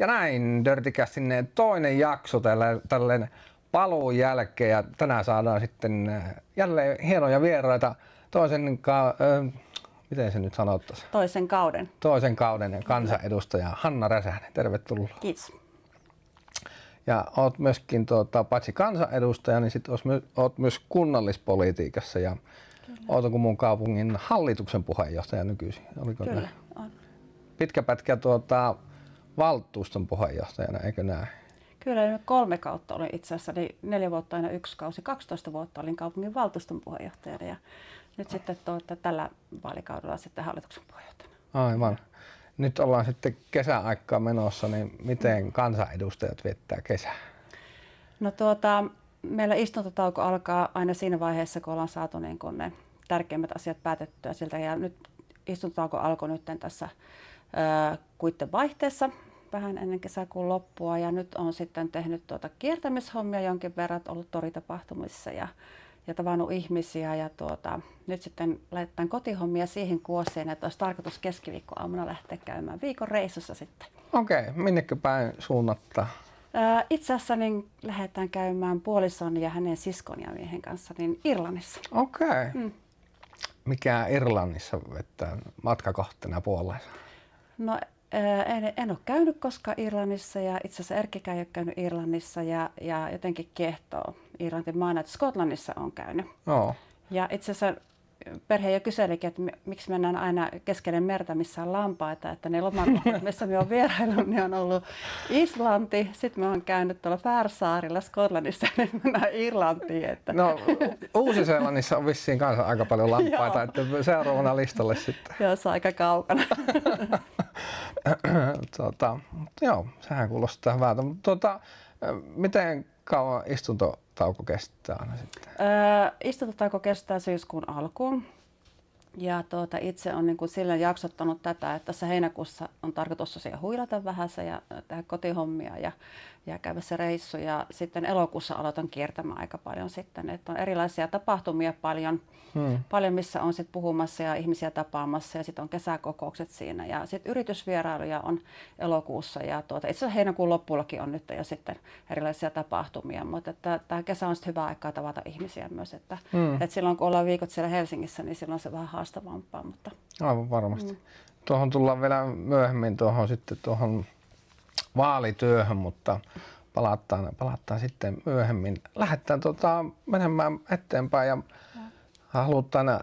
Ja näin Dirtycastin toinen jakso tälleen paluun jälkeen ja tänään saadaan sitten jälleen hienoja vieraita miten se nyt sanottaisiin? Toisen kauden kansanedustaja Hanna Räsänen. Tervetuloa. Kiitos. Ja oot myöskin paitsi kansanedustaja, niin sit oot myös kunnallispolitiikassa ja Outokummun kaupungin hallituksen puheenjohtaja nykyisin. Oliko Kyllä, näin? on. Pitkä pätkä valtuuston puheenjohtajana, eikö näin? Kyllä, 3 kautta olin itse asiassa, eli 4 vuotta aina 1 kausi, 12 vuotta olin kaupungin valtuuston puheenjohtajana ja nyt sitten tällä vaalikaudella sitten hallituksen puheenjohtajana. Aivan. Nyt ollaan sitten kesäaikaa menossa, niin miten kansanedustajat viettää kesää? No meillä istuntotauko alkaa aina siinä vaiheessa, kun ollaan saatu niin kun ne tärkeimmät asiat päätettyä siltä ja nyt istuntotauko alkoi nyt tässä kuitten vaihteessa vähän ennen kesäkuun loppua ja nyt on sitten tehnyt kiertämishommia jonkin verran, ollut toritapahtumissa ja tavannut ihmisiä ja nyt sitten laitetaan kotihommia siihen kuosiin, että olisi tarkoitus keskiviikkoaamuna lähteä käymään viikon reissussa sitten. Okei, minnekö päin suunnattaa? Itse asiassa niin lähdetään käymään puolison ja hänen siskon ja miehen kanssa niin Irlannissa. Okei. Mikä Irlannissa vettää matkakohteena puoleensa? No en ole käynyt koskaan Irlannissa ja itse asiassa Erkkikään ei ole käynyt Irlannissa ja jotenkin kiehtoo Irlantin maana, että Skotlannissa on käynyt. Joo. Ja itse asiassa perhe jo kyselikin, että miksi mennään aina keskelle merta, missä on lampaita, että ne lomakohteet, missä me on vieraillut, niin on ollut Islanti, sitten me on käynyt tuolla Färsaarilla Skotlannissa ja nyt mennään Irlantiin. Että. No Uusi-Seelannissa on vissiin kanssa aika paljon lampaita, että seuraavana listalle sitten. Joo, se on aika kaukana. Joo, sehän kuulostaa hyvältä. Mutta miten kauan istuntotauko kestää aina sitten? Istuntotauko kestää syyskuun alkuun. Ja itse olen niin sillä jaksottanut tätä, että tässä heinäkuussa on tarkoitus tosiaan huilata vähän ja tehdä kotihommia ja käydä se reissu. Ja sitten elokuussa aloitan kiertämään aika paljon sitten, että on erilaisia tapahtumia paljon missä on sitten puhumassa ja ihmisiä tapaamassa ja sitten on kesäkokoukset siinä. Ja sitten yritysvierailuja on elokuussa ja itse asiassa heinäkuun loppuullakin on nyt jo sitten erilaisia tapahtumia. Mutta tämä kesä on sitten hyvä aikaa tavata ihmisiä myös, että silloin kun ollaan viikot siellä Helsingissä, niin silloin se vähän haastavampaa. Mutta. Aivan varmasti. Tuohon tullaan vielä myöhemmin tuohon vaalityöhön, mutta palataan sitten myöhemmin. Lähdetään menemään eteenpäin ja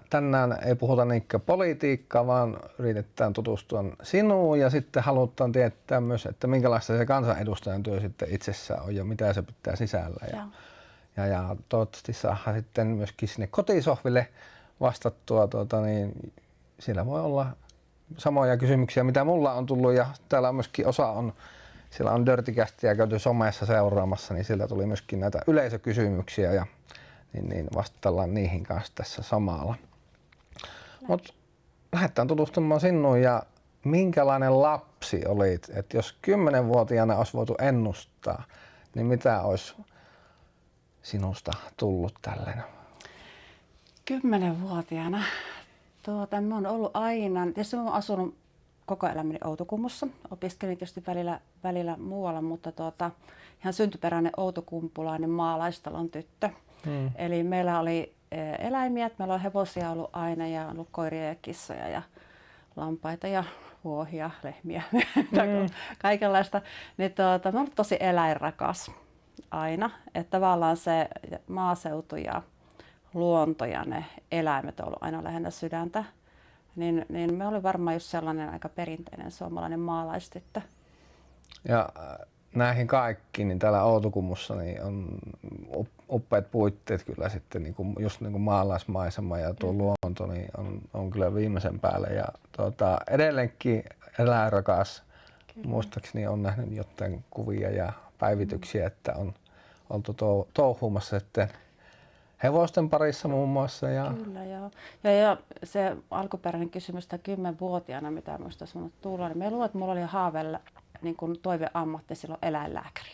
tänään ei puhuta niinkään politiikkaa, vaan yritetään tutustua sinuun ja sitten halutaan tietää myös, että minkälaista se kansanedustajan työ sitten itsessään on ja mitä se pitää sisällä. Ja toivottavasti saadaan sitten myöskin sinne kotisohville vastattua, niin siellä voi olla samoja kysymyksiä, mitä mulla on tullut ja täällä myöskin siellä on Dirtycastia käyty somessa seuraamassa, niin siellä tuli myöskin näitä yleisökysymyksiä ja niin vastaillaan niihin kanssa tässä samalla. Mutta lähdetään tutustumaan sinuun ja minkälainen lapsi olit, että jos 10-vuotiaana olisi voitu ennustaa, niin mitä olisi sinusta tullut tällainen? 10-vuotiaana. Mä oon ollut aina, tietysti mä oon asunut koko elämäni Outokummussa. Opiskelin tietysti välillä muualla, mutta ihan syntyperäinen outokumpulainen maalaistalon tyttö. Eli meillä oli eläimiä, meillä on hevosia ollut aina ja ollut koiria ja kissoja ja lampaita ja vuohia, lehmiä, kaikenlaista. Niin mä oon tosi eläinrakas aina, että tavallaan se maaseutu ja luonto ja ne eläimet on ollut aina lähellä sydäntä. Niin me oli varmaan just sellainen aika perinteinen suomalainen maalaistyttö. Ja näihin kaikkiin, niin täällä Outokummussa niin on upeat puitteet kyllä sitten, just niin kuin maalaismaisema ja tuo luonto niin on kyllä viimeisen päälle. Ja edelleenkin eläinrakas, muistaakseni on nähnyt jotain kuvia ja päivityksiä, että on oltu touhuumassa sitten hevosten parissa muun muassa. Kyllä joo. Ja se alkuperäinen kysymys, että 10-vuotiaana, mitä minusta on tullut, niin me luulen, että minulla oli haaveilla niin kuin toiveammatti silloin eläinlääkäri.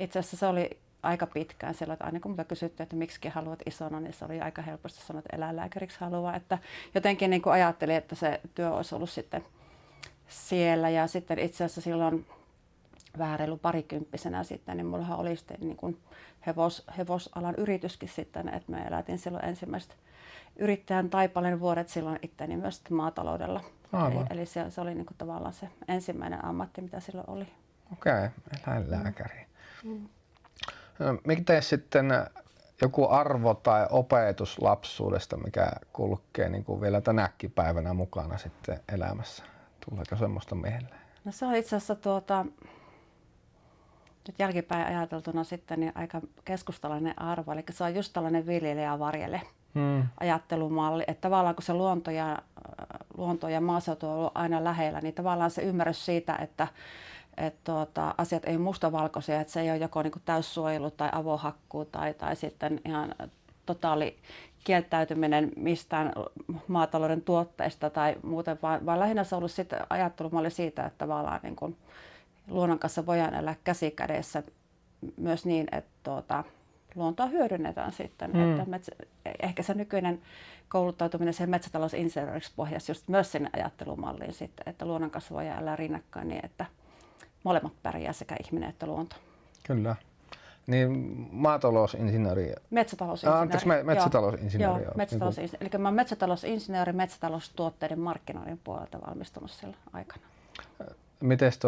Itse asiassa se oli aika pitkään silloin, että aina kun me kysyttiin, että miksi haluat isona, niin se oli aika helposti sanoa, että eläinlääkäriksi haluaa. Että jotenkin niin kuin ajattelin, että se työ olisi ollut sitten siellä ja sitten itse asiassa silloin vähän reilu parikymppisenä sitten, niin mullahan oli sitten niin kuin hevosalan yrityskin sitten, että me elätin silloin ensimmäiset yrittäjän taipaleen vuodet silloin itteni myös maataloudella. Eli se oli niin kuin tavallaan se ensimmäinen ammatti, mitä silloin oli. Okei, eläinlääkäri. Miten sitten joku arvo tai opetus lapsuudesta, mikä kulkee niin kuin vielä tänäkin päivänä mukana sitten elämässä? Tuleeko semmoista mieleen? No se on itse asiassa nyt jälkipäin ajateltuna sitten niin aika keskustalainen arvo, eli se on just tällainen viljelijä varjele ajattelumalli, että tavallaan kun se luonto ja maaseutu on ollut aina lähellä, niin tavallaan se ymmärrys siitä, että asiat ei mustavalkoisia, että se ei ole joko niin kuin täyssuojelu tai avohakkuu tai sitten ihan totaali kieltäytyminen mistään maatalouden tuotteista tai muuten, vaan lähinnä se on ollut sitten ajattelumalli siitä, että tavallaan niin kuin luonnon kanssa voidaan elää käsi kädessä myös niin, että luontoa hyödynnetään sitten. Että ehkä se nykyinen kouluttautuminen siihen metsätalousinsinööriksi pohjasi just myös sinne ajattelumalliin sitten, että luonnon kanssa voidaan elää rinnakkain niin, että molemmat pärjää, sekä ihminen että luonto. Kyllä. Niin maatalousinsinööri. Metsätalousinsinööri. Metsätalousinsinööri. Joo, metsätalousinsinööri. Eli mä oon metsätalousinsinööri metsätaloustuotteiden markkinoinnin puolelta valmistunut sillä aikana. Mites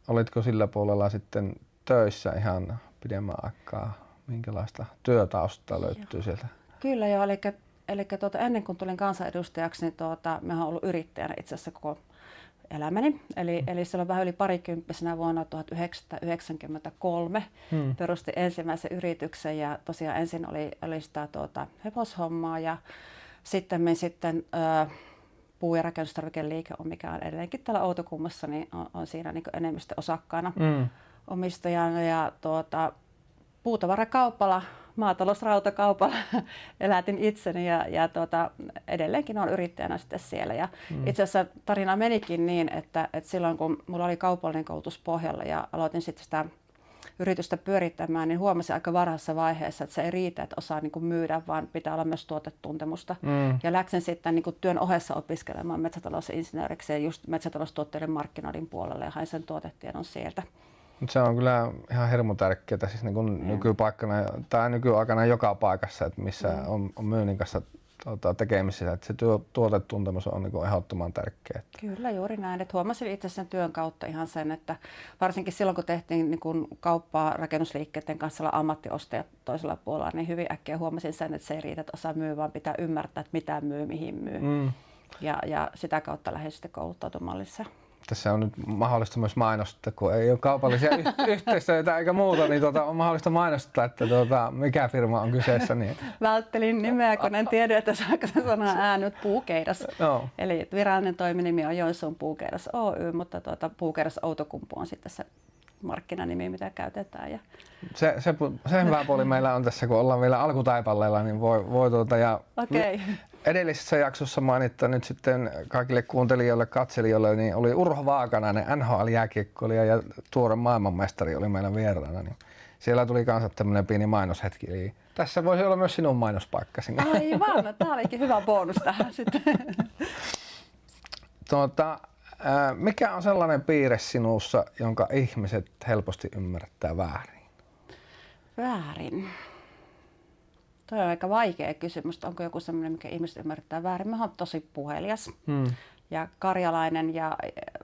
olitko sillä puolella sitten töissä ihan pidemmän aikaa? Minkälaista työtaustaa löytyy sieltä? Kyllä joo, eli ennen kuin tulin kansanedustajaksi, niin mä oon ollut yrittäjänä itse asiassa koko elämäni. Eli silloin vähän yli parikymppisenä vuonna 1993 perustin ensimmäisen yrityksen ja tosiaan ensin oli sitä hevoshommaa ja sitten puu- ja rakennustarvikeliike on, mikä on edelleenkin täällä Outokummussa, niin on siinä niin enemmistöosakkaana omistajana ja puutavarakaupalla, maatalousrautakaupalla elätin itseni ja edelleenkin olen yrittäjänä sitten siellä. Ja itse asiassa tarina menikin niin, että silloin kun mulla oli kaupallinen koulutus pohjalla ja aloitin sitten sitä yritystä pyörittämään, niin huomasin aika varhaisessa vaiheessa, että se ei riitä, että osaa niin kuin myydä, vaan pitää olla myös tuotetuntemusta. Ja läksin sitten niin kuin työn ohessa opiskelemaan metsätalousinsinööriksi ja just metsätaloustuotteiden markkinoinnin puolelle ja hain sen tuotetiedon sieltä. Mutta se on kyllä ihan hirmu tärkeää siis niin kuin nykypaikkana tai nykyaikana joka paikassa, että missä on myynnin kanssa tekemisissä, että se tuotetuntemus on niin kuin ehdottoman tärkeää. Kyllä juuri näin, että huomasin itse sen työn kautta ihan sen, että varsinkin silloin kun tehtiin niin kuin kauppaa rakennusliikkeiden kanssa ammattiostajat toisella puolella, niin hyvin äkkiä huomasin sen, että se ei riitä, että osaa myy, vaan pitää ymmärtää, että mitä myy, mihin myy. Ja sitä kautta lähdin sitten kouluttautumallissa. Tässä on nyt mahdollista myös mainostaa, kun ei ole kaupallisia yhteistyötä eikä muuta, niin on mahdollista mainostaa, että mikä firma on kyseessä. Niin. Välttelin nimeä, kun en tiedä, että saako se sanoa äänyt Puukeidas. No. Eli virallinen toiminimi on Joensuun Puukeidas Oy, mutta Puukeidas Outokumpu on sitten se markkinanimi, mitä käytetään. Ja se hyvä puoli meillä on tässä, kun ollaan vielä alkutaipaleella, niin voi okay. Edellisessä jaksossa mainittaa nyt sitten kaikille kuuntelijoille, katselijoille, niin oli Urho Vaakanainen, NHL-jääkiekkoilija ja tuore maailmanmestari oli meillä vieraana. Niin siellä tuli kanssa tämmöinen pieni mainoshetki. Eli tässä voisi olla myös sinun mainospaikkasi. Aivan, tämä olikin hyvä bonus tähän sitten. Mikä on sellainen piirre sinussa, jonka ihmiset helposti ymmärtää väärin? Väärin? Tuo on aika vaikea kysymys. Onko joku sellainen, mikä ihmiset ymmärtää väärin? Mä oon tosi puhelias ja karjalainen ja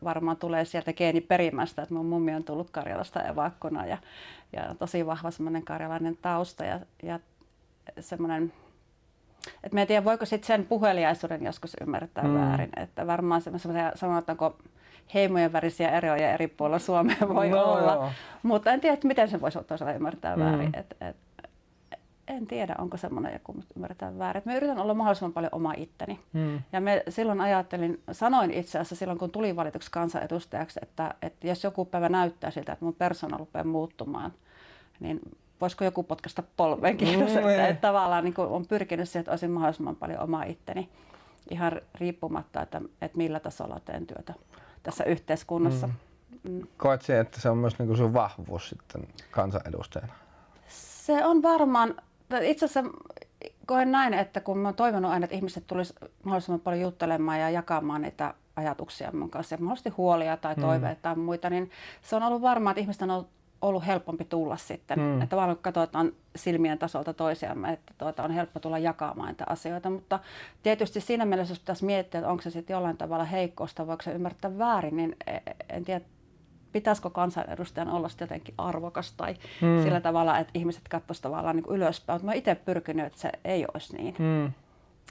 varmaan tulee sieltä geeniperimästä, että mun mummi on tullut Karjalasta evakkona ja tosi vahva semmoinen karjalainen tausta ja semmoinen, että mä en tiedä, voiko sitten sen puheliaisuuden joskus ymmärtää väärin. Että varmaan semmoisia, sanotaanko heimojen värisiä eroja eri puolilla Suomea voi olla, joo. Mutta en tiedä, että miten sen voisi toisaalta ymmärtää väärin. En tiedä, onko semmoinen joku ymmärretään väärin. Mä yritän olla mahdollisimman paljon oma itteni. Ja silloin sanoin itse asiassa silloin, kun tulin valituksi kansanedustajaksi, että jos joku päivä näyttää siltä, että mun persona rupeaa muuttumaan, niin voisiko joku potkaista polveenkin, että tavallaan niin on pyrkinyt siihen, että olisin mahdollisimman paljon oma itteni, ihan riippumatta, että millä tasolla teen työtä tässä yhteiskunnassa. Koet sen, että se on myös niin kuin sun vahvuus sitten kansanedustajana? Se on varmaan, itse asiassa koen näin, että kun mä oon toivonut aina, että ihmiset tulisi mahdollisimman paljon juttelemaan ja jakamaan niitä ajatuksia mun kanssa ja mahdollisesti huolia tai toiveita tai muita, niin se on ollut varmaa, että ihmisten on ollut helpompi tulla sitten. Että vaan katsotaan silmien tasolta toisiamme, että on helppo tulla jakamaan näitä asioita. Mutta tietysti siinä mielessä, jos pitäisi miettiä, että onko se sitten jollain tavalla heikkousta, voiko se ymmärtää väärin, niin en tiedä, pitäisikö kansanedustajan olla jotenkin arvokas tai sillä tavalla, että ihmiset katsoisivat tavallaan niin ylöspäin. Mutta mä itse pyrkinyt, että se ei olisi niin.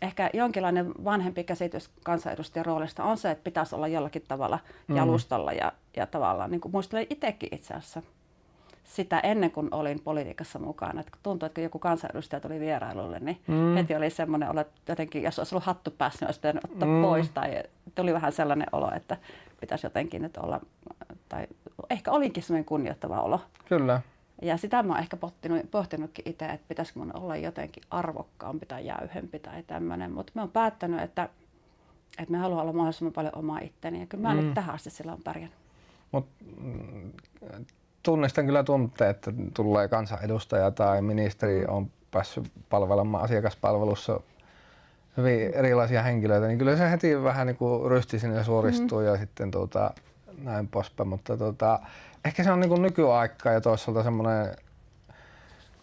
Ehkä jonkinlainen vanhempi käsitys kansanedustajan roolista on se, että pitäisi olla jollakin tavalla jalustalla ja tavallaan, niin kuin muistelen itsekin itse asiassa sitä ennen kuin olin politiikassa mukana. Että tuntui, että kun joku kansanedustaja tuli vierailulle, niin heti oli semmoinen olo, että jotenkin, jos olisi ollut hattu päässä, niin olisi pitänyt ottaa pois. Tai tuli vähän sellainen olo, että pitäisi jotenkin nyt olla, tai ehkä olinkin semmoinen kunnioittava olo. Kyllä. Ja sitä mä oon ehkä pohtinutkin itse, että pitäisikö mun olla jotenkin arvokkaampi tai jäyhempi tai tämmöinen. Mutta mä oon päättänyt, että mä haluan olla mahdollisimman paljon omaa itteni. Ja kyllä mä nyt tähän asti sillä on pärjännyt. Mut, tunnistan kyllä tunteet, että tulee kansanedustaja tai ministeri on päässyt palvelemaan asiakaspalvelussa hyvin erilaisia henkilöitä, niin kyllä se heti vähän niin kuin rysti sinne suoristuu ja sitten näin poispäin. Mutta ehkä se on niin kuin nykyaikaa ja toisaalta semmoinen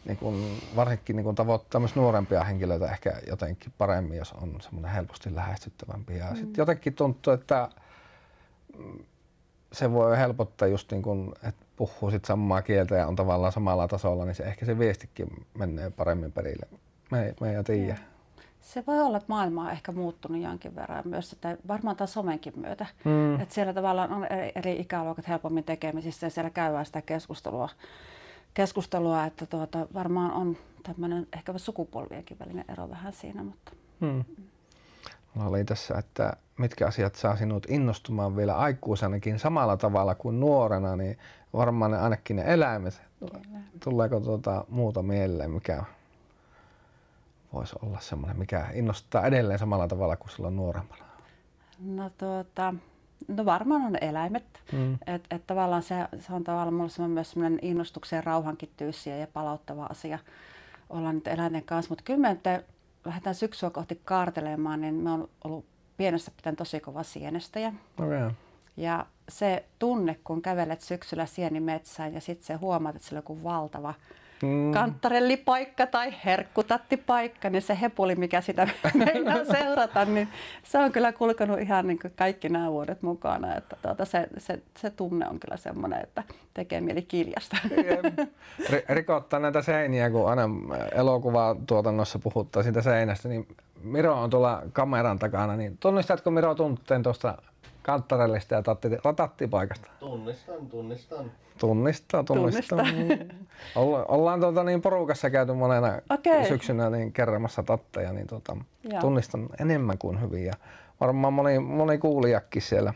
niin kuin, varsinkin niin kuin tavoittaa myös nuorempia henkilöitä ehkä jotenkin paremmin, jos on semmoinen helposti lähestyttävämpi. Ja sitten jotenkin tuntuu, että se voi helpottaa just niin kuin, että puhuu sit samaa kieltä ja on tavallaan samalla tasolla, niin se ehkä se viestikin menee paremmin perille. Me ei tiedä. Se voi olla, että maailma on ehkä muuttunut jonkin verran myös, että varmaan tämän somenkin myötä. Että siellä tavallaan on eri ikäluokat helpommin tekemisissä ja siellä käydään sitä keskustelua että varmaan on tämmöinen ehkä sukupolvienkin välinen ero vähän siinä. Mutta. Mulla oli tässä, että mitkä asiat saa sinut innostumaan vielä aikuisenakin samalla tavalla kuin nuorena, niin varmaan ainakin ne eläimet. Tuleeko muuta mieleen, mikä voisi olla semmoinen, mikä innostaa edelleen samalla tavalla kuin silloin nuorempana? No varmaan on eläimet. Et tavallaan se on tavallaan mulle myös semmoinen innostuksen ja rauhankin tyyssiä ja palauttava asia olla nyt eläinten kanssa. Mutta kyllä me lähdetään syksyä kohti kaartelemaan, niin me on ollut pienestä pitäen tosi kova sienestäjä. Okay. Ja se tunne, kun kävelet syksyllä sienimetsään ja sitten se huomaat, että sillä on joku valtava kanttarellipaikka tai herkkutattipaikka, niin se hepuli, mikä sitä meidän seurata, niin se on kyllä kulkenut ihan niin kuin kaikki nämä vuodet mukana. Että se tunne on kyllä semmoinen, että tekee mieli kiljasta. Rikottaa näitä seiniä, kun aina elokuvatuotannossa puhuttaa siitä seinästä, niin Miro on tuolla kameran takana, niin tunnistatko Miro tunteen tuosta kanttarellista ja tattipaikasta? Tunnistan. Ollaan niin porukassa käyty monena syksynä niin kerramassa tatteja, niin tunnistan enemmän kuin hyvin ja varmaan moni kuulijakin siellä.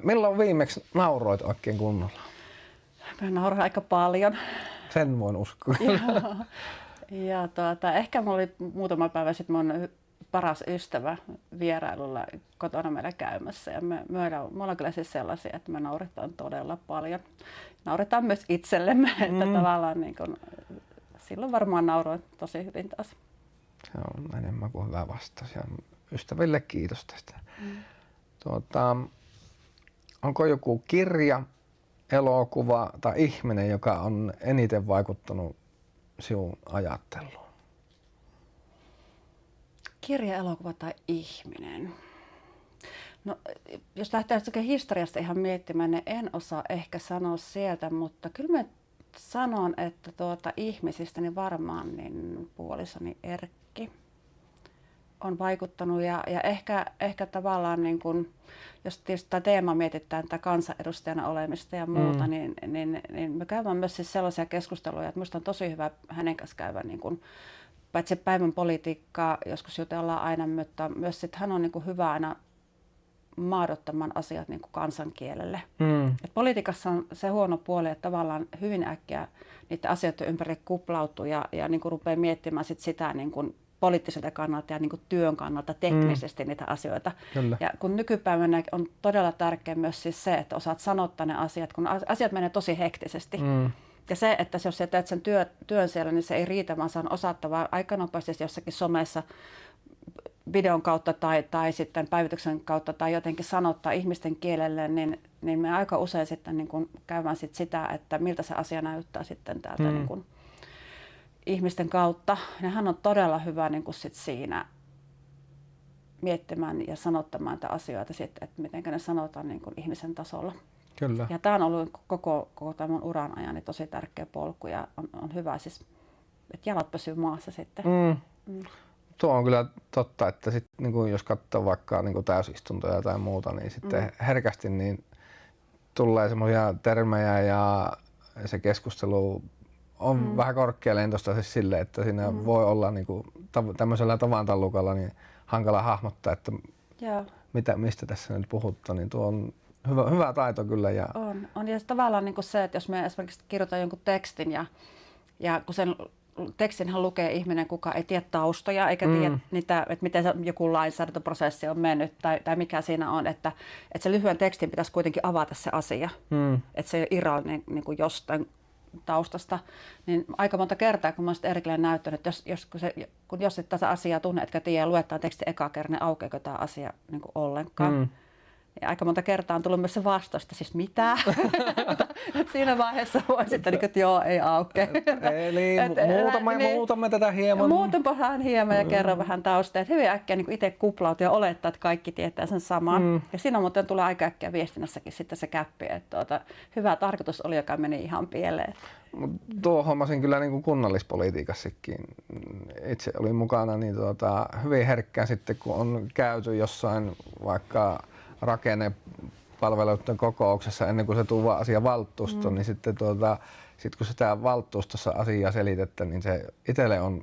Milloin viimeksi nauroit oikein kunnolla? Mä nauroin aika paljon. Sen voin uskoa. Ja ehkä mulla oli muutama päivä sitten mun paras ystävä vierailulla kotona meillä käymässä. Ja me ollaan kyllä siis sellaisia, että me nauretaan todella paljon. Nauretaan myös itsellemme, että tavallaan niin kun, silloin varmaan nauroin tosi hyvin taas. Se on enemmän kuin hyvä vastaus ja ystäville kiitos tästä. Onko joku kirja, elokuva tai ihminen, joka on eniten vaikuttanut sinun ajatteluun? Kirja, elokuva tai ihminen? No, jos lähtee historiasta ihan miettimään, niin en osaa ehkä sanoa sieltä, mutta kyllä mä sanon, että ihmisistä niin varmaan niin puolisoni Erkki on vaikuttanut ja ehkä tavallaan niin kun, jos tätä teemaa mietitään tätä kansanedustajana olemista ja muuta, niin me käydään myös siis sellaisia keskusteluja, että minusta on tosi hyvä hänen kanssa käydä niin kun, paitsi päivän politiikkaa joskus jutellaan aina, mutta myös sit hän on niin kuin hyvä aina maadottamaan asiat niin kuin kansankielelle. Et politiikassa on se huono puoli, että tavallaan hyvin äkkiä niiden asioiden ympärille kuplautuu ja niin kuin rupeaa miettimään sitä niin kuin poliittiselta kannalta ja niin kuin työn kannalta teknisesti niitä asioita. Kyllä. Ja kun nykypäivänä on todella tärkeää myös siis se, että osaat sanottaa ne asiat, kun asiat menee tosi hektisesti. Ja se, että jos sä teet sen työn siellä, niin se ei riitä, vaan se on osattavaa aika nopeasti jossakin somessa videon kautta tai sitten päivityksen kautta tai jotenkin sanottaa ihmisten kielelle, niin me aika usein sitten niin kuin käydään sitä, että miltä se asia näyttää sitten täältä niin kuin ihmisten kautta. Ja hän on todella hyvä niin kuin sit siinä miettimään ja sanottamaan niitä asioita, että miten ne sanotaan niin kuin ihmisen tasolla. Kyllä. Ja tämä on ollut koko tämän uran ajan niin tosi tärkeä polku ja on hyvä siis, että jalat pysyy maassa sitten. Tuo on kyllä totta, että sit, niin kuin jos katsoo vaikka niin kuin täysistuntoja tai muuta, niin sitten herkästi niin tulee semmoisia termejä ja se keskustelu on vähän korkealentoista siis sille, että siinä voi olla niin kuin, tämmöisellä tavantallukalla niin hankala hahmottaa, että mistä tässä nyt puhutaan, niin tuo on hyvä taito kyllä. Ja on. Ja tavallaan niin kuin se, että jos me esimerkiksi kirjoitan jonkun tekstin ja kun sen tekstinhän lukee ihminen, kuka ei tiedä taustoja eikä tiedä niitä, että miten joku lainsäädäntöprosessi on mennyt tai mikä siinä on, että se lyhyen tekstin pitäisi kuitenkin avata se asia, että se ei ole irrallinen niin kuin jostain taustasta, niin aika monta kertaa, kun mä oon Erikille näyttänyt, että jos et tätä asiaa tunne, etkä tiedä, luetaan teksti eka kerran, niin aukeako tämä asia niin kuin ollenkaan. Ja aika monta kertaa on tullut myös se vastausta, siis mitä? Et siinä vaiheessa voi sitten, että joo, ei aukea. Eli muutamme tätä hieman. Muutanpahan hieman ja kerron vähän taustaa. Että hyvin äkkiä niin itse kuplautuu ja olettaa, että kaikki tietää sen saman. Ja siinä muuten tulee aika äkkiä viestinnässäkin sitten se käppi, että hyvä tarkoitus oli, joka meni ihan pieleen. Tuo hommasin kyllä niin kuin kunnallispolitiikassakin. Itse olin mukana niin hyvin herkkään sitten, kun on käyty jossain vaikka rakennepalveluiden kokouksessa ennen kuin se tuo asia valtuustoon, niin sitten sit kun sitä valtuustossa asiaa selitettä, niin se itselle on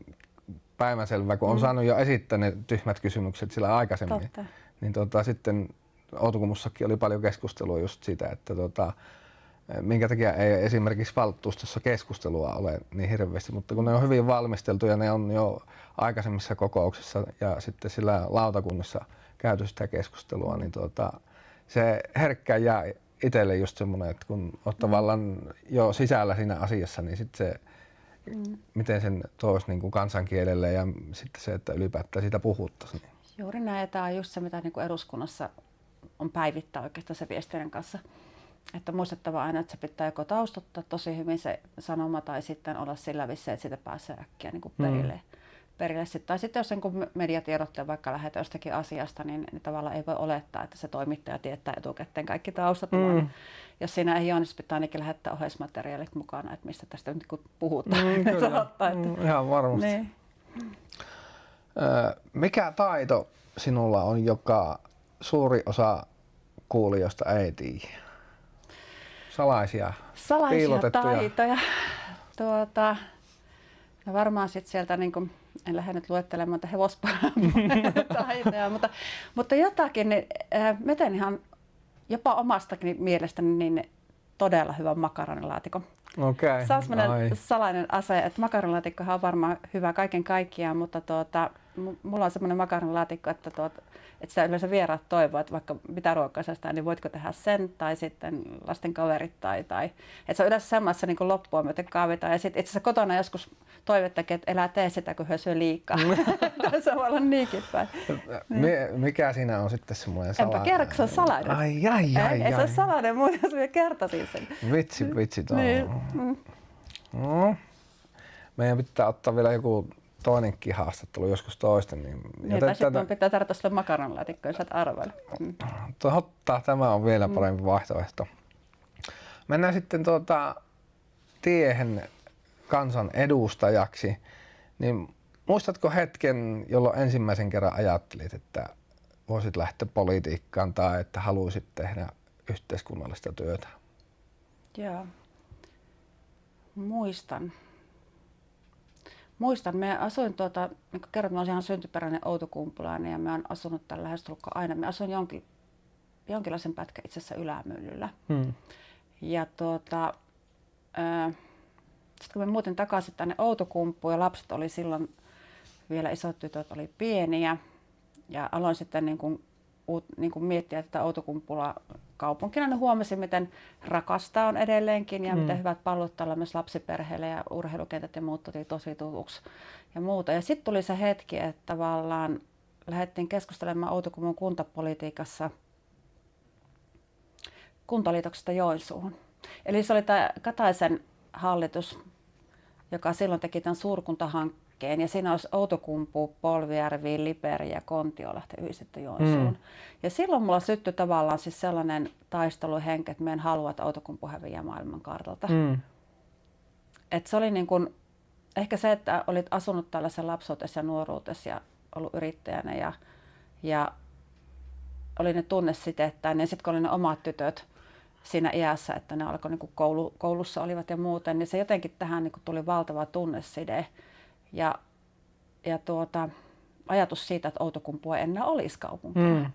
päivänselvää, kun on saanut jo esittää ne tyhmät kysymykset sillä aikaisemmin. Totta. Niin sitten Outokummussakin oli paljon keskustelua just siitä, että minkä takia ei esimerkiksi valtuustossa keskustelua ole niin hirveästi, mutta kun ne on hyvin valmisteltu ja ne on jo aikaisemmissa kokouksissa ja sitten sillä lautakunnassa käyty sitä keskustelua, niin se herkkä jää itselle just semmoinen, että kun olet tavallaan jo sisällä siinä asiassa, niin sitten se, miten sen toisi niin kuin kansankielelle ja sitten se, että ylipäätään siitä puhuttaisiin. Niin. Juuri näin, ja tämä on just se, mitä niin kuin eduskunnassa on päivittää oikeastaan se viestinnän kanssa. Että muistettava aina, että se pitää joko taustottaa tosi hyvin se sanoma tai sitten olla sillä vissiin, että siitä pääsee äkkiä niin kuin perille. Tai sitten jos niin mediatiedotteen vaikka lähetään jostakin asiasta, niin tavallaan ei voi olettaa, että se toimittaja tietää etukäteen kaikki taustat. Jos siinä ei ole, niin pitää ainakin lähettää ohjeismateriaalit mukana, että mistä tästä nyt puhutaan. Ihan varmasti. Niin. Mikä taito sinulla on, joka suuri osa kuulijoista ei tiedä? Salaisia taitoja. No varmaan sitten sieltä, niin kun, en lähde nyt luettelemaan hevosparantaitoja, mutta jotakin, niin mä teen ihan jopa omastakin mielestäni niin todella hyvän makaronilaatikon. Okei. Se on sellainen salainen ase, että makaronilaatikkohan on varmaan hyvä kaiken kaikkiaan, mutta mulla on semmoinen makaronilaatikko, että sitä yleensä vieraat toivoo, että vaikka mitä ruokaa sä niin voitko tehdä sen tai sitten lasten kaverit tai että se on yleensä semmoista niin loppua myöten kaavitaan ja sitten itse asiassa kotona joskus toivettakin, että elää tee sitä, kun he syö liikaa. Se voi olla niinkin päin. Mikä siinä on sitten semmoinen salainen? Enpä kerro, se on salainen. Ei se ole salainen, muuten jos minä kertoisin sen. Vitsi tuo. Niin. Meidän pitää ottaa vielä joku toinenkin haastattelu joskus toisten. Niin tai sitten pitää tarjota sulle makaronilaatikkoa, jos et arvele. Totta, tämä on vielä parempi vaihtoehto. Mennään sitten tiehen kansan edustajaksi. Niin muistatko hetken, jolloin ensimmäisen kerran ajattelit, että voisit lähteä politiikkaan tai että haluaisit tehdä yhteiskunnallista työtä? Joo. Muistan. Me asuin niin kuin kerran, mä olisin ihan syntyperäinen outokumpulainen ja mä oon asunut täällä lähestulkoon aina. Mä asuin jonkinlaisen pätkän itse asiassa Ylämyllyllä. Ja sitten kun me muutin takaisin tänne Outokumpuun ja lapset oli silloin vielä isot tytöt oli pieniä ja aloin sitten niin kuin miettiä tätä Outokumpulaa kaupunkina, niin huomasin, miten rakasta on edelleenkin ja miten hyvät palvelut tällä myös lapsiperheille ja urheilukentät ja muut tuli tosi tutuksi ja muuta. Ja sitten tuli se hetki, että tavallaan lähdettiin keskustelemaan Outokummun kuntapolitiikassa Kuntaliitoksesta Joensuuhun. Eli se oli tämä Kataisen hallitus, joka silloin teki tämän suurkuntahankkeen, ja siinä olisi Outokumpu, Polvijärvi, Liperi ja Kontiolahti yhdistetty Joensuun. Ja silloin mulla syttyi tavallaan siis sellainen taisteluhenki, että mä en halua, että Outokumpu häviää maailmankartalta. Et se oli niin kuin, ehkä se, että olit asunut tällaisen lapsuutesi ja nuoruutesi ja ollut yrittäjänä ja oli ne tunnesiteet, niin sitten kun oli ne omat tytöt siinä iässä, että ne alkoi niin koulussa olivat ja muuten, niin se jotenkin tähän niin tuli valtava tunneside ja ajatus siitä, että Outokumpu ei enää olisi kaupunkina.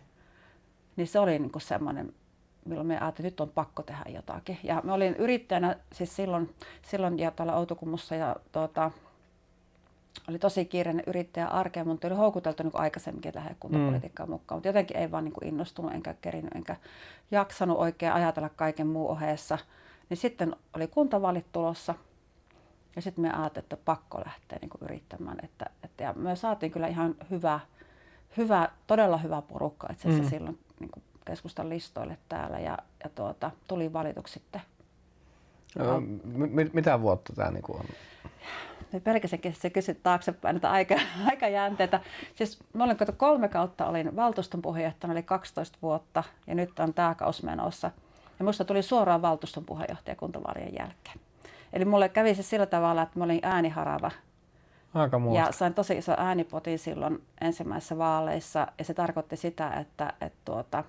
Niin se oli niin semmoinen, milloin me ajattelin, että nyt on pakko tehdä jotakin. Ja mä olin yrittäjänä siis silloin ja täällä Outokummussa ja oli tosi kiireinen yrittäjä arkea, mutta oli houkuteltu niin aikaisemminkin lähde kuntapolitiikkaan mukaan, mutta jotenkin ei vaan niin innostunut enkä kerinyt enkä jaksanut oikein ajatella kaiken muun ohessa. Niin sitten oli kuntavaalit tulossa ja sitten me ajattelin, että pakko lähteä niin yrittämään. Ja me saatiin kyllä ihan todella hyvä porukka itse asiassa silloin niin keskustan listoille täällä ja tuli valituksi sitten. Mitä vuotta tämä niin on? Pelkästään se kysyt taaksepäin näitä aikajänteitä. Siis mä olin 3 kautta olin valtuuston puheenjohtajana, oli 12 vuotta ja nyt on tämä kausi menossa. Ja musta tuli suoraan valtuuston puheenjohtaja kuntavaalien jälkeen. Eli mulle kävi se sillä tavalla, että mä olin ääniharava. Ja sain tosi iso äänipotin silloin ensimmäisissä vaaleissa ja se tarkoitti sitä, että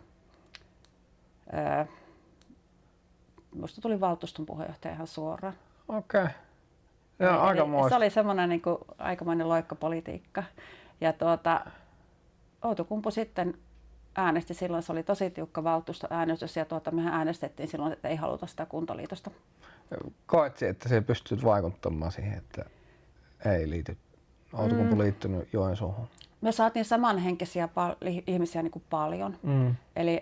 musta tuli valtuuston puheenjohtaja ihan suoraan. Okei. Okay. Se oli semmoinen niin kuin aikamoinen loikkapolitiikka. Ja Outokumpu sitten äänesti silloin, se oli tosi tiukka valtuustoäänestys ja mehän äänestettiin silloin, että ei haluta sitä kuntaliitosta. Koetko, että se pystyy vaikuttamaan siihen, että ei liity, Outokumpu liittynyt Joensuuhun? Me saatiin samanhenkisiä ihmisiä niin kuin paljon.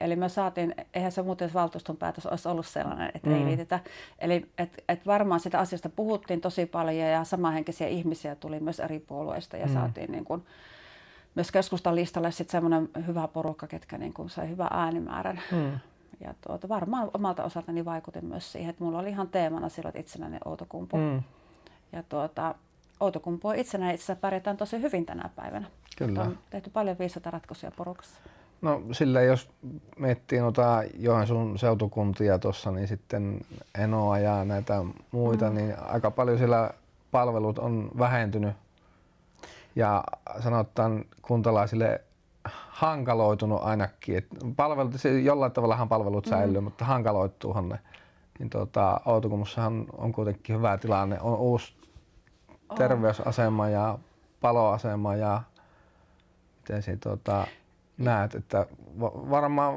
Eli me saatiin, eihän se muuten valtuuston päätös olisi ollut sellainen, että ei liitetä. Eli et varmaan sitä asiasta puhuttiin tosi paljon ja samanhenkisiä ihmisiä tuli myös eri puolueista ja saatiin niin kuin, myös keskustan listalle sitten semmoinen hyvä porukka, ketkä niin kuin sai hyvän äänimäärän. Ja varmaan omalta osaltani vaikutin myös siihen, että mulla oli ihan teemana silloin itsenäinen Outokumpu. Ja Outokumpu on itsenäinen, itse asiassa pärjätään tosi hyvin tänä päivänä. Kyllä. On tehty paljon viisaita ratkaisuja porukassa. No sillä jos miettii noita Joensuun seutukuntia tuossa, niin sitten Enoa ja näitä muita, niin aika paljon siellä palvelut on vähentynyt. Ja sanotaan kuntalaisille hankaloitunut ainakin. Et palvelut, jollain tavallahan palvelut säilyy, mutta hankaloittuuhan ne. Niin Outokummussahan on kuitenkin hyvä tilanne. On uusi terveysasema ja paloasema ja miten näet, että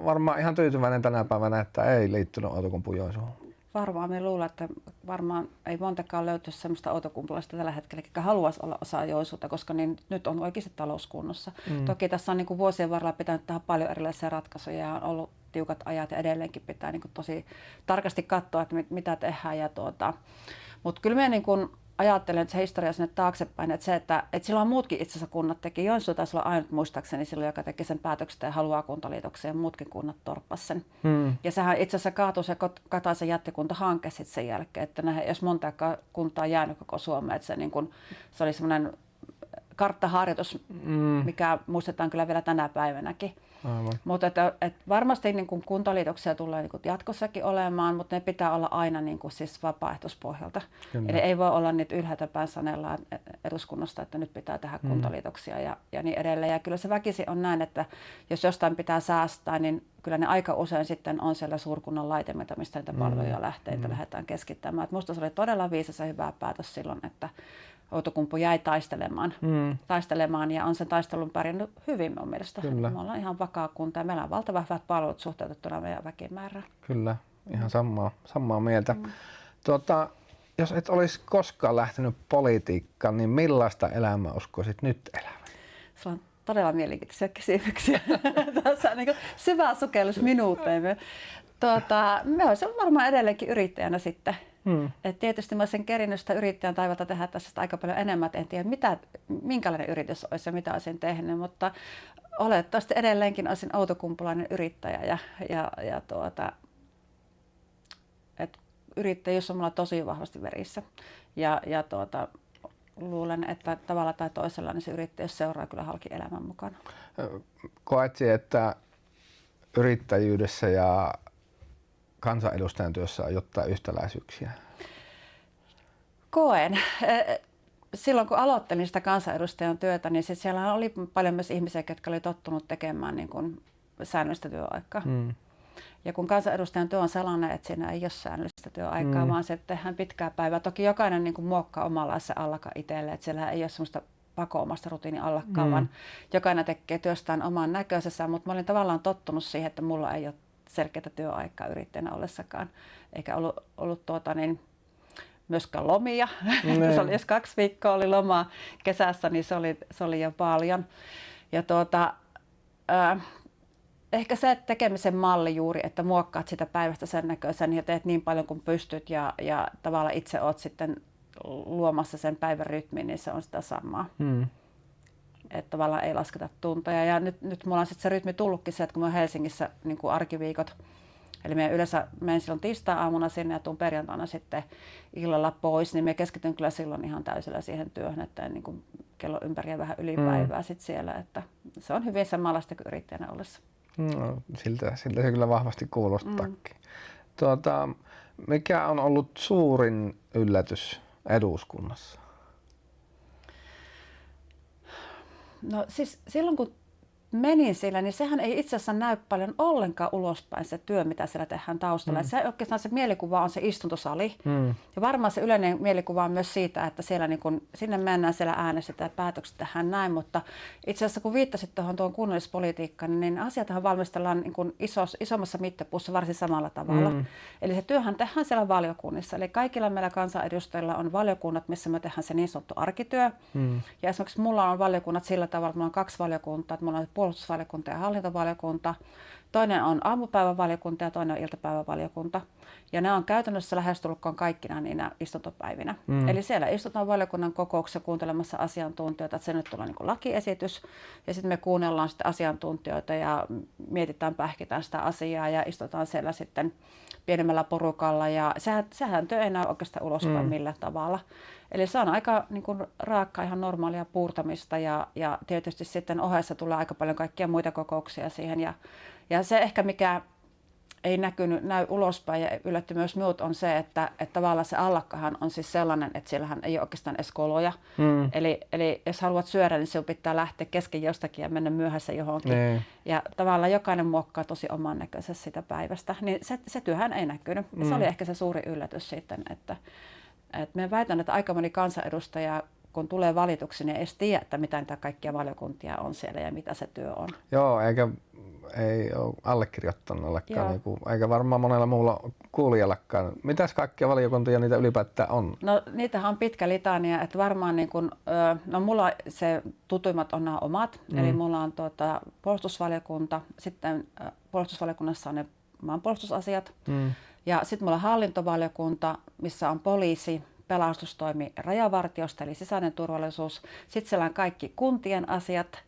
varmaan ihan tyytyväinen tänä päivänä, että ei liittynyt Outokumpu Joensuuhun. Varmaan me luulen, että varmaan ei montakaan löytyisi sellaista outokumpulaista tällä hetkellä, joka haluaisi olla osa Joensuuta, koska niin nyt on oikeasti talouskunnossa. Toki tässä on niin kuin vuosien varrella pitänyt tehdä paljon erilaisia ratkaisuja ja on ollut tiukat ajat ja edelleenkin pitää niin kuin tosi tarkasti katsoa, että mitä tehdään. Mutta kyllä me niin kuin ajattelen, että se historia sinne taaksepäin, että se, että silloin muutkin itse asiassa kunnat teki. Joensuu taisi olla ainut muistaakseni silloin, joka teki sen päätöksen ja haluaa kuntaliitoksen ja muutkin kunnat torppasi sen. Ja sehän itse asiassa kaatui se Kataisen jättikuntahanke sitten sen jälkeen, että jos monta kuntaa on jäänyt koko Suomeen, että se oli semmoinen karttaharjoitus, mikä muistetaan kyllä vielä tänä päivänäkin. Mutta varmasti niin kuin kuntaliitoksia tulee niin kuin jatkossakin olemaan, mutta ne pitää olla aina niin kuin siis vapaaehtoispohjalta. Kyllä. Eli ei voi olla niitä ylhäältä päin sanellaan eduskunnasta, että nyt pitää tehdä kuntaliitoksia ja niin edelleen. Ja kyllä se väkisin on näin, että jos jostain pitää säästää, niin kyllä ne aika usein sitten on siellä suurkunnan laitemilta, mistä niitä palveluja lähdetään keskittämään. Et musta se oli todella viisas ja hyvä päätös silloin, että Outokumpu jäi taistelemaan ja on sen taistelun pärjännyt hyvin mun mielestä. Kyllä. Me ollaan ihan vakaa kunta ja meillä on valtavan hyvät palvelut suhteutettuna meidän väkimäärään. Kyllä, ihan samaa mieltä. Jos et olisi koskaan lähtenyt politiikkaan, niin millaista elämää uskoisit nyt elävän? Se on todella mielenkiintoisia kysymyksiä. Tässä on niin syvä sukellus minuuteen. Me olisin varmaan edelleenkin yrittäjänä sitten. Et tietysti mä olisin kerinyt sitä yrittäjän taivalta tehdä tässä aika paljon enemmän, että en tiedä minkälainen yritys olisi ja mitä olisin tehnyt, mutta olettavasti edelleenkin olisin outokumpulainen yrittäjä et yrittäjyys on mulla tosi vahvasti verissä ja luulen, että tavalla tai toisella niin se yrittäjyys seuraa kyllä halki elämän mukana. Koetsi, että yrittäjyydessä ja kansanedustajan työssä on jotain yhtäläisyyksiä? Koen. Silloin kun aloittelin sitä kansanedustajan työtä, niin siellä oli paljon myös ihmisiä, jotka oli tottunut tekemään niin kuin säännöllistä työaikaa. Ja kun kansanedustajan työ on sellainen, että siinä ei ole säännöllistä työaikaa, vaan se tehdään pitkää päivää. Toki jokainen niin kuin muokkaa omanlaisen allaka itselle, että siellä ei ole semmoista pakoomasta rutiinin allakkaa, vaan jokainen tekee työstään oman näköisessä. Mutta mä olin tavallaan tottunut siihen, että mulla ei ole selkeää työaikaa yrittäjänä ollessakaan, eikä ollut myöskään lomia. Jos 2 viikkoa oli lomaa kesässä, niin se oli jo paljon. Ja ehkä se tekemisen malli juuri, että muokkaat sitä päivästä sen näköisen ja teet niin paljon kuin pystyt ja tavallaan itse oot sitten luomassa sen päivän rytmin, niin se on sitä samaa. Että tavallaan ei lasketa tunteja. Ja nyt mulla on sitten se rytmi tullutkin se, että kun mä oon Helsingissä niin kuin arkiviikot, eli me yleensä menen silloin tiistai-aamuna sinne ja tuun perjantaina sitten illalla pois, niin me keskityn kyllä silloin ihan täysillä siihen työhön, että niin kuin kello ympäri ja vähän ylipäivää sitten siellä. Että se on hyvin samanlaista kuin yrittäjänä ollessa. No, siltä se kyllä vahvasti kuulostaakin. Mikä on ollut suurin yllätys eduskunnassa? No siis silloin kun menin siellä, niin sehän ei itse asiassa näy paljon ollenkaan ulospäin se työ, mitä siellä tehdään taustalla. Se oikeastaan se mielikuva on se istuntosali. Ja varmaan se yleinen mielikuva on myös siitä, että siellä niin kun, sinne mennään, siellä äänestetään ja päätökset tehdään näin. Mutta itse asiassa kun viittasit tuohon kunnallispolitiikkaan, niin asiathan valmistellaan niin kun isommassa mittapuussa varsin samalla tavalla. Eli se työhän tehdään siellä valiokunnissa. Eli kaikilla meillä kansanedustajilla on valiokunnat, missä me tehdään se niin sanottu arkityö. Ja esimerkiksi mulla on valiokunnat sillä tavalla, että mulla on 2 valiokuntaa, että mulla on puolustusvaliokunta ja hallintovaliokunta. Toinen on aamupäivävaliokunta ja toinen on iltapäivävaliokunta. Ja ne on käytännössä lähestulkoon kaikkina niinä istuntopäivinä. Eli siellä istutaan valiokunnan kokouksessa kuuntelemassa asiantuntijoita, että se nyt tulee niin kuin lakiesitys. Ja sitten me kuunnellaan sitten asiantuntijoita ja mietitään, pähkitään sitä asiaa ja istutaan siellä sitten pienemmällä porukalla. Ja sehän työ ei näy oikeastaan ulospäin millään tavalla. Eli se on aika niin kuin raakkaa, ihan normaalia puurtamista ja tietysti sitten ohessa tulee aika paljon kaikkia muita kokouksia siihen. Ja se ehkä mikä ei näy ulospäin ja yllätti myös minut on se, että tavallaan se allakkahan on siis sellainen, että siellähän ei ole oikeastaan edes koloja. Eli jos haluat syödä, niin sinun pitää lähteä kesken jostakin ja mennä myöhässä johonkin. Ja tavallaan jokainen muokkaa tosi oman näköisessä sitä päivästä. Niin se työhän ei näkynyt. Ja se oli ehkä se suuri yllätys sitten, että me väitän, että aika moni kansanedustaja, kun tulee valituksi, niin ei edes tiedä, että mitä niitä kaikkia valiokuntia on siellä ja mitä se työ on. Joo, ei ole allekirjoittanellakaan, eikä varmaan monella muulla kuulijallakaan. Mitäs kaikkia valiokuntia niitä ylipäätään on? No niitähän on pitkä litania, että varmaan niin kun, no mulla se tutuimmat on nämä omat, eli mulla on puolustusvaliokunta, sitten puolustusvaliokunnassa on ne maanpuolustusasiat, ja sitten mulla on hallintovaliokunta, missä on poliisi, pelastustoimi, rajavartiosta eli sisäinen turvallisuus. Sitten siellä on kaikki kuntien asiat,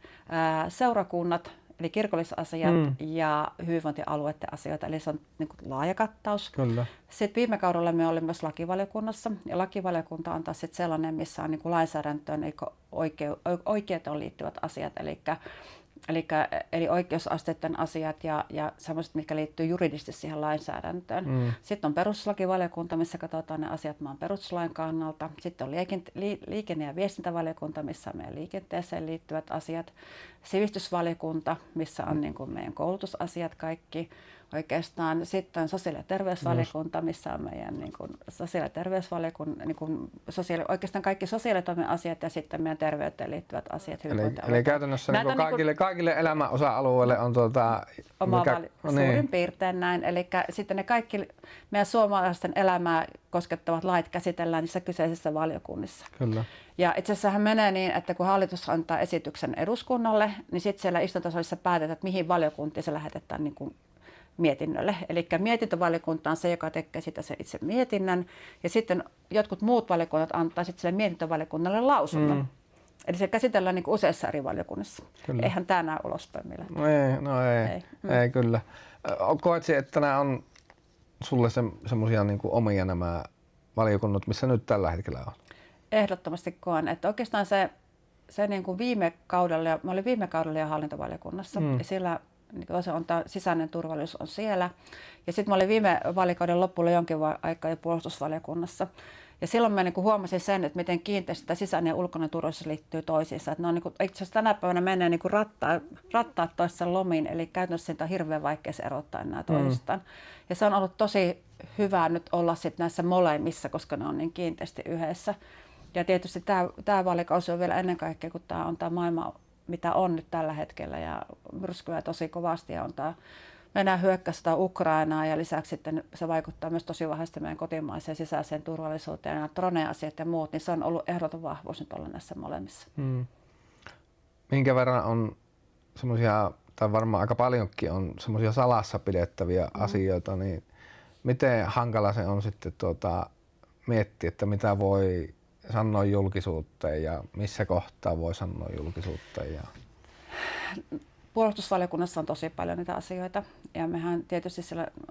seurakunnat eli kirkollisasiat ja hyvinvointialueiden asioita, eli se on niin kuin laaja kattaus. Kyllä. Sitten viime kaudella me olimme myös lakivaliokunnassa ja lakivaliokunta on taas sitten sellainen, missä on niin kuin lainsäädäntöön oikeuteen liittyvät asiat, eli oikeusasteiden asiat ja sellaiset, mitkä liittyy juridisesti siihen lainsäädäntöön. Sitten on perustuslakivaliokunta, missä katsotaan ne asiat maan perustuslain kannalta. Sitten on liikenne- ja viestintävaliokunta, missä on meidän liikenteeseen liittyvät asiat. Sivistysvaliokunta, missä on niin kuin meidän koulutusasiat kaikki. Oikeastaan sitten sosiaali- ja terveysvaliokunta, missä on meidän niin kuin sosiaali- ja terveysvaliokunta, niin kuin oikeastaan kaikki sosiaalitoimen asiat ja sitten meidän terveyteen liittyvät asiat. Eli käytännössä niin kaikille elämän osa-alueille on suurin piirtein näin. Eli sitten ne kaikki meidän suomalaisten elämää koskettavat lait käsitellään niissä kyseisissä valiokunnissa. Kyllä. Ja itse asiassa menee niin, että kun hallitus antaa esityksen eduskunnalle, niin sitten siellä istuntosalissa päätetään, että mihin valiokuntiin se lähetetään niin kuin mietinnölle. Eli mietintövaliokunta on se, joka tekee sitä se itse mietinnän, ja sitten jotkut muut valiokunnat antaa sitten sille mietintövaliokunnalle lausunnon. Eli se käsitellään niin kuin useissa eri valiokunnissa. Kyllä. Eihän tämä näy ulospäin millään. Ei kyllä. Koetko, että nämä on sulle semmoisia niin kuin omia nämä valiokunnat, missä nyt tällä hetkellä on? Ehdottomasti koen, että oikeastaan se niin kuin mä olin viime kaudella jo hallintovaliokunnassa, ja siellä niin se on sisäinen turvallisuus on siellä. Ja sitten mä olin viime vaalikauden loppuun jonkin aikaa jo puolustusvaliokunnassa. Ja silloin mä niin kuin huomasin sen, että miten kiinteästi sisäinen ja ulkoinen turvallisuus liittyy toisiinsa. Että ne on niin kuin, itse asiassa tänä päivänä menee niin kuin rattaat toisessa lomiin, eli käytännössä siitä on hirveän vaikea se erottaa nämä toisistaan. Ja se on ollut tosi hyvä nyt olla sit näissä molemmissa, koska ne on niin kiinteästi yhdessä. Ja tietysti tämä vaalikausi on vielä ennen kaikkea, kun tämä on tämä maailma, mitä on nyt tällä hetkellä, ja myrskyää tosi kovasti, ja on tämä Venäjän hyökkäyssota Ukrainaa, ja lisäksi sitten se vaikuttaa myös tosi vahvasti meidän kotimaiseen sisäiseen turvallisuuteen, ja drone-asiat ja muut, niin se on ollut ehdoton vahvuus nyt olla näissä molemmissa. Minkä verran on semmoisia, tai varmaan aika paljonkin on semmoisia salassa pidettäviä asioita, niin miten hankala se on sitten miettiä, että mitä voi sanoa julkisuuteen ja missä kohtaa voi sanoa julkisuuteen? Puolustusvaliokunnassa on tosi paljon niitä asioita, ja mehän tietysti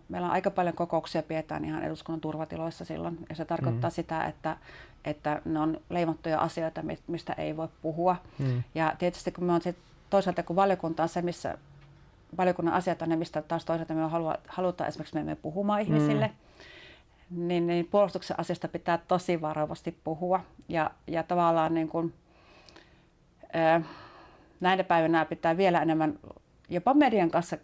meillä on aika paljon kokouksia pidetään ihan eduskunnan turvatiloissa silloin, ja se tarkoittaa sitä, että ne on leimattuja asioita, mistä ei voi puhua. Ja tietysti kun me on toisaalta kun valiokunta on se, missä valiokunnan asiat on ne, mistä taas toisaalta me halutaan esimerkiksi me puhumaan ihmisille, niin puolustuksen asiasta pitää tosi varovasti puhua, ja tavallaan niin kuin, näinä päivinä pitää vielä enemmän jopa median kanssa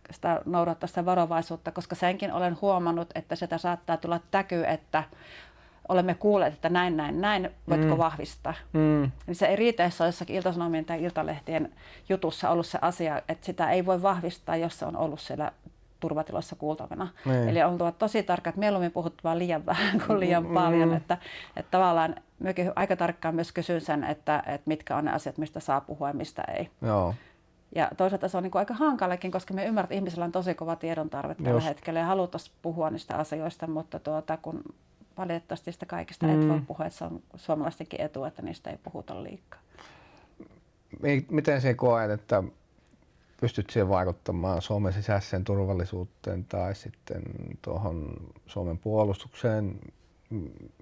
noudattaa sitä varovaisuutta, koska senkin olen huomannut, että sitä saattaa tulla täky, että olemme kuulleet, että näin, voitko vahvistaa. Niin se ei riitä, jos on jossakin Ilta-Sanomien tai Iltalehtien jutussa ollut se asia, että sitä ei voi vahvistaa, jos se on ollut siellä turvatiloissa kuultavana. Eli on oltava tosi tarkka, että mieluummin puhut vaan liian vähän kuin liian paljon. Että tavallaan myöskin aika tarkkaan myös kysyn sen, että mitkä on ne asiat, mistä saa puhua ja mistä ei. Joo. Ja toisaalta se on niin kuin aika hankalakin, koska me ymmärrät, että ihmisillä on tosi kova tiedon tarve tällä hetkellä ja halutaan puhua niistä asioista, mutta kun valitettavasti sitä kaikista et voi puhua, että se on suomalaistenkin etu, että niistä ei puhuta liikaa. Miten sinä koet, että pystyt siihen vaikuttamaan Suomen sisäiseen turvallisuuteen tai sitten tuohon Suomen puolustukseen?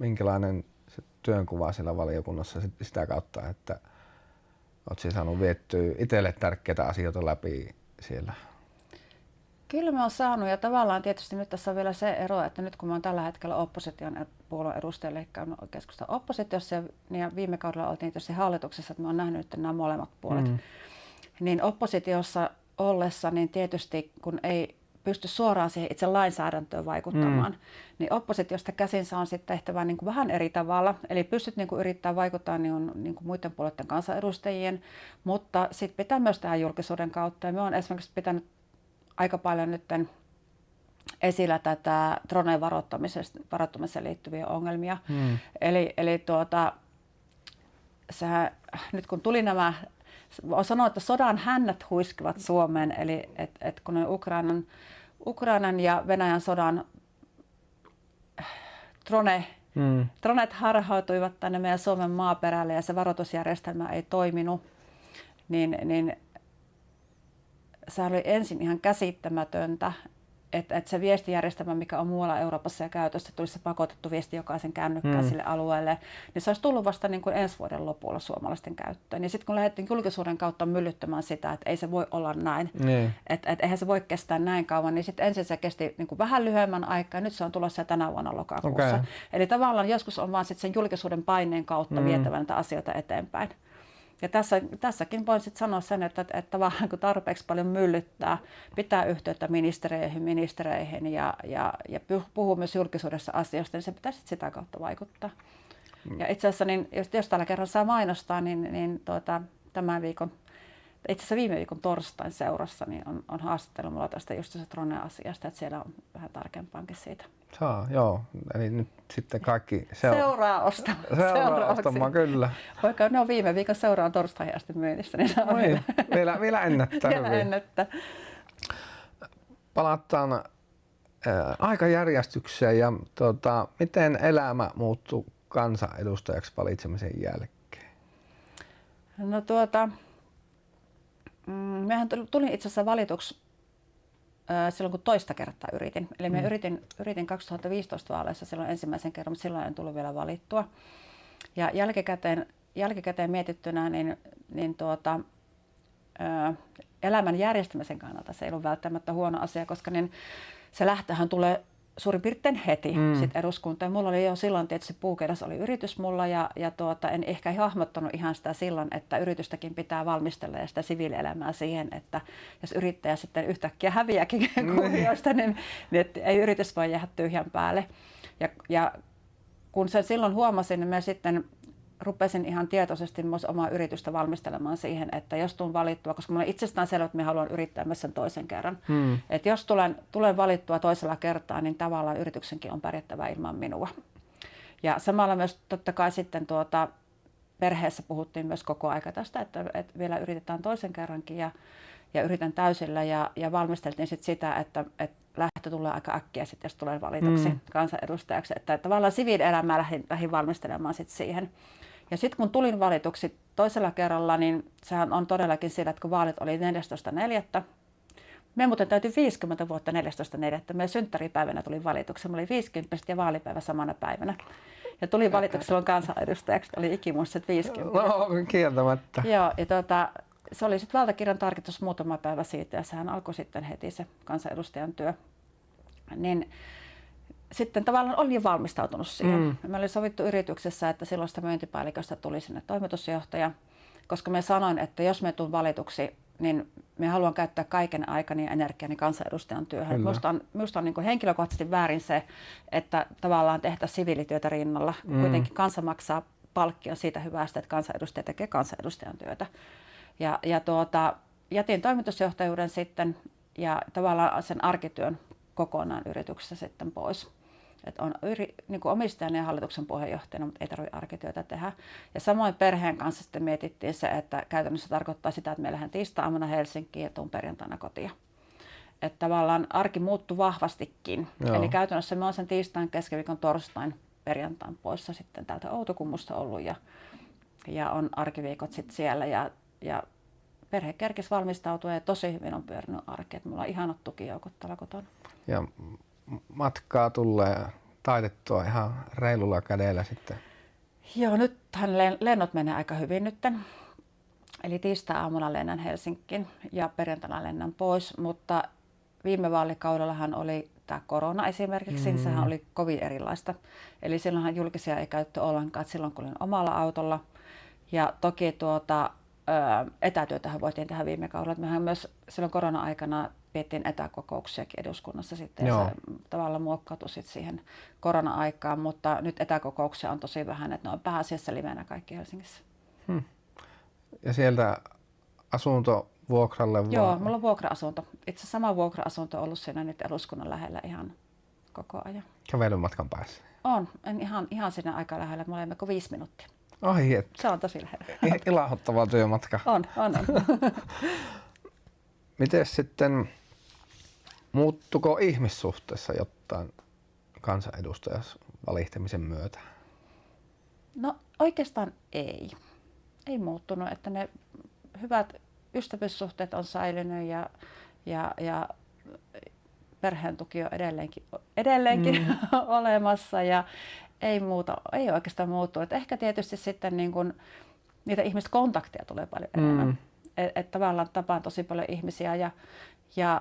Minkälainen se työnkuva siellä valiokunnassa sitä kautta, että olet siis saanut viettyä itselle tärkeitä asioita läpi siellä? Kyllä mä oon saanut, ja tavallaan tietysti nyt tässä on vielä se ero, että nyt kun mä oon tällä hetkellä opposition puolueen edustajille käynyt keskustan oppositiossa ja viime kaudella oltiin tietysti hallituksessa, että mä oon nähnyt nämä molemmat puolet, niin oppositiossa ollessa niin tietysti kun ei pysty suoraan siihen itse lainsäädäntöön vaikuttamaan, niin oppositiosta käsin on sitten tehtävä niin kuin vähän eri tavalla. Eli pystyt niin kuin yrittää vaikuttaa niin kuin muiden puolueiden kansanedustajien, mutta sitten pitää myös tehdä julkisuuden kautta. Ja me on esimerkiksi pitänyt aika paljon nyt esillä tätä droneen varoittamiseen liittyviä ongelmia. Eli nyt kun tuli nämä, on sanoa, että sodan hännät huiskivat Suomeen, eli et kun ne Ukrainan ja Venäjän sodan dronet harhautuivat tänne meidän Suomen maaperälle ja se varoitusjärjestelmä ei toiminut, niin se oli ensin ihan käsittämätöntä, että se viestijärjestelmä, mikä on muualla Euroopassa ja käytössä, tulisi se pakotettu viesti jokaisen kännykkään sille alueelle, niin se olisi tullut vasta niin kuin ensi vuoden lopulla suomalaisten käyttöön. Ja sitten kun lähdettiin julkisuuden kautta myllyttämään sitä, että ei se voi olla näin, että eihän se voi kestää näin kauan, niin sitten ensin se kesti niin kuin vähän lyhyemmän aikaa, ja nyt se on tulossa tänä vuonna lokakuussa. Okay. Eli tavallaan joskus on vaan sit sen julkisuuden paineen kautta vietävä näitä asioita eteenpäin. Ja tässäkin voin sitten sanoa sen, että tavallaan kun tarpeeksi paljon myllyttää, pitää yhteyttä ministereihin ja puhuu myös julkisuudessa asioista, niin se pitää sitten sitä kautta vaikuttaa. Ja itse asiassa, niin jos tällä kerran saa mainostaa, niin tämän viikon, itse asiassa viime viikon torstain seurassa niin on haastattelu mulla tästä just se drone-asiasta, että siellä on vähän tarkempaankin siitä. Joo. Eli nyt sitten kaikki seuraa ostamaan, kyllä. Vaikka ne on viime viikon seuraan torstaihin asti myynnissä, niin se on vielä ennättää. Vielä ennättää. Palataan aikajärjestykseen ja miten elämä muuttui kansanedustajaksi valitsemisen jälkeen? No mehän tulin itse asiassa valituksi silloin, kun toista kertaa yritin. Eli mä yritin 2015 vaaleissa silloin ensimmäisen kerran, mutta silloin en tullut vielä valittua. Ja jälkikäteen mietittynä, elämän järjestämisen kannalta se ei ollut välttämättä huono asia, koska se lähtöhän tulee suurin piirtein heti sit eduskuntaan. Mulla oli jo silloin tietysti puukehdas oli yritys mulla ja en ehkä hahmottanut ihan sitä silloin, että yritystäkin pitää valmistella ja sitä siviilielämää siihen, että jos yrittäjä sitten yhtäkkiä häviääkin kuvioista, niin ei yritys voi jäädä tyhjän päälle. Ja kun sen silloin huomasin, niin mä sitten rupesin ihan tietoisesti myös omaa yritystä valmistelemaan siihen, että jos tulen valittua, koska minulla on itsestään selvä, että minä haluan yrittää myös sen toisen kerran. Että jos tulen valittua toisella kertaa, niin tavallaan yrityksenkin on pärjättävä ilman minua. Ja samalla myös totta kai sitten perheessä puhuttiin myös koko aika tästä, että vielä yritetään toisen kerrankin ja yritän täysillä ja valmisteltiin sitten sitä, että lähtö tulee aika äkkiä sitten, jos tulee valituksi kansanedustajaksi. Että tavallaan siviilielämää lähdin valmistelemaan sitten siihen. Ja sitten kun tulin valituksi toisella kerralla, niin sehän on todellakin sillä, että kun vaalit oli 14.4. Me muuten täytyi 50 vuotta 14.4. Meidän synttäripäivänä tulin valituksi. Mä olin 50 ja vaalipäivä samana päivänä. Ja tulin valituksi silloin kansanedustajaksi. Oli ikimuistot 50. No, kieltämättä. Joo, ja se oli sitten valtakirjan tarkistus muutama päivä siitä ja sehän alkoi sitten heti se kansanedustajan työ. Niin sitten tavallaan olin jo valmistautunut siihen. Me oli sovittu yrityksessä, että silloista myyntipäälliköstä tuli sinne toimitusjohtaja, koska me sanoin, että jos me tulen valituksi, niin me haluan käyttää kaiken aikani ja energiani kansanedustajan työhön. Minusta on niin kuin henkilökohtaisesti väärin se, että tavallaan tehtäisiin siviilityötä rinnalla. Kuitenkin kansa maksaa palkkion siitä hyvästä, että kansanedustaja tekee kansanedustajan työtä. Jätin toimitusjohtajuuden sitten ja tavallaan sen arkityön kokonaan yrityksessä sitten pois. Että on niin kuin omistajana ja hallituksen puheenjohtajana, mutta ei tarvitse arkityötä tehdä. Ja samoin perheen kanssa sitten mietittiin se, että käytännössä tarkoittaa sitä, että me lähden tiistai-aamuna Helsinkiin ja tuun perjantaina kotiin. Että tavallaan arki muuttui vahvastikin. Joo. Eli käytännössä me olen sen tiistain, keskiviikon, torstain, perjantain poissa sitten täältä Outokummusta ollut ja on arkiviikot sitten siellä ja perhe kerkesi valmistautua ja tosi hyvin on pyörinyt arki. Että mulla on ihanat tukijoukot täällä kotona. Ja matkaa tulee taitettua ihan reilulla kädellä sitten. Joo, nythän lennot menee aika hyvin nytten. Eli tiistai-aamuna lennän Helsinkiin ja perjantaina lennän pois, mutta viime vaalikaudellahan oli tämä korona esimerkiksi, sehän oli kovin erilaista. Eli silloinhan julkisia ei käytetty ollenkaan, että silloin kun olin omalla autolla. Ja toki etätyötähän voitiin tehdä viime kaudella. Mehän myös silloin korona-aikana pidettiin etäkokouksiakin eduskunnassa sitten ja se tavallaan muokkautui sitten siihen korona-aikaan, mutta nyt etäkokouksia on tosi vähän, että ne on pääasiassa livenä kaikki Helsingissä. Ja sieltä asunto vuokralle vaan? Joo, mulla on vuokra-asunto. Itse asiassa sama vuokra-asunto on ollut siinä nyt eduskunnan lähellä ihan koko ajan. Kävelymatkan päässä? On, en ihan siinä aika lähellä. Me olemme 5 minuuttia. Ai et. Se on tosi lähellä. Ilahottava työmatka. On. Miten sitten, muuttuko ihmissuhteessa jotain kansanedustajas valihtamisen myötä? No oikeastaan ei. Ei muuttunut, että ne hyvät ystävyyssuhteet on säilynyt ja perheen tuki on edelleenkin olemassa ja ei oikeastaan muuttunut. Ehkä tietysti sitten niin kun, niitä ihmiskontakteja tulee paljon enemmän. Et tavallaan tapaan tosi paljon ihmisiä ja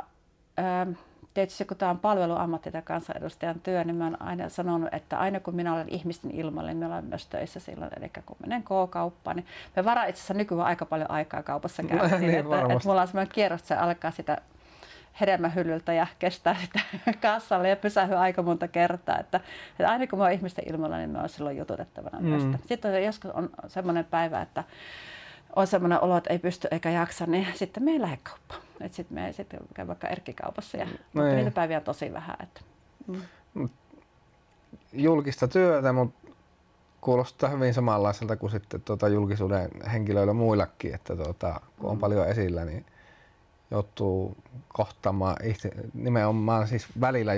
tietysti kun tämä on palveluammatti tämä kansanedustajan työ, niin mä oon aina sanonut, että aina kun minä olen ihmisten ilmalle, niin minä olen myös töissä silloin. Eli kun menen K-kauppaan, niin me varaan itse asiassa nykyään aika paljon aikaa kaupassa käyntiin. Niin, että mulla on sellainen kierros, että se alkaa sitä hedelmähyllyltä ja kestää sitä kassalle ja pysähtyy aika monta kertaa. Että aina kun mä oon ihmisten ilmalla, niin mä oon silloin jututettavana myös. Sitten joskus on semmoinen päivä, että on semmoinen olo, että ei pysty eikä jaksa, niin sitten me ei lähde kauppaan. Sitten me käy vaikka Erkkikaupassa ja niitä päiviä on tosi vähän. Että, julkista työtä, mutta kuulostaa hyvin samanlaiselta kuin sitten julkisuuden henkilöillä muillakin, että kun on paljon esillä, niin joutuu kohtaamaan nimenomaan siis välillä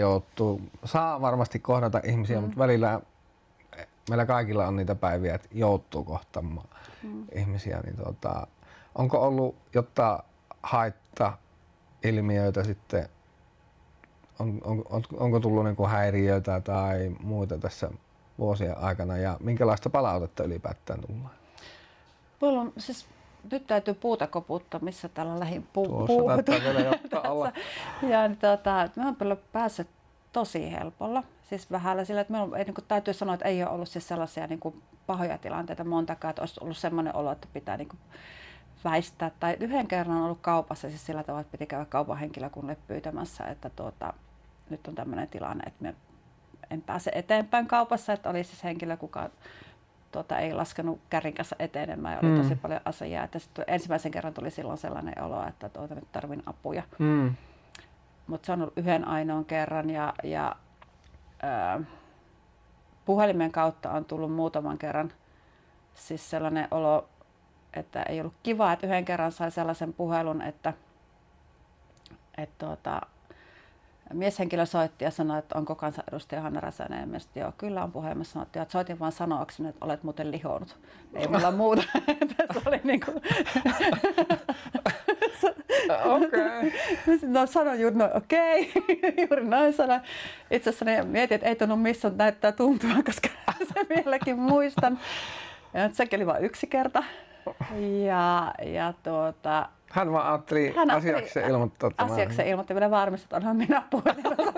saa varmasti kohdata ihmisiä, mutta välillä meillä kaikilla on niitä päiviä, että joutuu kohtaamaan ihmisiä, niin onko ollut jotain haitta-ilmiöitä sitten, onko tullut niin kuin häiriöitä tai muita tässä vuosien aikana ja minkälaista palautetta ylipäätään tullaan? Mulla on, siis, nyt täytyy puuta koputtaa, missä täällä lähin ja niin, me on kyllä päässyt tosi helpolla, siis vähällä sillä, että meillä ei, niin kuin, täytyy sanoa, että ei ole ollut siis sellaisia niin kuin pahoja tilanteita montakaan, että olisi ollut sellainen olo, että pitää niin kuin väistää. Tai yhden kerran on ollut kaupassa siis sillä tavalla, että piti käydä kaupan henkilökunnalle pyytämässä, että nyt on tämmöinen tilanne, että en pääse eteenpäin kaupassa, että oli siis henkilö, kuka ei laskenut kärrin kanssa etenemään ja oli tosi paljon asiaa. Että ensimmäisen kerran tuli silloin sellainen olo, että nyt tarvin apuja. Mutta se on ollut yhden ainoan kerran ja puhelimen kautta on tullut muutaman kerran siis sellainen olo, että ei ollut kiva, että yhden kerran sai sellaisen puhelun, että mieshenkilö soitti ja sanoi, että onko kansanedustaja Hanna Räsänen. Ja mielestäni, joo, kyllä on puhelimessa. Sanottiin, että soitin vaan sanoakseni, että olet muuten lihonut. Ei mulla muuta. Se oli niin kuin... Okei. No sanoin juuri, no okei. Juuri näin sanoin. Itse asiassa mietin, että ei tunnu missä näyttää tuntua, koska se vieläkin muistan. Ja sekin oli vain yksi kerta. Hän vaan ajatteli asiakseen ilmoittaa tämän. Asiakseen ilmoitti vielä varmistaa, että onhan minä puhelimessa.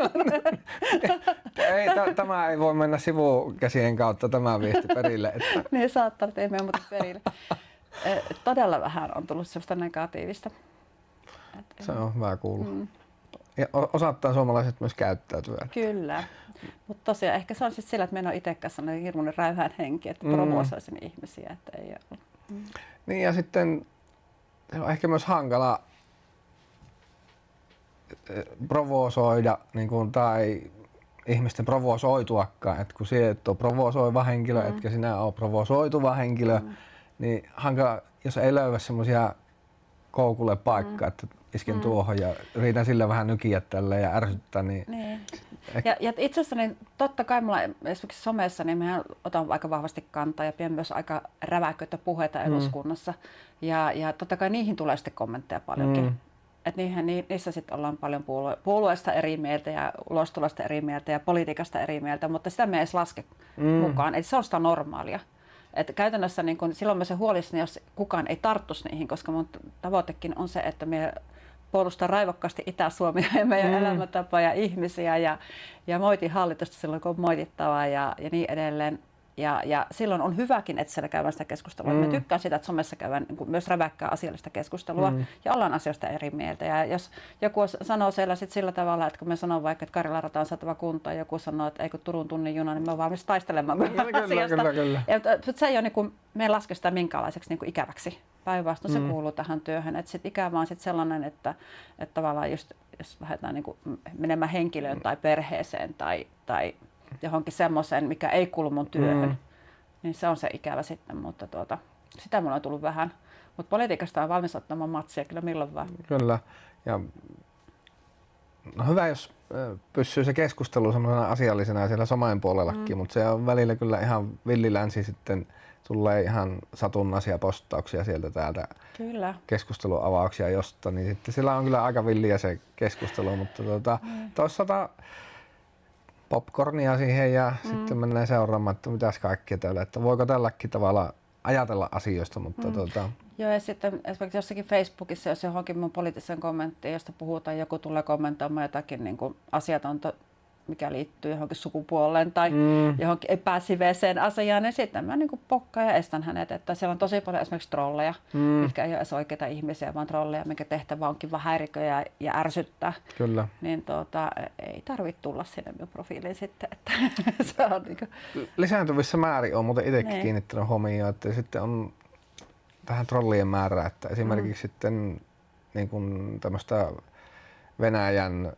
Tämä ei voi mennä sivukäsien kautta tämä viesti perille. Että... niin saattaa, että ei mene muuta perille. Todella vähän on tullut sellaista negatiivista. Se on hyvä kuulla. Ja osaattaa suomalaiset myös käyttäytyä. Kyllä. Mutta tosiaan ehkä se on siis sillä, että meillä on itsekään sellainen hirmuinen räyhään henki, että provosoisin ihmisiä. Että ei ole. Niin ja sitten se on ehkä myös hankala provosoida niin kuin, tai ihmisten provosoituakaan, että kun sinä et ole provosoiva henkilö, etkä sinä ole provosoituva henkilö, niin hankala, jos ei löyä semmoisia koukulle paikkaa, että isken tuohon ja yritän sillä vähän nykiä tälle ja ärsyttää. Niin. Ja itse asiassa niin totta kai mulla esimerkiksi somessa, niin mehän otan aika vahvasti kantaa ja pidän myös aika räväköitä puheita eduskunnassa. Ja totta kai niihin tulee sitten kommentteja paljonkin. Että niissä sitten ollaan paljon puolueesta eri mieltä ja ulostulosta eri mieltä ja politiikasta eri mieltä, mutta sitä me ei edes laske mukaan. Eli se on sitä normaalia. Että käytännössä niin kun, silloin mä se huolissani, jos kukaan ei tarttuisi niihin, koska mun tavoitekin on se, että me puolustaa raivokkaasti Itä-Suomea ja meidän elämäntapaa ja ihmisiä ja moitin hallitusta silloin, kun on moitittavaa ja niin edelleen. Ja silloin on hyväkin, että siellä käydään sitä keskustelua. Mä tykkään sitä, että somessa käydään niin myös räväkkää asiallista keskustelua ja ollaan asioista eri mieltä. Ja jos joku sanoo siellä sit sillä tavalla, että kun me sanon vaikka, että Karjalan rata on saatava kuntoon, ja joku sanoo, että ei kun Turun tunnin juna, niin me on valmis taistelemaan asiasta. Kyllä. Ja, se ei ole, niin kuin, me ei laske sitä minkälaiseksi niin kuin ikäväksi. Päinvastoin se kuuluu tähän työhön. Että sit ikävä on sit sellainen, että tavallaan just, jos lähdetään niin kuin menemään henkilöön tai perheeseen tai johonkin semmoiseen, mikä ei kuulu mun työhön, niin se on se ikävä sitten, mutta sitä mulla on tullut vähän. Mutta politiikasta on valmis ottamaan matsia kyllä milloin vaan. Kyllä. Ja no hyvä, jos pysyy se keskustelu semmoisena asiallisena siellä somen puolellakin, mutta se on välillä kyllä ihan villilänsi sitten. Tulee ihan satunnaisia postauksia sieltä täältä, kyllä. Keskusteluavauksia josta, niin sitten sillä on kyllä aika villiä se keskustelu, mutta toisaalta popcornia siihen ja sitten mennään seuraamaan, että mitäs kaikkea täällä, että voiko tälläkin tavalla ajatella asioista, mutta Joo, ja sitten esimerkiksi jossakin Facebookissa, jos johonkin mun poliittisen kommenttiin, josta puhutaan, joku tulee kommentoimaan jotakin niin kuin asiatonta, mikä liittyy johonkin sukupuoleen tai johonkin epäsiveeseen asiaan, niin sitten mä niin kuin pokkaan ja estän hänet. Että siellä on tosi paljon esimerkiksi trolleja, mitkä ei ole edes oikeita ihmisiä, vaan trolleja, minkä tehtävä onkin vaan häiriköä ja ärsyttää. Kyllä. Niin ei tarvitse tulla sinne minun profiiliin sitten. Että se on niin kuin... Lisääntyvissä määrin on muuten itsekin kiinnittänyt huomioon, että sitten on tähän trollien määrää, että esimerkiksi sitten niin kuin tämmöistä Venäjän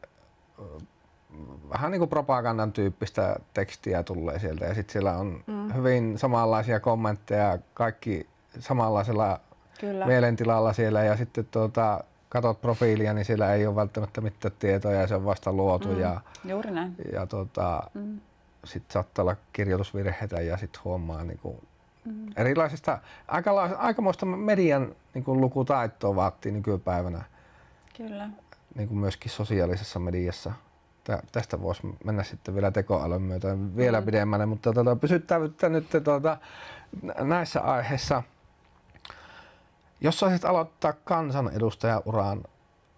vähän niin kuin propagandan tyyppistä tekstiä tulee sieltä ja sitten siellä on hyvin samanlaisia kommentteja, kaikki samanlaisella mielentilalla siellä ja sitten katot profiilia, niin siellä ei ole välttämättä mitään tietoja ja se on vasta luotu. Juuri näin. Ja sitten saattaa olla kirjoitusvirheitä ja sitten huomaa niinku erilaisista, aikamoista median niinku lukutaitoa vaatii nykypäivänä. Kyllä. Niinku myöskin sosiaalisessa mediassa. Tästä voisi mennä sitten vielä tekoälyn myötä vielä pidemmälle, mutta pysyttäydytään nyt näissä aiheissa. Jos saisit aloittaa kansanedustajauran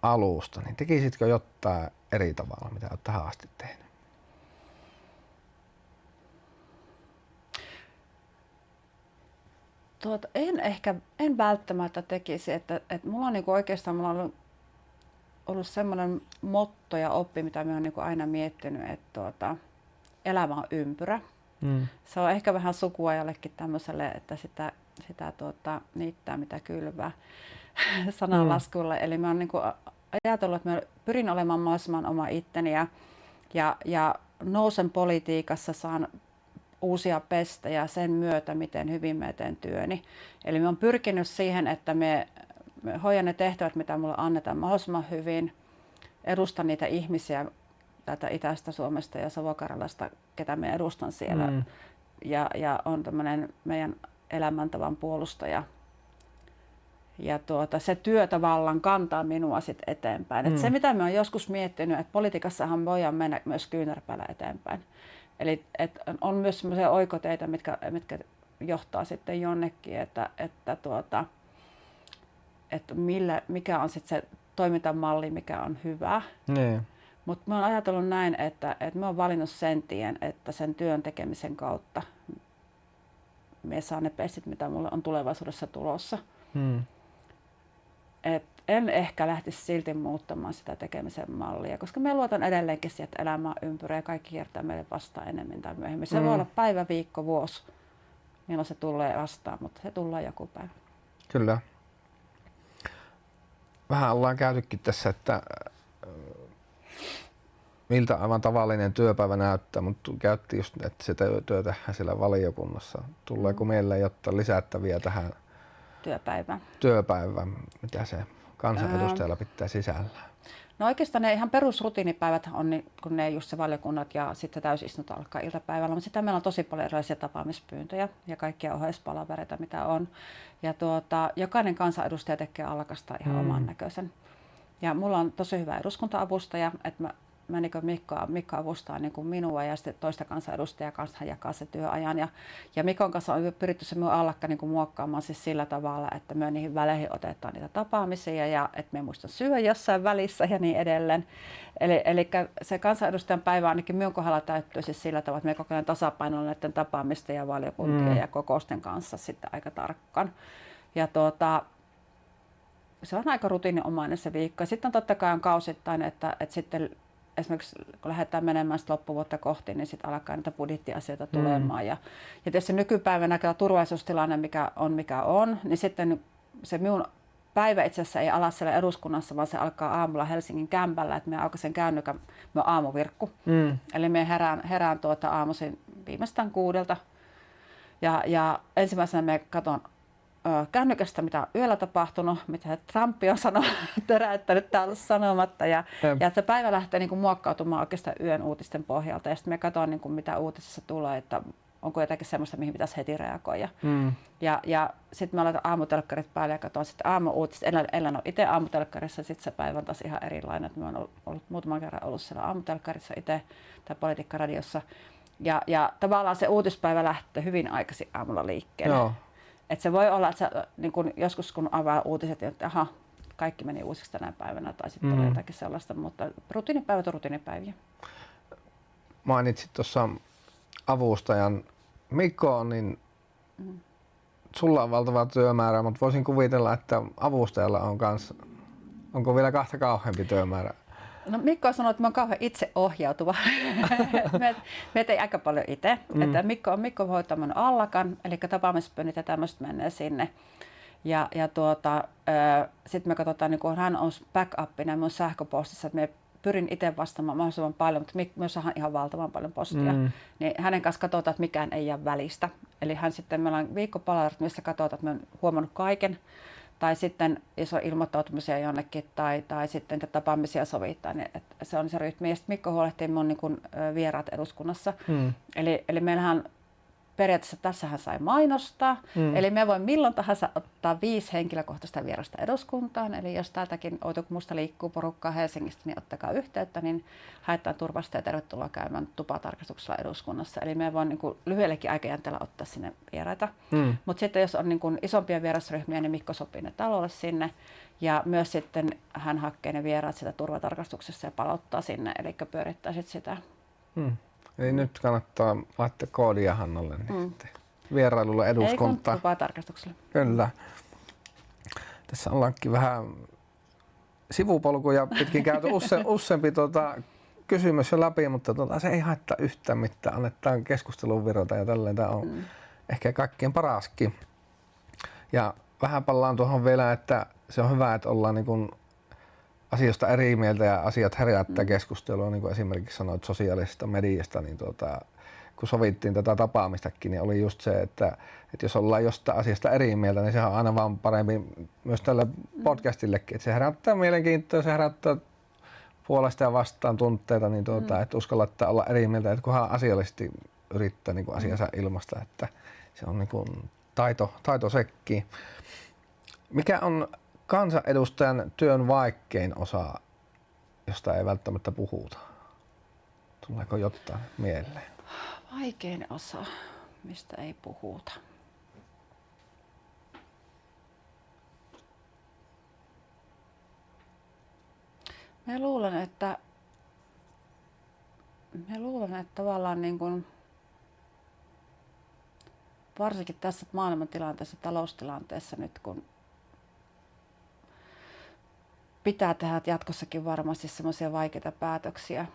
alusta, niin tekisitkö jotain eri tavalla, mitä olet tähän asti tehnyt? En välttämättä tekisi, että mulla on oikeastaan ollut semmoinen motto ja oppi, mitä mä oon aina miettinyt, että elämä on ympyrä. Se on ehkä vähän sukua jollekin tämmöiselle, että sitä niittää mitä kylvää sananlaskulla. Eli mä oon ajatellut, että mä pyrin olemaan mahdollisimman oma itteni ja nousen politiikassa, saan uusia pestejä sen myötä, miten hyvin mä teen työni. Eli mä oon pyrkinyt siihen, että me hoidan ne tehtävät, mitä mulle annetaan mahdollisimman hyvin. Edustan niitä ihmisiä täältä itäistä Suomesta ja Savo-Karjalasta, ketä me edustan siellä. Ja on tämmöinen meidän elämäntavan puolustaja. Ja se työ tavallaan kantaa minua sit eteenpäin. Et se, mitä mä oon joskus miettinyt, että politiikassahan voidaan mennä myös kyynärpäällä eteenpäin. Eli on myös sellaisia oikoteitä, mitkä johtaa sitten jonnekin, että mikä on sitten se toimintamalli, mikä on hyvä. Mutta mä oon ajatellut näin, että mä oon valinnut sen tien, että sen työn tekemisen kautta me saan ne pestit, mitä mulle on tulevaisuudessa tulossa. En ehkä lähtisi silti muuttamaan sitä tekemisen mallia, koska me luotan edelleenkin siihen, että elämä on ympyrä ja kaikki kiertää meille vastaan enemmän tai myöhemmin. Se voi olla päivä, viikko, vuosi, milloin se tulee vastaan, mutta se tulee joku päivä. Kyllä. Vähän ollaan käytykin tässä, että miltä aivan tavallinen työpäivä näyttää, mutta käytti just, että sitä työtä siellä valiokunnassa. Tuleeko mieleen jotta lisättäviä tähän työpäivään, mitä se kansanedustajalla pitää sisällään? No oikeastaan ne ihan perusrutiinipäivät on, niin, kun ne just se valiokunnat ja sitten täysistunto alkaa iltapäivällä, mutta sitten meillä on tosi paljon erilaisia tapaamispyyntöjä ja kaikkia oheispalavereita, mitä on. Ja jokainen kansanedustaja tekee alkasta ihan oman näköisen. Ja mulla on tosi hyvä eduskunta-avustaja, että mä niin kuin Mikko avustaa niin kuin minua ja sitten toista kansanedustajaa kanssa hän jakaa se työajan. Ja Mikon kanssa on pyritty se minun allakka niin kuin muokkaamaan siis sillä tavalla, että me niihin väleihin otetaan niitä tapaamisia ja että me muistan syödä jossain välissä ja niin edelleen. Eli se kansanedustajan päivä ainakin minun kohdalla täyttyy siis sillä tavalla, että me koko ajan tasapainoilla näiden tapaamisten ja valiokuntien ja kokousten kanssa sitten aika tarkkaan. Ja se on aika rutiininomainen se viikko. Sitten on totta kai on kausittain, että sitten esimerkiksi kun lähdetään menemään loppuvuotta kohti, niin sitten alkaa niitä budjettiasioita tulemaan. Ja tietysti nykypäivänä tämä turvallisuustilanne, mikä on, niin sitten se minun päivä itse asiassa ei ala siellä eduskunnassa, vaan se alkaa aamulla Helsingin kämpällä, että me aukaisen kännykän, me on aamuvirkku. Eli me herään aamuisin viimeistään 6. Ja ensimmäisenä me katson kännykästä, mitä on yöllä tapahtunut, mitä Trump on töräyttänyt täällä sanomatta. Ja se päivä lähtee niin kuin muokkautumaan oikeastaan yön uutisten pohjalta. Ja sitten me katson, niin kuin mitä uutisissa tulee, että onko jotakin sellaista, mihin pitäisi heti reagoida. Ja sitten mä laitan aamutelkkarit päälle ja katson sitten aamuuutiset. En ole itse aamutelkkarissa, sitten se päivä on taas ihan erilainen. Mä oon ollut muutaman kerran ollut siellä aamutelkkarissa itse tai Politiikka-radiossa. Ja tavallaan se uutispäivä lähtee hyvin aikaisin aamulla liikkeelle. Joo. Et se voi olla, että niin kun joskus kun avaa uutiset, että aha, kaikki meni uusiksi tänä päivänä tai sitten oli jotakin sellaista, mutta rutiinipäivät on rutiinipäiviä. Mainitsit tuossa avustajan Mikko, niin sulla on valtava työmäärä, mutta voisin kuvitella, että avustajalla on onko vielä kahta kauheampi työmäärä? No Mikko sanoi, että mä oon kauhean itseohjautuva. Me tein aika paljon itse. Että Mikko hoitaa mun allakan, eli tapaamispyynnit ja tämmöiset menee sinne. Ja sitten me katsotaan, niin kun hän on backupina mun sähköpostissa, että me pyrin itse vastaamaan mahdollisimman paljon, mutta myös saan ihan valtavan paljon postia. Niin hänen kanssa katsotaan, että mikään ei jää välistä. Eli meillä on viikkopalaverit, missä katsotaan, että mä oon huomannut kaiken tai sitten jos on ilmoittautumisia jonnekin tai sitten tapaamisia sovittaa, niin että se on se rytmi. Ja sitten Mikko huolehtii mun niin kuin vieraat eduskunnassa. Eli meillähän periaatteessa tässähän sai mainostaa, eli me voin milloin tahansa ottaa 5 henkilökohtaista vierasta eduskuntaan, eli jos täältäkin Outokummusta liikkuu porukkaa Helsingistä, niin ottakaa yhteyttä, niin haetaan turvasta ja tervetuloa käymään tupatarkastuksella eduskunnassa. Eli me voin niin kuin lyhyellekin aikajänteellä ottaa sinne vieraita, mutta sitten jos on niin kuin isompia vierasryhmiä, niin Mikko sopii ne talolle sinne, ja myös sitten hän hakee ne vieraat sitä turvatarkastuksessa ja palauttaa sinne, eli pyörittää sitten sitä. Eli nyt kannattaa laittaa koodia Hannalle niin sitten vierailulla eduskuntaan. Ei kun lupatarkastukselle. Kyllä. Tässä ollaankin vähän sivupolkuja pitkin käyty useampi kysymys jo läpi, mutta se ei haittaa yhtään mitään. Annetaan keskustelun virota ja tälleen. Tämä on ehkä kaikkein paraskin. Ja vähän pallaan tuohon vielä, että se on hyvä, että ollaan niin kuin asioista eri mieltä ja asiat herättää keskustelua, niin kuin esimerkiksi sanoit sosiaalisesta mediasta, niin kun sovittiin tätä tapaamistakin, niin oli just se, että jos ollaan jostain asiasta eri mieltä, niin sehän on aina vaan parempi myös tälle podcastillekin, että se herättää mielenkiintoa, se herättää puolesta ja vastaan tunteita, niin että uskallattaa olla eri mieltä, että kunhan asiallisesti yrittää niin kuin asiansa ilmaista, että se on niin kuin taito sekin. Mikä on kansanedustajan työn vaikein osa, josta ei välttämättä puhuta? Tuleeko jotain mieleen? Vaikein osa, mistä ei puhuta. Mä luulen, että tavallaan niin kuin, varsinkin tässä maailmantilanteessa, taloustilanteessa nyt, kun pitää tehdä jatkossakin varmasti semmoisia vaikeita päätöksiä,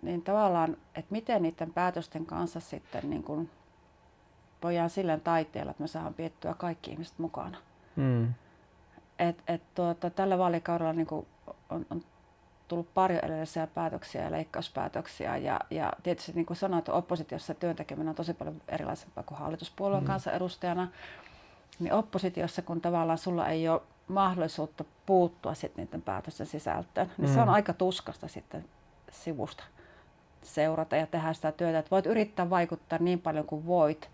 niin tavallaan, että miten niiden päätösten kanssa sitten niin kuin voidaan silleen taiteella, että me saadaan piettyä kaikki ihmiset mukana. Tällä vaalikaudella niin kuin on tullut paljon edellisiä päätöksiä ja leikkauspäätöksiä ja tietysti niin kuin sanoin, että oppositiossa työn tekeminen on tosi paljon erilaisempaa kuin hallituspuolueen kansanedustajana, niin oppositiossa kun tavallaan sulla ei ole mahdollisuutta puuttua sitten niiden päätösten sisältöön, niin se on aika tuskasta sitten sivusta seurata ja tehdä sitä työtä, että voit yrittää vaikuttaa niin paljon kuin voit.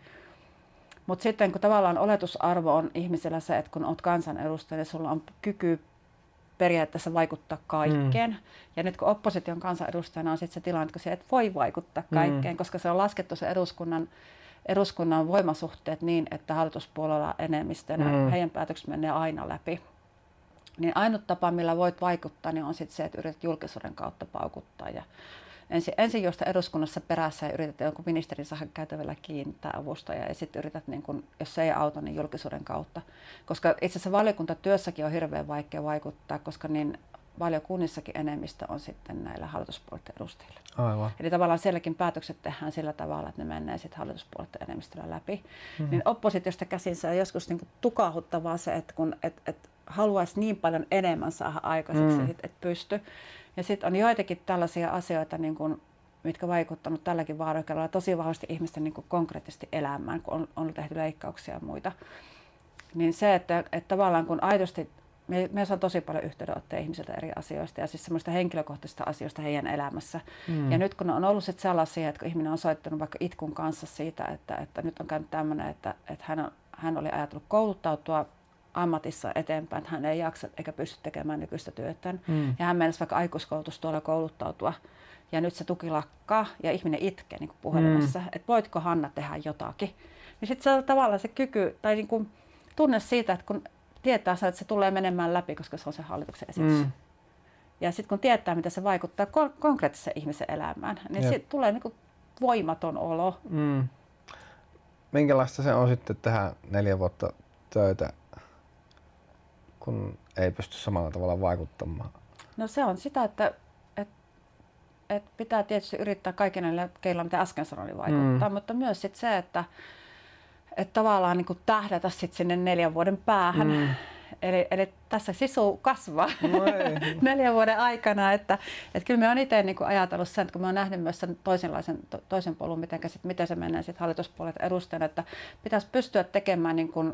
Mutta sitten kun tavallaan oletusarvo on ihmisellä se, että kun olet kansanedustaja, niin sulla on kyky periaatteessa vaikuttaa kaikkeen. Ja nyt kun opposition kansanedustajana on sitten se tilanne, että et voi vaikuttaa kaikkeen, koska se on laskettu se eduskunnan voimasuhteet niin, että hallituspuolella enemmistönä heidän päätökset menee aina läpi. Niin ainut tapa, millä voit vaikuttaa, niin on sitten se, että yrität julkisuuden kautta paukuttaa. Ja ensin juosta eduskunnassa perässä ja yrität jonkun ministerin saada käytävällä kiinni tai avustaja ja sitten yrität, niin kun, jos se ei auta, niin julkisuuden kautta. Koska itse asiassa valiokuntatyössäkin on hirveän vaikea vaikuttaa, koska niin valiokunnissakin enemmistö on sitten näillä hallituspuolueiden edustajilla. Aivan. Eli tavallaan sielläkin päätökset tehdään sillä tavalla, että ne menee sitten hallituspuolueiden enemmistöllä läpi. Niin oppositiosta käsin se on joskus niin kuin tukahduttavaa se, että kun haluaisi niin paljon enemmän saada aikaiseksi, että pysty. Ja sitten on joitakin tällaisia asioita, niin kun, mitkä vaikuttanut tälläkin vaalikaudella tosi vahvasti ihmisten niin kun konkreettisesti elämään, kun on tehty leikkauksia ja muita. Niin se, että tavallaan kun aidosti, me saa tosi paljon yhteydenottoja ihmisiltä eri asioista ja siis semmoista henkilökohtaisista asioista heidän elämässä. Ja nyt kun on ollut sit sellaisia, että kun ihminen on soittanut vaikka itkun kanssa siitä, että nyt on käynyt tämmöinen, että hän oli ajatellut kouluttautua ammatissa eteenpäin, että hän ei jaksa eikä pysty tekemään nykyistä työtään. Ja hän meinasi vaikka aikuiskoulutus tuolla kouluttautua. Ja nyt se tuki lakkaa ja ihminen itkee niin kuin puhelimessa, että voitko Hanna tehdä jotakin. Niin sitten se on tavallaan se kyky tai niin kuin tunne siitä, että kun tietää, että se tulee menemään läpi, koska se on se hallituksen esitys. Ja sitten kun tietää, mitä se vaikuttaa konkreettisen ihmisen elämään, niin siitä tulee niin kuin voimaton olo. Minkälaista se on sitten tehdä 4 vuotta töitä, kun ei pysty samalla tavalla vaikuttamaan? No se on sitä, että pitää tietysti yrittää kaikilla näillä keinoilla, mitä äsken sanoin, vaikuttaa, mutta myös sit se, että tavallaan niin kuin tähdätä sit sinne 4 vuoden päähän. Eli tässä sisu kasvaa 4 vuoden aikana. Että kyllä me on itse niin kuin ajatellut sen, että kun me on nähnyt myös sen toisen polun, miten se menee sit hallituspuolet edustajana, että pitäisi pystyä tekemään niin kuin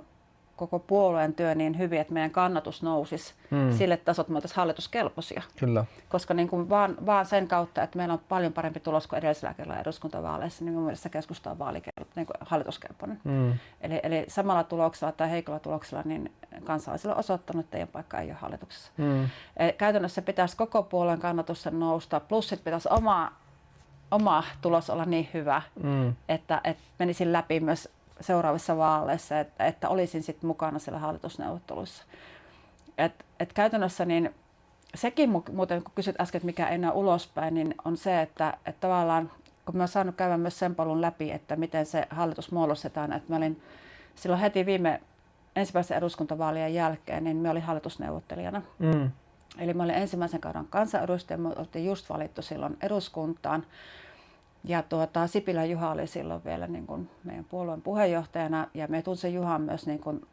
koko puolueen työ niin hyvin, että meidän kannatus nousisi sille tasolle, että me oltaisiin hallituskelpoisia. Kyllä. Koska niin kuin vaan sen kautta, että meillä on paljon parempi tulos kuin edellisellä kerralla eduskuntavaaleissa, niin mun mielestä keskusta on niin kuin hallituskelpoinen. Eli samalla tuloksella tai heikolla tuloksella niin kansalaisille on osoittanut, että teidän paikka ei ole hallituksessa. Käytännössä pitäisi koko puolueen kannatusta nousta, plus sitten pitäisi oma tulos olla niin hyvä, että menisin läpi myös seuraavissa vaaleissa, että olisin sitten mukana siellä hallitusneuvotteluissa. Et käytännössä niin sekin muuten, kun kysyt äsken, että mikä ei näy ulospäin, niin on se, että tavallaan, kun mä oon saanut käydä myös sen polun läpi, että miten se hallitus muodostetaan, että mä olin silloin heti ensimmäisen eduskuntavaalien jälkeen, niin mä olin hallitusneuvottelijana. Eli mä olin ensimmäisen kauden kansanedustaja, me oltiin just valittu silloin eduskuntaan. Ja Sipilän Juha oli silloin vielä niin kuin meidän puolueen puheenjohtajana ja me tunsin Juhan myös niin kuin,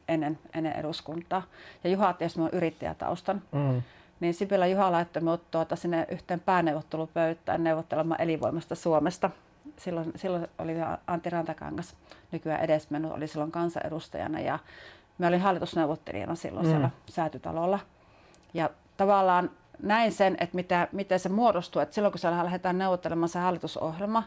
ennen eduskuntaa. Ja Juha tietysti on yrittäjätaustan. Niin Sipilän Juha laittoi minut sinne yhteen pääneuvottelupöytään neuvottelemaan elinvoimasta Suomesta. Silloin oli Antti Rantakangas, nykyään edesmennyt, oli silloin kansanedustajana ja mä olin hallitusneuvottelijana silloin siellä Säätytalolla. Ja tavallaan näin sen, että miten se muodostuu, että silloin kun siellä lähdetään neuvottelemaan se hallitusohjelma,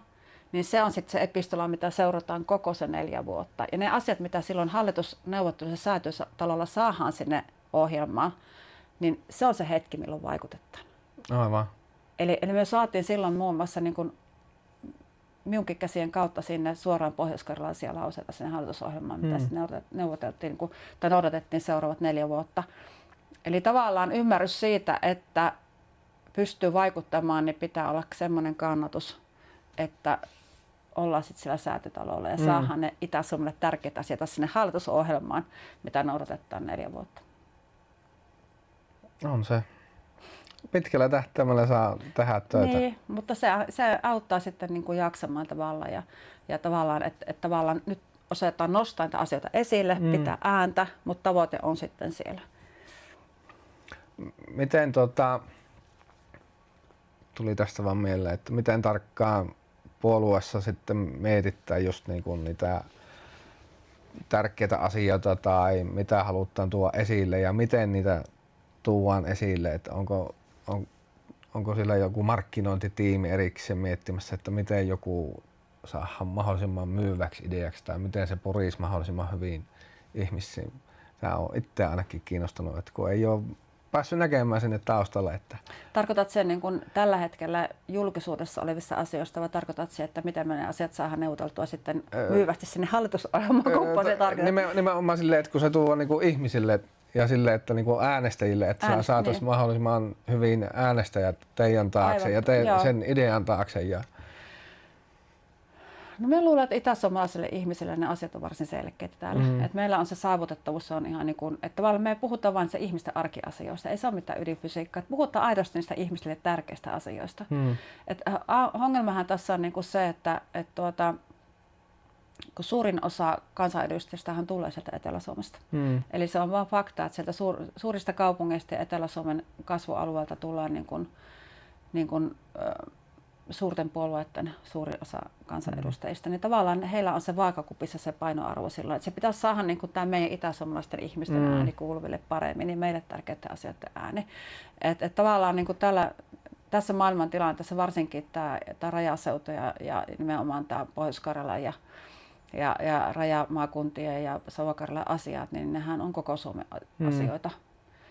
niin se on sitten se epistola, mitä seurataan koko se 4 vuotta. Ja ne asiat, mitä silloin hallitusneuvottelussa Säätytalolla saadaan sinne ohjelmaan, niin se on se hetki, milloin vaikutetaan. Aivan. Eli me saatiin silloin muun muassa niin kuin minunkin käsien kautta sinne suoraan pohjoiskarjalaisia lauseita sinne hallitusohjelmaan, mitä sitten neuvoteltiin tai noudatettiin seuraavat 4 vuotta. Eli tavallaan ymmärrys siitä, että pystyy vaikuttamaan, niin pitää olla semmoinen kannatus, että ollaan sitten siellä Säätytalolla ja saadaan ne Itä-Suomelle tärkeät asiat sinne hallitusohjelmaan, mitä noudatetaan 4 vuotta. On se. Pitkällä tähtäimellä saa tehdä töitä. Niin, mutta se auttaa sitten niin kuin jaksamaan tavallaan ja tavallaan, että tavallaan nyt osataan nostaa niitä asioita esille, pitää ääntä, mutta tavoite on sitten siellä. Miten tuli tästä vaan mieleen, että miten tarkkaan puolueessa sitten mietitään just niin kuin niitä tärkeitä asioita tai mitä halutaan tuoda esille ja miten niitä tuodaan esille, että onko siellä joku markkinointitiimi erikseen miettimässä, että miten joku saadaan mahdollisimman myyväksi ideaksi tai miten se purisi mahdollisimman hyvin ihmisiin. Tämä on itse ainakin kiinnostunut, että kun ei ole päässyt näkemään sinne taustalle. Että tarkoitat sen niin kuin tällä hetkellä julkisuudessa olevissa asioista vai tarkoitat se, että miten me ne asiat saadaan neuvoteltua sitten myyvästi sinne hallitusohjelmaan nimenomaan silleen, että kun se tuo niin kuin ihmisille ja silleen, että niin kuin äänestäjille, että saataisiin mahdollisimman hyvin äänestäjät teidän taakse ja sen idean taakse. No mä luulen, että itäsuomalaisille ihmisille ne asiat on varsin selkeitä täällä. Et meillä on se saavutettavuus, se on ihan niin kuin, että tavallaan me puhutaan vain se ihmisten arkiasioista, ei se ole mitään ydinfysiikkaa. Puhutaan aidosti niistä ihmisille tärkeistä asioista. Ongelmahan tässä on niin kuin se, että kun suurin osa kansanedustajistahan tulee sieltä Etelä-Suomesta. Eli se on vain fakta, että sieltä suurista kaupungeista ja Etelä-Suomen kasvualueelta tullaan niin kuin suurten puolueiden suuri osa kansanedustajista, niin tavallaan heillä on se vaakakupissa se painoarvo silloin, että se pitäisi saada niin kuin tämä meidän itäsuomalaisten ihmisten ääni kuuluville paremmin, niin meille tärkeitä asioiden ääni. Että tavallaan niin kuin tässä maailman tilanteessa varsinkin tämä rajaseutu ja nimenomaan tämä Pohjois-Karjala ja rajamaakuntien ja Savo-Karjalan asiat, niin nehän on koko Suomen asioita.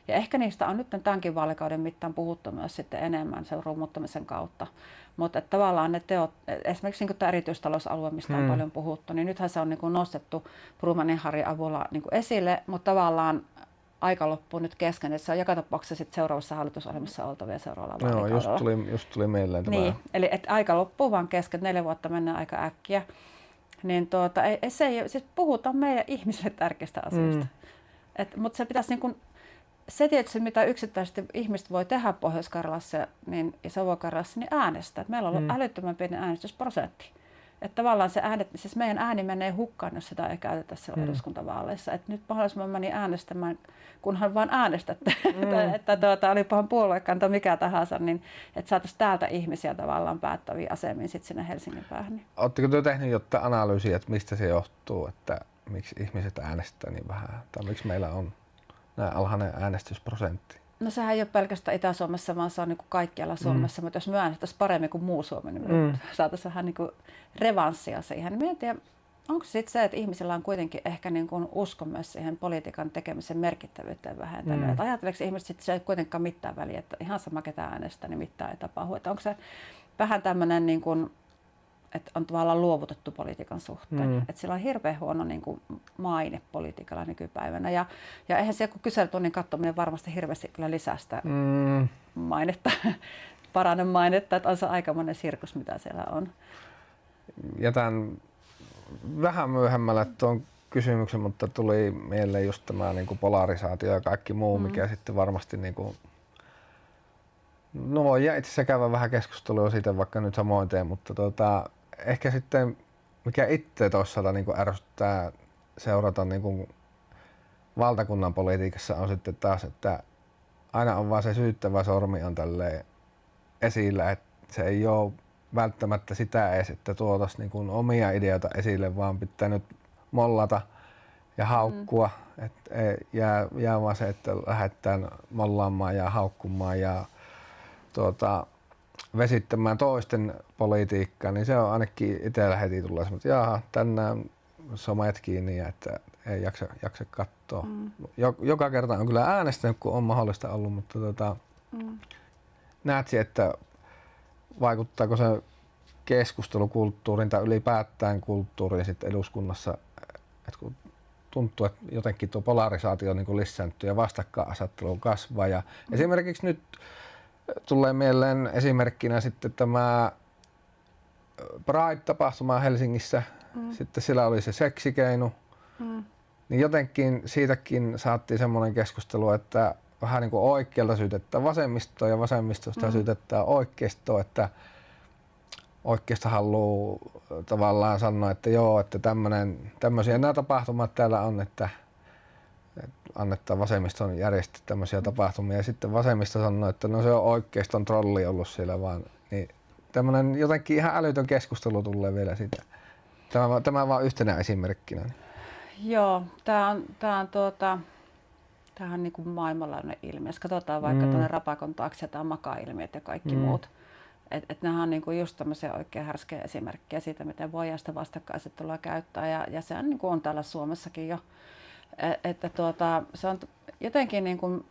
Ja ehkä niistä on nyt tämänkin vaalikauden mittaan puhuttu myös sitten enemmän sen rummuttamisen kautta. Mutta tavallaan ne teot, esimerkiksi niin tämä erityistalousalue, mistä on paljon puhuttu, niin nythän se on niin nostettu Bromanin Harrin avulla niin esille, mutta tavallaan aika loppuu nyt kesken, että se on joka tapauksessa sitten seuraavassa hallitusohjelmassa oltavia seuraavalla vaalikaudella. Joo, just tuli mieleen tämä. Niin, eli että aika loppuu vaan kesken, 4 vuotta mennään aika äkkiä. Niin siis puhutaan meidän ihmisille tärkeistä asioista. Mutta se pitäisi niin kuin, se tietysti, mitä yksittäisesti ihmiset voi tehdä Pohjois-Karjalassa ja Savo-Karjalassa, niin äänestää. Meillä on ollut älyttömän pieni äänestysprosentti. Että tavallaan siis meidän ääni menee hukkaan, jos sitä ei käytetä siellä eduskuntavaaleissa. Että nyt mahdollisimman meni äänestämään, kunhan vaan äänestätte, että olipahan puoluekanta mikä tahansa, niin että saataisiin täältä ihmisiä tavallaan päättäviin asemiin sitten sinne Helsingin päähän. Oletteko te tehneet jotain analyysiä, että mistä se johtuu, että miksi ihmiset äänestää niin vähän, tai miksi meillä on näin alhainen äänestysprosentti? No sehän ei ole pelkästään Itä-Suomessa, vaan se on niin kuin kaikkialla Suomessa, mutta jos me äänestettäisiin paremmin kuin muu Suomi, niin me saataisiin vähän niin kuin revanssia siihen. Niin en tiedä, onko se sitten se, että ihmisillä on kuitenkin ehkä niin kuin usko myös siihen politiikan tekemisen merkittävyyteen vähentänyt. Että ajatteleeko ihmiset sitten se ei kuitenkaan mitään väliä, että ihan sama ketä äänestää, niin mitään ei tapahdu. Että onko se vähän tämmöinen, niin kuin, että on tavallaan luovutettu politiikan suhteen. Että sillä on hirveän huono niin kuin maine politiikalla nykypäivänä. Ja eihän se joku kyselytunnin katsominen varmasti hirveästi kyllä lisää sitä mainetta, paranen mainetta, että on se aikamoinen sirkus, mitä siellä on. Jätän vähän myöhemmälle tuon kysymyksen, mutta tuli mieleen just tämä niin kuin polarisaatio ja kaikki muu, mikä sitten varmasti niin kuin, no voi itse asiassa käydä vähän keskustelua siitä, vaikka nyt samoin teen, mutta ehkä sitten mikä itse toisaalta niin kuin ärsyttää seurata niin kuin valtakunnan politiikassa on sitten taas, että aina on vaan se syyttävä sormi on tälleen esillä, että se ei ole välttämättä sitä edes, että tuotaisiin niin kuin omia ideoita esille, vaan pitää nyt mollata ja haukkua. Että jää vaan se, että lähdetään mollaamaan ja haukkumaan ja vesittämään toisten politiikkaa, niin se on ainakin itsellä heti tullut semmoinen, että jaha, tänään somet kiinni ja että ei jaksa katsoa. Joka kerta on kyllä äänestänyt, kun on mahdollista ollut, mutta näetkö, että vaikuttaako se keskustelukulttuuriin tai ylipäätään kulttuuriin sitten eduskunnassa, että kun tuntuu, että jotenkin tuo polarisaatio on niin kuin lisääntyy ja vastakkainasettelu kasvaa. Ja esimerkiksi nyt tulee mieleen esimerkkinä sitten tämä Pride-tapahtuma Helsingissä, sitten siellä oli se seksikeinu, niin jotenkin siitäkin saatiin semmoinen keskustelu, että vähän niin kuin oikealta syytetään vasemmistoa ja vasemmistosta syytetään oikeistoa, että oikeisto haluaa tavallaan sanoa, että joo, että tämmöisiä nämä tapahtumat täällä on, että annetaan vasemmiston järjestää tämmöisiä tapahtumia ja sitten vasemmisto sanoo, että no se on oikeiston trolli ollut siellä vaan, niin tämmöinen jotenkin ihan älytön keskustelu tulee vielä siitä. Tämä vaan yhtenä esimerkkinä. Joo, tämä on niin kuin maailmanlaajuinen ilmiö. Jos katsotaan vaikka tuonne Rapakon taakse tai Maka-ilmiöt ja kaikki muut. Et nämä on niin kuin just tämmöisiä oikein härskejä esimerkkejä siitä, miten voidaan sitä vastakkainasettelua käyttää. Ja se on, niin kuin on täällä Suomessakin jo. Että se on jotenkin niin kuin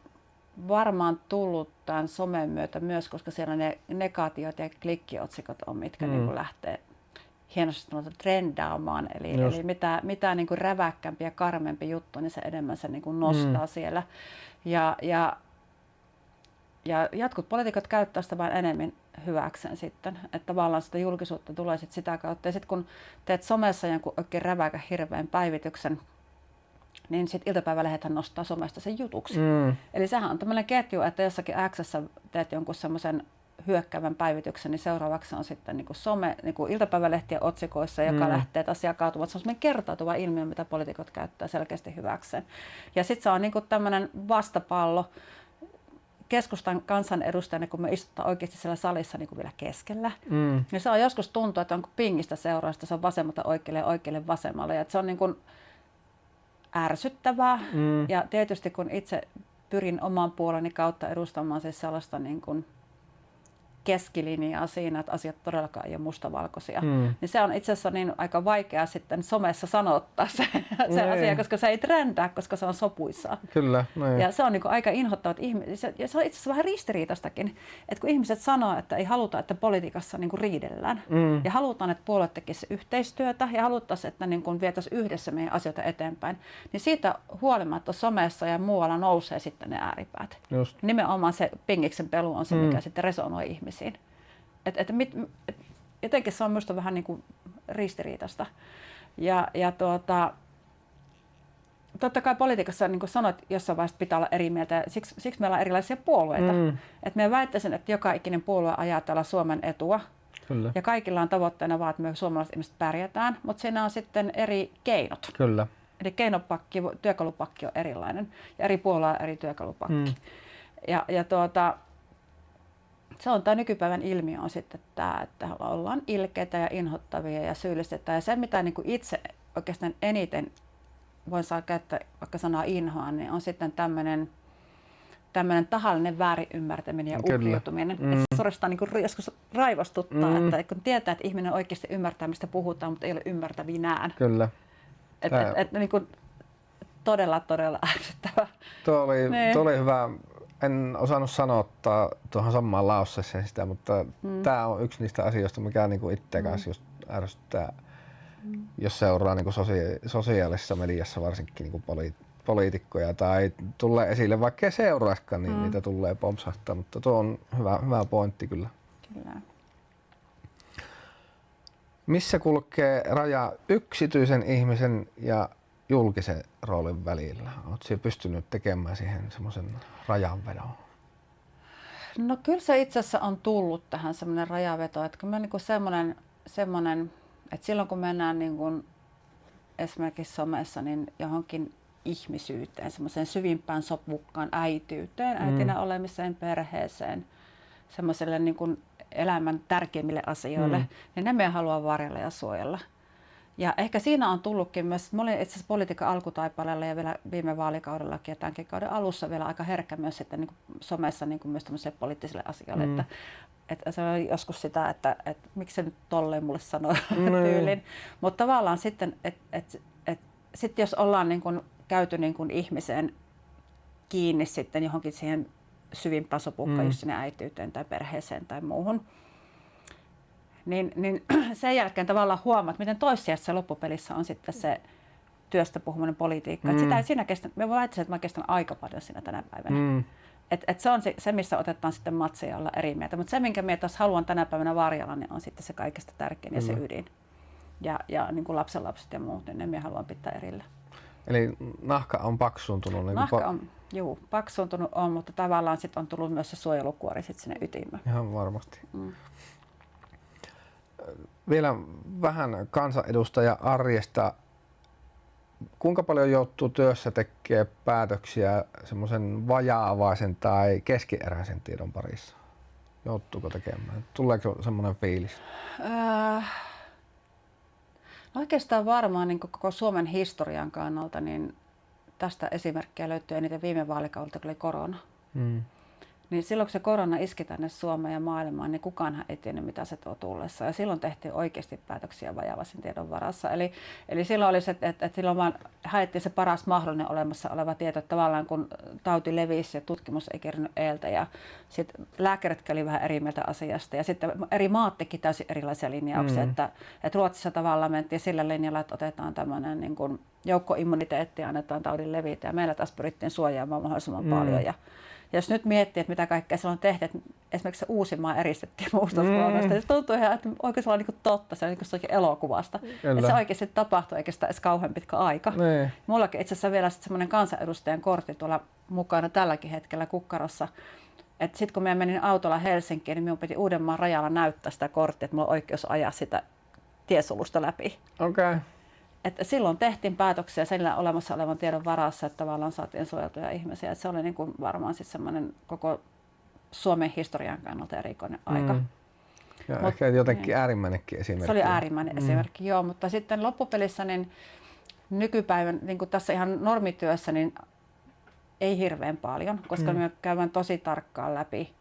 varmaan tullut tämän somen myötä myös, koska siellä ne negaatiot ja klikkiotsikot on, mitkä niin kuin lähtee hienosti trendaamaan. Eli mitä niin kuin räväkkämpi ja karmempi juttu, niin se enemmän se niin kuin nostaa siellä. Ja jotkut poliitikot käyttää sitä vain enemmän hyväkseen sitten. Että tavallaan sitä julkisuutta tulee sit sitä kautta. Ja sitten kun teet somessa jonkun oikein räväkän hirveän päivityksen, niin sitten iltapäivälehdet nostaa somesta sen jutuksi. Eli sehän on tämmöinen ketju, että jossakin X:ssä teet jonkun semmoisen hyökkäävän päivityksen, niin seuraavaksi on sitten niin kuin some, niin kuin iltapäivälehtien otsikoissa, joka lähtee taas jakautumaan. Se on semmoinen kertautuva ilmiö, mitä poliitikot käyttää selkeästi hyväkseen. Ja sitten se on niin kuin tämmöinen vastapallo keskustan kansanedustajana, kun me istutaan oikeasti siellä salissa niin kuin vielä keskellä. Niin se on joskus tuntuu, että onko pingistä seurausta, se on vasemmalta oikealle ja oikealle vasemmalle. Ja se on niin kuin ärsyttävää. Ja tietysti kun itse pyrin oman puoleni kautta edustamaan siis sellaista niin kuin keskilinjaa siinä, että asiat todellakaan ei ole mustavalkoisia. Niin se on itse asiassa niin aika vaikea sitten somessa sanottaa se asia, koska se ei trendää, koska se on sopuisaa. Kyllä. Ja se on niin kuin aika inhottava, ja se on itse asiassa vähän ristiriitaistakin, että kun ihmiset sanoo, että ei haluta, että politiikassa niin kuin riidellään, ja halutaan, että puolueet tekisivät yhteistyötä, ja haluttaisiin, että niin kuin vietäisiin yhdessä meidän asioita eteenpäin, niin siitä huolimatta somessa ja muualla nousee sitten ne ääripäät. Just. Nimenomaan se pingiksen pelu on se, mikä sitten resonoi ihmisiä. Jotenkin se on minusta vähän niin kuin ristiriitaista. Totta kai politiikassa, niin kuin sanoit, jossain vaiheessa pitää olla eri mieltä. Siksi meillä on erilaisia puolueita. Me väittäisin, että joka ikinen puolue ajaa täällä Suomen etua. Kyllä. Ja kaikilla on tavoitteena vaan, että me suomalaiset ihmiset pärjätään, mutta siinä on sitten eri keinot. Kyllä. Eli keinopakki, työkalupakki on erilainen ja eri puolueilla on eri työkalupakki. Se on tämä nykypäivän ilmiö on sitten tämä, että ollaan ilkeitä ja inhottavia ja syyllistetään. Ja se, mitä niin kuin itse oikeastaan eniten voin saa käyttää vaikka sanaa inhoa, niin on sitten tämmöinen tahallinen väärinymmärtäminen ja uhriutuminen. Että se suorastaan niin joskus raivostuttaa, että kun tietää, että ihminen oikeasti ymmärtää, mistä puhutaan, mutta ei ole ymmärtävinään. Kyllä. Niin kuin todella ärsyttävää. Tuo oli hyvä. En osannut sanottaa tuohon samaan lauseeseen sitä, mutta tämä on yksi niistä asioista, mikä niinku itse kanssa just ärsyttää, jos seuraa niinku sosiaalisessa mediassa varsinkin niinku poliitikkoja tai tulee esille, vaikka ei seuraaskaan, niin niitä tulee pompsahtaa, mutta tuo on hyvä pointti kyllä. Kyllä. Missä kulkee raja yksityisen ihmisen ja julkisen roolin välillä? Oletko sinä pystynyt tekemään siihen semmoisen rajanvedon? No kyllä se itse asiassa on tullut tähän semmoinen rajaveto, että kyllä niinku semmoinen, että silloin kun mennään niin esimerkiksi somessa niin johonkin ihmisyyteen, semmoiseen syvimpään sopukkaan äityyteen, äitinä olemiseen, perheeseen, semmoiselle niin kuin elämän tärkeimmille asioille, niin ne me haluaa varjella ja suojella. Ja ehkä siinä on tullutkin myös, mä olin itse asiassa politiikan alkutaipaleella ja vielä viime vaalikaudellakin ja tämänkin kauden alussa vielä aika herkkä myös sitten niin kuin somessa niin kuin myös tämmöisille poliittisille asioille, että se oli joskus sitä, että miksi se nyt tolleen mulle sanoo tyylin. Mutta tavallaan sitten, että sitten jos ollaan niin kuin käyty niin kuin ihmiseen kiinni sitten johonkin siihen syvimpään sopukkaan, just sinne äityyteen tai perheeseen tai muuhun, niin sen jälkeen tavallaan huomaat, miten toissijassa loppupelissä on sitten se työstä puhuminen politiikka. Sitä ei siinä kestä, mä väittäisin, että mä kestän aika paljon siinä tänä päivänä. Et se on se, missä otetaan sitten matseja olla eri mieltä. Mutta se, minkä minä taas haluan tänä päivänä varjella, niin on sitten se kaikista tärkein ja se ydin. Ja niin kuin lapsenlapset ja muut, niin ne minä haluan pitää erillä. Eli nahka on paksuuntunut? Nahka on, paksuuntunut on, mutta tavallaan sitten on tullut myös se suojelukuori sitten sinne ytimeen. Ihan varmasti. Vielä vähän kansanedustaja arjesta. Kuinka paljon joutuu työssä tekemään päätöksiä semmoisen vajaa-avaisen tai keskeneräisen tiedon parissa? Joutuuko tekemään? Tuleeko semmoinen fiilis? Oikeastaan varmaan niin koko Suomen historian kannalta niin tästä esimerkkejä löytyy eniten viime vaalikaudelta, kun oli korona. Niin silloin kun se korona iski tänne Suomeen ja maailmaan, niin kukaanhan ei tiennyt, mitä se tuo tullessa. Ja silloin tehtiin oikeasti päätöksiä vajavaisen tiedon varassa. Eli silloin oli se, että silloin vaan haettiin se paras mahdollinen olemassa oleva tieto, että tavallaan kun tauti levisi ja tutkimus ei kerännyt eeltä. Ja sitten lääkäritkin oli vähän eri mieltä asiasta. Ja sitten eri maat teki täysin erilaisia linjauksia. Että Ruotsissa tavallaan mentiin sillä linjalla, että otetaan tämmöinen niin kuin joukkoimmuniteetti ja annetaan taudin levitä. Ja meillä taas pyrittiin suojaamaan mahdollisimman paljon. Ja jos nyt miettii, että mitä kaikkea siellä on tehty, että esimerkiksi se Uusimaa eristettiin muusta Suomesta, se tuntuu ihan, että oikeasti on niin totta, se on niin elokuvasta. Että se oikeasti tapahtui eikä sitä edes kauhean pitkä aika. Mullakin itse asiassa vielä semmoinen kansanedustajan kortti tuolla mukana tälläkin hetkellä kukkarossa. Että sitten kun minä menin autolla Helsinkiin, niin minun piti Uudenmaan rajalla näyttää sitä korttia, että minulla on oikeus ajaa sitä tiesulusta läpi. Okay. Että silloin tehtiin päätöksiä sillä olemassa olevan tiedon varassa, että tavallaan saatiin suojeltuja ihmisiä. Että se oli niin kuin varmaan siis semmoinen koko Suomen historian kannalta erikoinen aika. Ja ehkä jotenkin äärimmäinenkin esimerkki. Se oli äärimmäinen esimerkki, joo. Mutta sitten loppupelissä niin nykypäivän, niin kuin tässä ihan normityössä, niin ei hirveän paljon, koska me käydään tosi tarkkaan läpi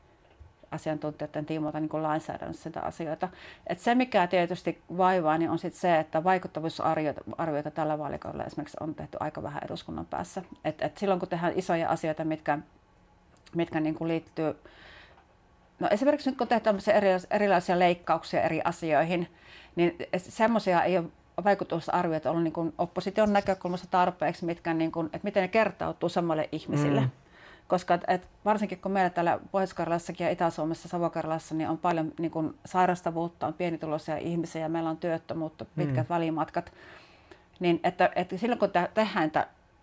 asiantuntijoiden tiimoilta niin lainsäädännössä sitä asioita. Et se, mikä tietysti vaivaa, niin on sit se, että vaikuttavuusarvioita tällä vaalikaudella esimerkiksi on tehty aika vähän eduskunnan päässä. Et silloin kun tehdään isoja asioita, mitkä niin kuin liittyy, no esimerkiksi nyt kun tehdään erilaisia leikkauksia eri asioihin, niin semmoisia ei ole vaikutusarvioita ollut niin kuin opposition näkökulmasta tarpeeksi, niin kuin, että miten ne kertautuu samalle ihmisille. Koska varsinkin kun meillä täällä Pohjois-Karjalassakin ja Itä-Suomessa, Savo-Karjalassa, niin on paljon niin kuin sairastavuutta, on pienituloisia ihmisiä ja meillä on työttömyyttä, pitkät välimatkat. Niin että silloin kun tehdään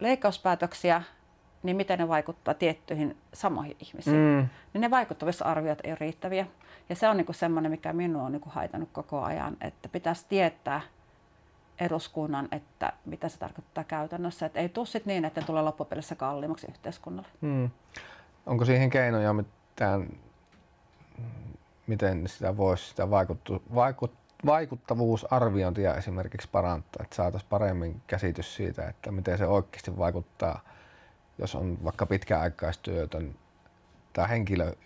leikkauspäätöksiä, niin miten ne vaikuttaa tiettyihin samoihin ihmisiin, niin ne vaikuttavuusarviot ei ole riittäviä. Ja se on niin kuin semmoinen, mikä minua on niin kuin haitannut koko ajan, että pitäisi tietää eduskunnan, että mitä se tarkoittaa käytännössä. Että ei tule sit niin, että ne tulee loppupelissä kalliimmaksi yhteiskunnalle. Onko siihen keinoja mitään, miten sitä voisi sitä vaikuttavuusarviointia esimerkiksi parantaa, että saataisiin paremmin käsitys siitä, että miten se oikeasti vaikuttaa, jos on vaikka pitkäaikaistyötön tai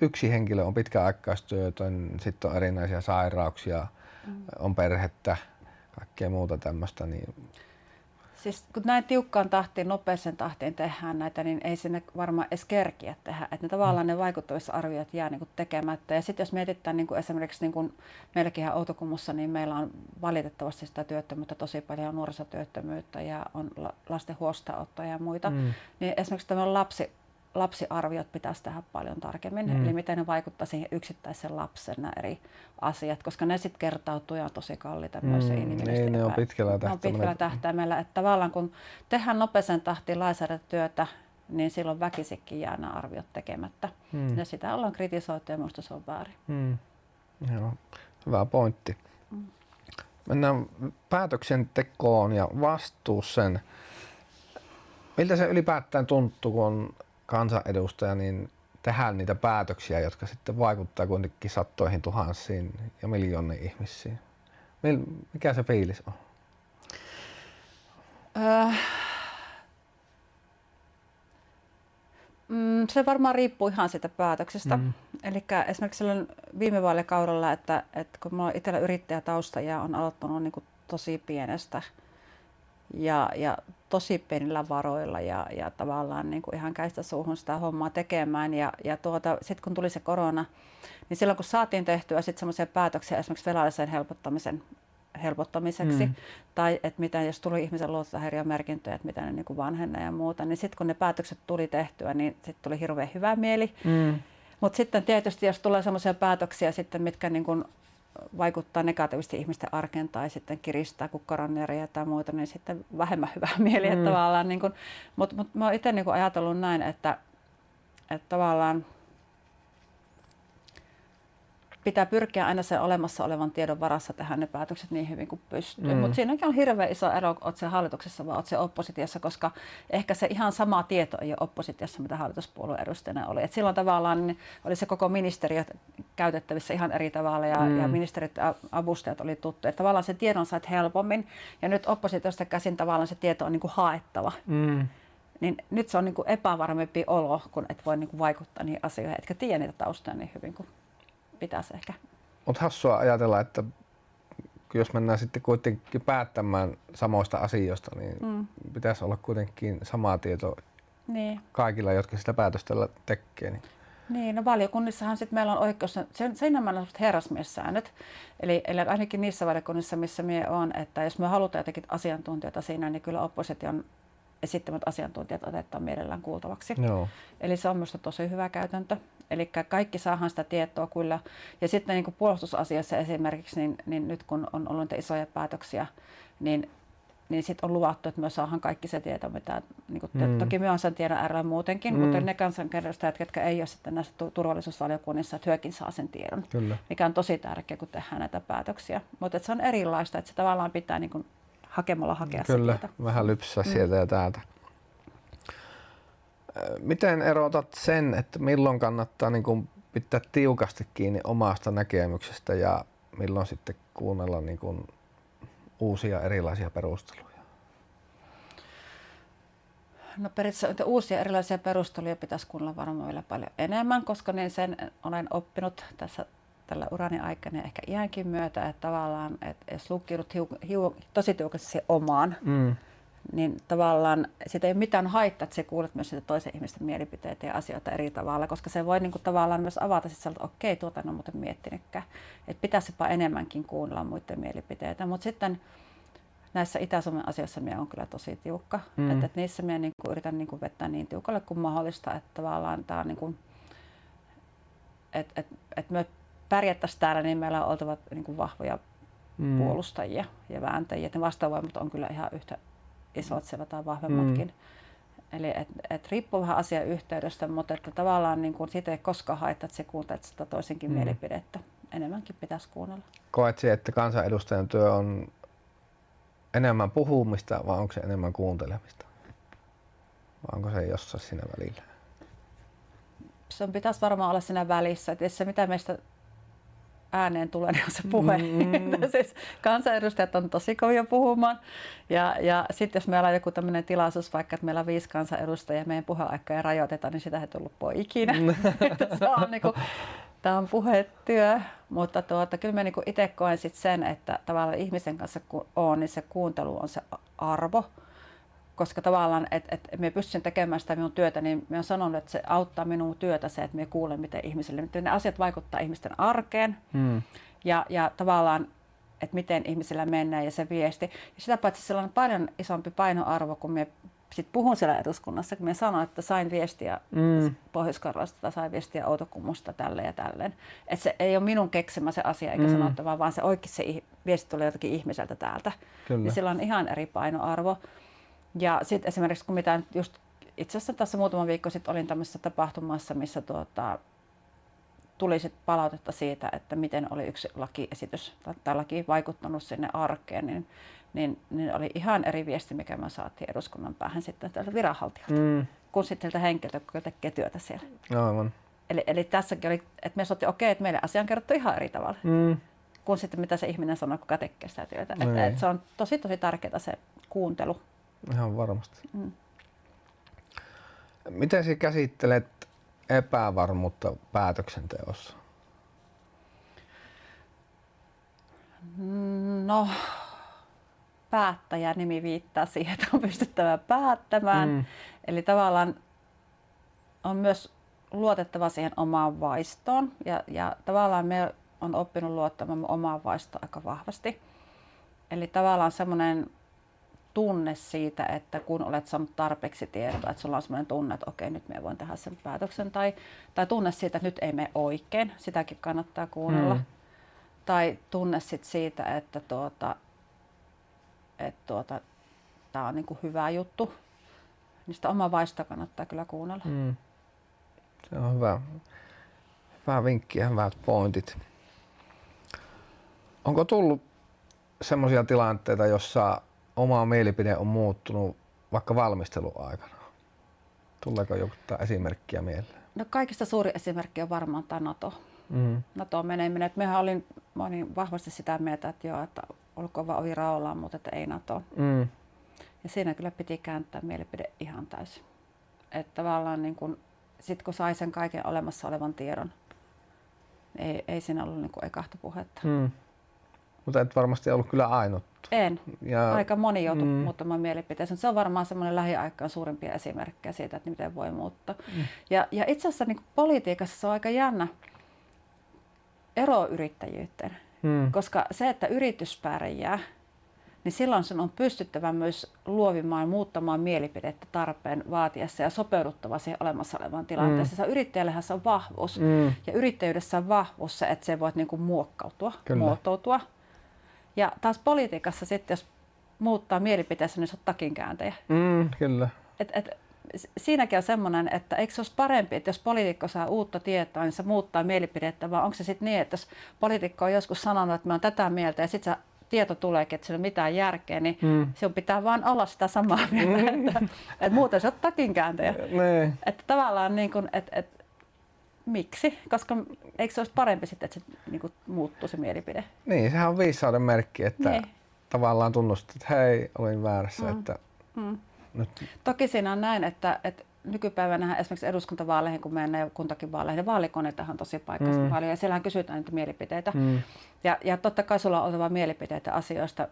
yksi henkilö on pitkäaikaistyötön, sitten on erinäisiä sairauksia, on perhettä, kaikkea muuta tämmöistä. Niin siis kun näin tiukkaan tahtiin, nopeeseen tahtiin tehdään näitä, niin ei sinne varmaan edes kerkiä tehdä. Että ne tavallaan ne vaikuttavuusarviot jää niin kuin tekemättä. Ja sitten jos mietitään niin kuin esimerkiksi niin kuin meilläkin ihan Outokummussa, niin meillä on valitettavasti sitä työttömyyttä tosi paljon, nuorisotyöttömyyttä ja on lasten huostaanottoa ja muita. Niin esimerkiksi tämä lapsiarviot pitäisi tehdä paljon tarkemmin, eli miten ne vaikuttaa siihen yksittäisen lapsen nämä eri asiat, koska ne sitten kertautuu ja on tosi kalliita myös inhimillisesti. Niin, ne on pitkällä tähtäimellä. Että tavallaan kun tehdään nopeisen tahtiin lainsäädäntötyötä, niin silloin väkisikin jää nämä arviot tekemättä. Ja sitä ollaan kritisoitu ja minusta se on väärin. Joo, hyvä pointti. Mennään päätöksentekoon ja vastuuseen. Miltä se ylipäätään tuntuu, kun on kansanedustaja, niin tehdään niitä päätöksiä, jotka sitten vaikuttaa kuitenkin sattoihin tuhansiin ja miljooniin ihmisiin? Mikä se fiilis on? Se varmaan riippuu ihan siitä päätöksestä. Eli esimerkiksi silloin viime vaalikaudella, että kun minulla on itsellä yrittäjätausta ja on aloittanut niin kuin tosi pienestä ja tosi pienillä varoilla ja tavallaan niin kuin ihan käistä suuhun sitä hommaa tekemään. Ja sitten kun tuli se korona, niin silloin kun saatiin tehtyä sitten semmoisia päätöksiä esimerkiksi velallisen helpottamiseksi, tai että mitä jos tuli ihmisen luottohäiriömerkintöjä, että mitä ne niin kuin vanhenee ja muuta, niin sitten kun ne päätökset tuli tehtyä, niin sitten tuli hirveän hyvä mieli. Mutta sitten tietysti jos tulee semmoisia päätöksiä sitten, mitkä niin kuin vaikuttaa negatiivisesti ihmisten arkeen tai sitten kiristää kukkaroneeria tai muuta, niin sitten vähemmän hyvää mieli. Niin mutta mä oon itse niin ajatellut näin, että tavallaan pitää pyrkiä aina sen olemassa olevan tiedon varassa tehdä ne päätökset niin hyvin kuin pystyy. Mutta siinäkin on hirveän iso ero, oot se hallituksessa vai oot se oppositiossa, koska ehkä se ihan sama tieto ei ole oppositiossa, mitä hallituspuolueen edustajana oli. Et silloin tavallaan niin oli se koko ministeriö käytettävissä ihan eri tavalla ja ministerit ja avustajat oli tuttuja. Tavallaan se tiedon sait helpommin ja nyt oppositiosta käsin tavallaan se tieto on niin kuin haettava. Niin nyt se on niin kuin epävarmempi olo, kun et voi niin kuin vaikuttaa niihin asioihin, etkä tiedä niitä taustoja niin hyvin kuin pitäisi ehkä. Mutta hassua ajatella, että jos mennään sitten kuitenkin päättämään samoista asioista, niin pitäisi olla kuitenkin sama tieto kaikilla, jotka sitä päätöstä tekee. Niin, no valiokunnissahan sitten meillä on oikeus, siinä meillä on herrasmiessäännöt, eli ainakin niissä valiokunnissa, missä minä olen, että jos me halutaan jotenkin asiantuntijoita siinä, niin kyllä opposition esittämät asiantuntijat otetaan mielellään kuultavaksi. Joo. Eli se on minusta tosi hyvä käytäntö. Eli kaikki saadaan sitä tietoa kyllä. Ja sitten niin kuin puolustusasiassa esimerkiksi, niin nyt kun on ollut niitä isoja päätöksiä, niin sitten on luvattu, että me saadaan kaikki se tieto, mitä niin kuin toki me on sen tiedon äärellä muutenkin, mutta ne kansanedustajat, jotka ei ole sitten näissä turvallisuusvaliokunnissa, että hyökin saa sen tiedon, kyllä, mikä on tosi tärkeää, kun tehdään näitä päätöksiä. Mutta se on erilaista, että se tavallaan pitää niin kuin hakemalla hakea kyllä, sitä. Vähän lypsää sieltä ja täältä. Miten erotat sen, että milloin kannattaa niin kuin pitää tiukasti kiinni omasta näkemyksestä ja milloin sitten kuunnella niin kuin uusia erilaisia perusteluja? No periaatteessa uusia erilaisia perusteluja pitäisi kuunnella varmaan vielä paljon enemmän, koska niin sen olen oppinut tässä tällä urani aikana ja ehkä iänkin myötä, että tavallaan, että jos lukkiudut tosi tiukasti siihen omaan, niin tavallaan siitä ei ole mitään haittaa, että sä kuulet myös sitä toisen ihmisten mielipiteitä ja asioita eri tavalla, koska se voi niin kuin tavallaan myös avata sitten että okei, tuota en ole muuten miettinytkään, että pitäisipä enemmänkin kuunnella muiden mielipiteitä, mutta sitten näissä Itä-Suomen asioissa minä olen kyllä tosi tiukka, että niissä minä niin kuin yritän niin kuin vetää niin tiukalle kuin mahdollista, että tavallaan tämä on niin kuin, että me pärjättäisiin täällä, niin meillä on oltava niin kuin vahvoja puolustajia ja vääntäjiä. Ne vastavoimat on kyllä ihan yhtä isot siellä tai vahvemmatkin. Eli riippuu vähän asian yhteydestä, mutta että tavallaan niin kuin siitä ei koskaan haittaa, että se kuuntelet sitä toisenkin mielipidettä. Enemmänkin pitäisi kuunnella. Koet sinä, että kansanedustajan työ on enemmän puhumista vai onko se enemmän kuuntelemista? Vai onko se jossain siinä välillä? Se pitäisi varmaan olla siinä välissä. Että se mitä meistä ääneen tulee, niin on se puhe. Siis kansanedustajat on tosi kovia puhumaan. Ja sitten jos meillä on joku tämmöinen tilaisuus, vaikka että meillä on 5 kansanedustajia ja meidän puheaikaa ei rajoiteta, niin sitä ei tule loppua ikinä. Se on niinku, tämä on puhetyö, mutta kyllä mä niinku itse koen sit sen, että tavallaan ihmisen kanssa kun on, niin se kuuntelu on se arvo. Koska tavallaan, että me pystyn tekemään sitä minun työtä, niin minä olen sanonut, että se auttaa minun työtä se, että minä kuulen, miten ne asiat vaikuttaa ihmisten arkeen. Ja tavallaan, että miten ihmisillä mennään ja se viesti. Ja sitä paitsi sillä on paljon isompi painoarvo, kun minä sit puhun siellä eduskunnassa, kun minä sanon, että sain viestiä Pohjois-Karjalasta tai sain viestiä Outokummusta tälleen ja tälleen. Että se ei ole minun keksimä se asia eikä sanottava, vaan se oikein se viesti tulee jotakin ihmiseltä täältä. Ja sillä on ihan eri painoarvo. Ja sitten esimerkiksi kun mitä just itse asiassa tässä muutama viikko sitten olin tämmöisessä tapahtumassa, missä tuli sit palautetta siitä, että miten oli yksi lakiesitys tai laki vaikuttanut sinne arkeen, niin oli ihan eri viesti, mikä me saatiin eduskunnan päähän sitten tältä viranhaltijalta, kuin sitten tältä henkilöltä, joka tekee työtä siellä. Aivan. Eli tässäkin oli, että me sanottiin, okei, että meille asia on kerrottu ihan eri tavalla, kuin sitten mitä se ihminen sanoo, kuka tekee sitä työtä. Et se on tosi tärkeää se kuuntelu. Ihan varmasti. Miten sinä käsittelet epävarmuutta päätöksenteossa? No, päättäjä-nimi viittaa siihen, että on pystyttävä päättämään. Eli tavallaan on myös luotettava siihen omaan vaistoon. Ja tavallaan me on oppinut luottamaan omaan vaistoon aika vahvasti. Eli tavallaan semmoinen tunne siitä, että kun olet saanut tarpeeksi tietoa, että sulla on sellainen tunne, että okei, nyt minä voin tehdä sen päätöksen, tai tunne siitä, että nyt ei mene oikein, sitäkin kannattaa kuunnella. Tai tunne sit siitä, että tämä on niinku hyvä juttu, niin sitä omaa vaistoa kannattaa kyllä kuunnella. Se on hyvä vinkki ja hyvät pointit. Onko tullut semmoisia tilanteita, jossa oma mielipide on muuttunut vaikka valmisteluaikana? Tuleeko joku esimerkkiä mieleen? No kaikista suuri esimerkki on varmaan tämä NATO. NATO meneminen. Mä olin vahvasti sitä mieltä, että joo, että olkoon vaan ovi raollaan, mutta että ei NATO. Ja siinä kyllä piti kääntää mielipide ihan täysin. Että tavallaan niin kun, sit kun sai sen kaiken olemassa olevan tiedon, ei siinä ollut niin kuin ekahta puhetta. Mutta et varmasti ollut kyllä ainut. En. Aika moni joutui muuttamaan mielipiteensä. Se on varmaan semmoinen lähiaikaan suurimpia esimerkkejä siitä, että miten voi muuttaa. Ja itse asiassa niin politiikassa se on aika jännä ero yrittäjyyteen. Koska se, että yritys pärjää, niin silloin sen on pystyttävä myös luovimaan, muuttamaan mielipidettä tarpeen vaatiessa ja sopeuduttava siihen olemassa olevaan tilanteeseen. Yrittäjällähän se on vahvuus. Ja yrittäjyydessä on vahvuus se, että se voit niinku muokkautua, muotoutua. Ja taas politiikassa sitten, jos muuttaa mielipiteensä, niin se on takinkääntäjä. Kyllä. Siinäkin on semmoinen, että eikö se olisi parempi, että jos poliitikko saa uutta tietoa, niin se muuttaa mielipidettä, vai onko se sitten niin, että jos poliitikko on joskus sanonut, että mä oon tätä mieltä, ja sitten tieto tuleekin, että sillä ei ole mitään järkeä, niin sinun pitää vaan olla sitä samaa mieltä, että muuten se on takinkääntäjä. Että tavallaan niin kuin, miksi? Koska eikö se olisi parempi sitten, että se niin kuin muuttuu se mielipide? Niin, sehän on viisauden merkki, että tavallaan tunnustat, että hei, olin väärässä. Että nyt. Toki siinä on näin, että nykypäivänä esimerkiksi eduskuntavaaleihin, kun mennään kuntakin vaaleihin, niin vaalikoneitahan on tosi paikassa paljon ja siellähän kysytään niitä mielipiteitä. Ja totta kai sulla on oltava mielipiteitä asioista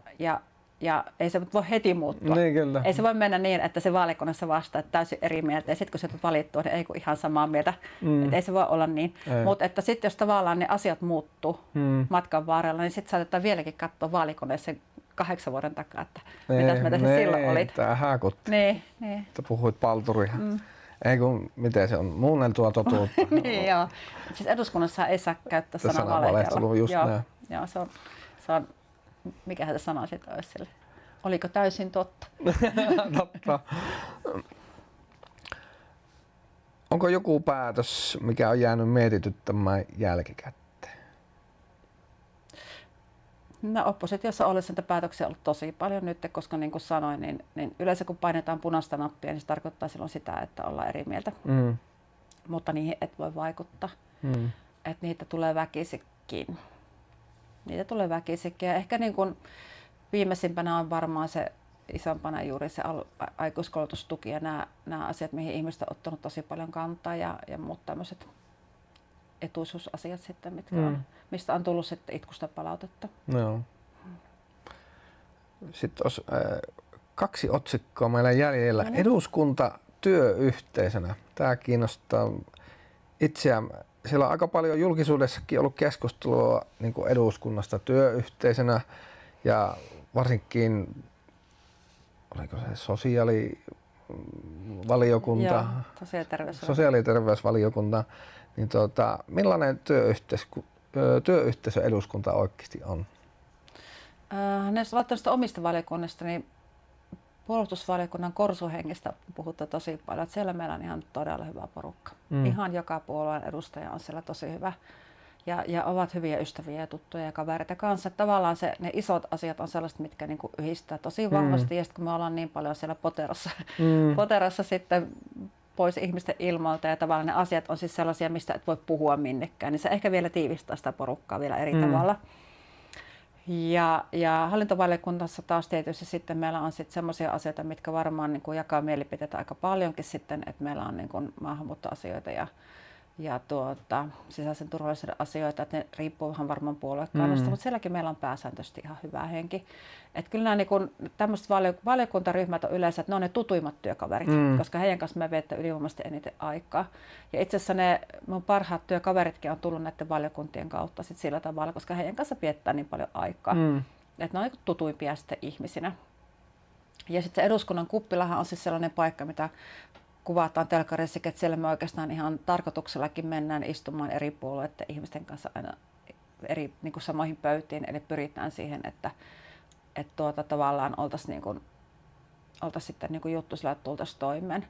ja ei se voi heti muuttua. Niin, kyllä. Ei se voi mennä niin, että se vaalikoneessa vastaa täysin eri mieltä ja sitten kun se on valittua, niin ei kun ihan samaa mieltä. Ei se voi olla niin. Mutta että sitten jos tavallaan ne asiat muuttuu matkan varrella, niin sitten saatetaan vieläkin katsoa vaalikoneessa 8 vuoden takaa, että mitäs mieltä se silloin olit. Tää hääkutti. Niin. Että puhuit palturia. Ei kun, miten se on, muunneltua totuutta. Niin joo. Siis eduskunnassa ei saa käyttää sanaa valehtelu. Just näin. Joo, se on, mikähän se sana sitten olisi sille. Oliko täysin totta? Totta. Onko joku päätös, mikä on jäänyt mietityttämään jälkikäteen? No oppositiossa ollessa niitä päätöksiä ollut tosi paljon nyt, koska niin kuin sanoin, niin yleensä kun painetaan punaista nappia, niin se tarkoittaa silloin sitä, että ollaan eri mieltä. Mutta niihin et voi vaikuttaa. Että niitä tulee väkisikin. niitä tulee väkisikin. Ja ehkä niin kuin viimeisimpänä on varmaan se isompana juuri se aikuiskoulutustuki ja nämä asiat, mihin ihmiset on ottanut tosi paljon kantaa ja muut tämmöiset etuisuusasiat sitten, mistä on tullut sitten itkusta palautetta. No. Sitten olisi 2 otsikkoa meillä jäljellä. No niin. Eduskunta työyhteisönä. Tämä kiinnostaa itseä. Siellä on aika paljon julkisuudessakin ollut keskustelua niin kuin eduskunnasta työyhteisönä ja varsinkin, oliko se sosiaalivaliokunta, Joo, sosiaali- ja terveysvaliokunta, niin millainen työyhteisö eduskunta oikeasti on? Näistä välttämättä omista valiokunnista, niin puolustusvaliokunnan korsuhengestä puhutaan tosi paljon, että siellä meillä on ihan todella hyvä porukka. Ihan joka puolueen edustaja on siellä tosi hyvä ja ovat hyviä ystäviä ja tuttuja ja kavereita kanssa. Tavallaan ne isot asiat on sellaiset, mitkä niinku yhdistää tosi vahvasti ja sitten kun me ollaan niin paljon siellä poterossa sitten pois ihmisten ilmalta ja tavallaan ne asiat on siis sellaisia, mistä et voi puhua minnekään, niin se ehkä vielä tiivistää sitä porukkaa vielä eri tavalla. Ja hallintovaliokunnassa taas tietysti sitten meillä on sitten semmoisia asioita, mitkä varmaan niin kuin jakaa mielipiteitä aika paljonkin sitten, että meillä on niin kuin maahanmuuttoasioita ja sisäisen turvallisuuden asioita, että ne riippuu ihan varmaan puoluekannasta, mutta sielläkin meillä on pääsääntöisesti ihan hyvä henki. Että kyllä nämä niin kuin tämmöiset valiokuntaryhmät on yleensä, että ne on ne tutuimmat työkaverit, koska heidän kanssa me viettää ylivoimaisesti eniten aikaa. Ja itse asiassa ne mun parhaat työkaveritkin on tullut näiden valiokuntien kautta sit sillä tavalla, koska heidän kanssa viettää niin paljon aikaa. Että ne on niin tutuimpia sitten ihmisinä. Ja sitten eduskunnan kuppilahan on siis sellainen paikka, mitä kuvataan telkkarissakin, että siellä me oikeastaan ihan tarkoituksellakin mennään istumaan eri puolueiden ihmisten kanssa aina eri niin kuin samoihin pöytiin, eli pyritään siihen, että tavallaan oltaisiin sitten niin kuin juttu sillä, että tultaisiin toimeen.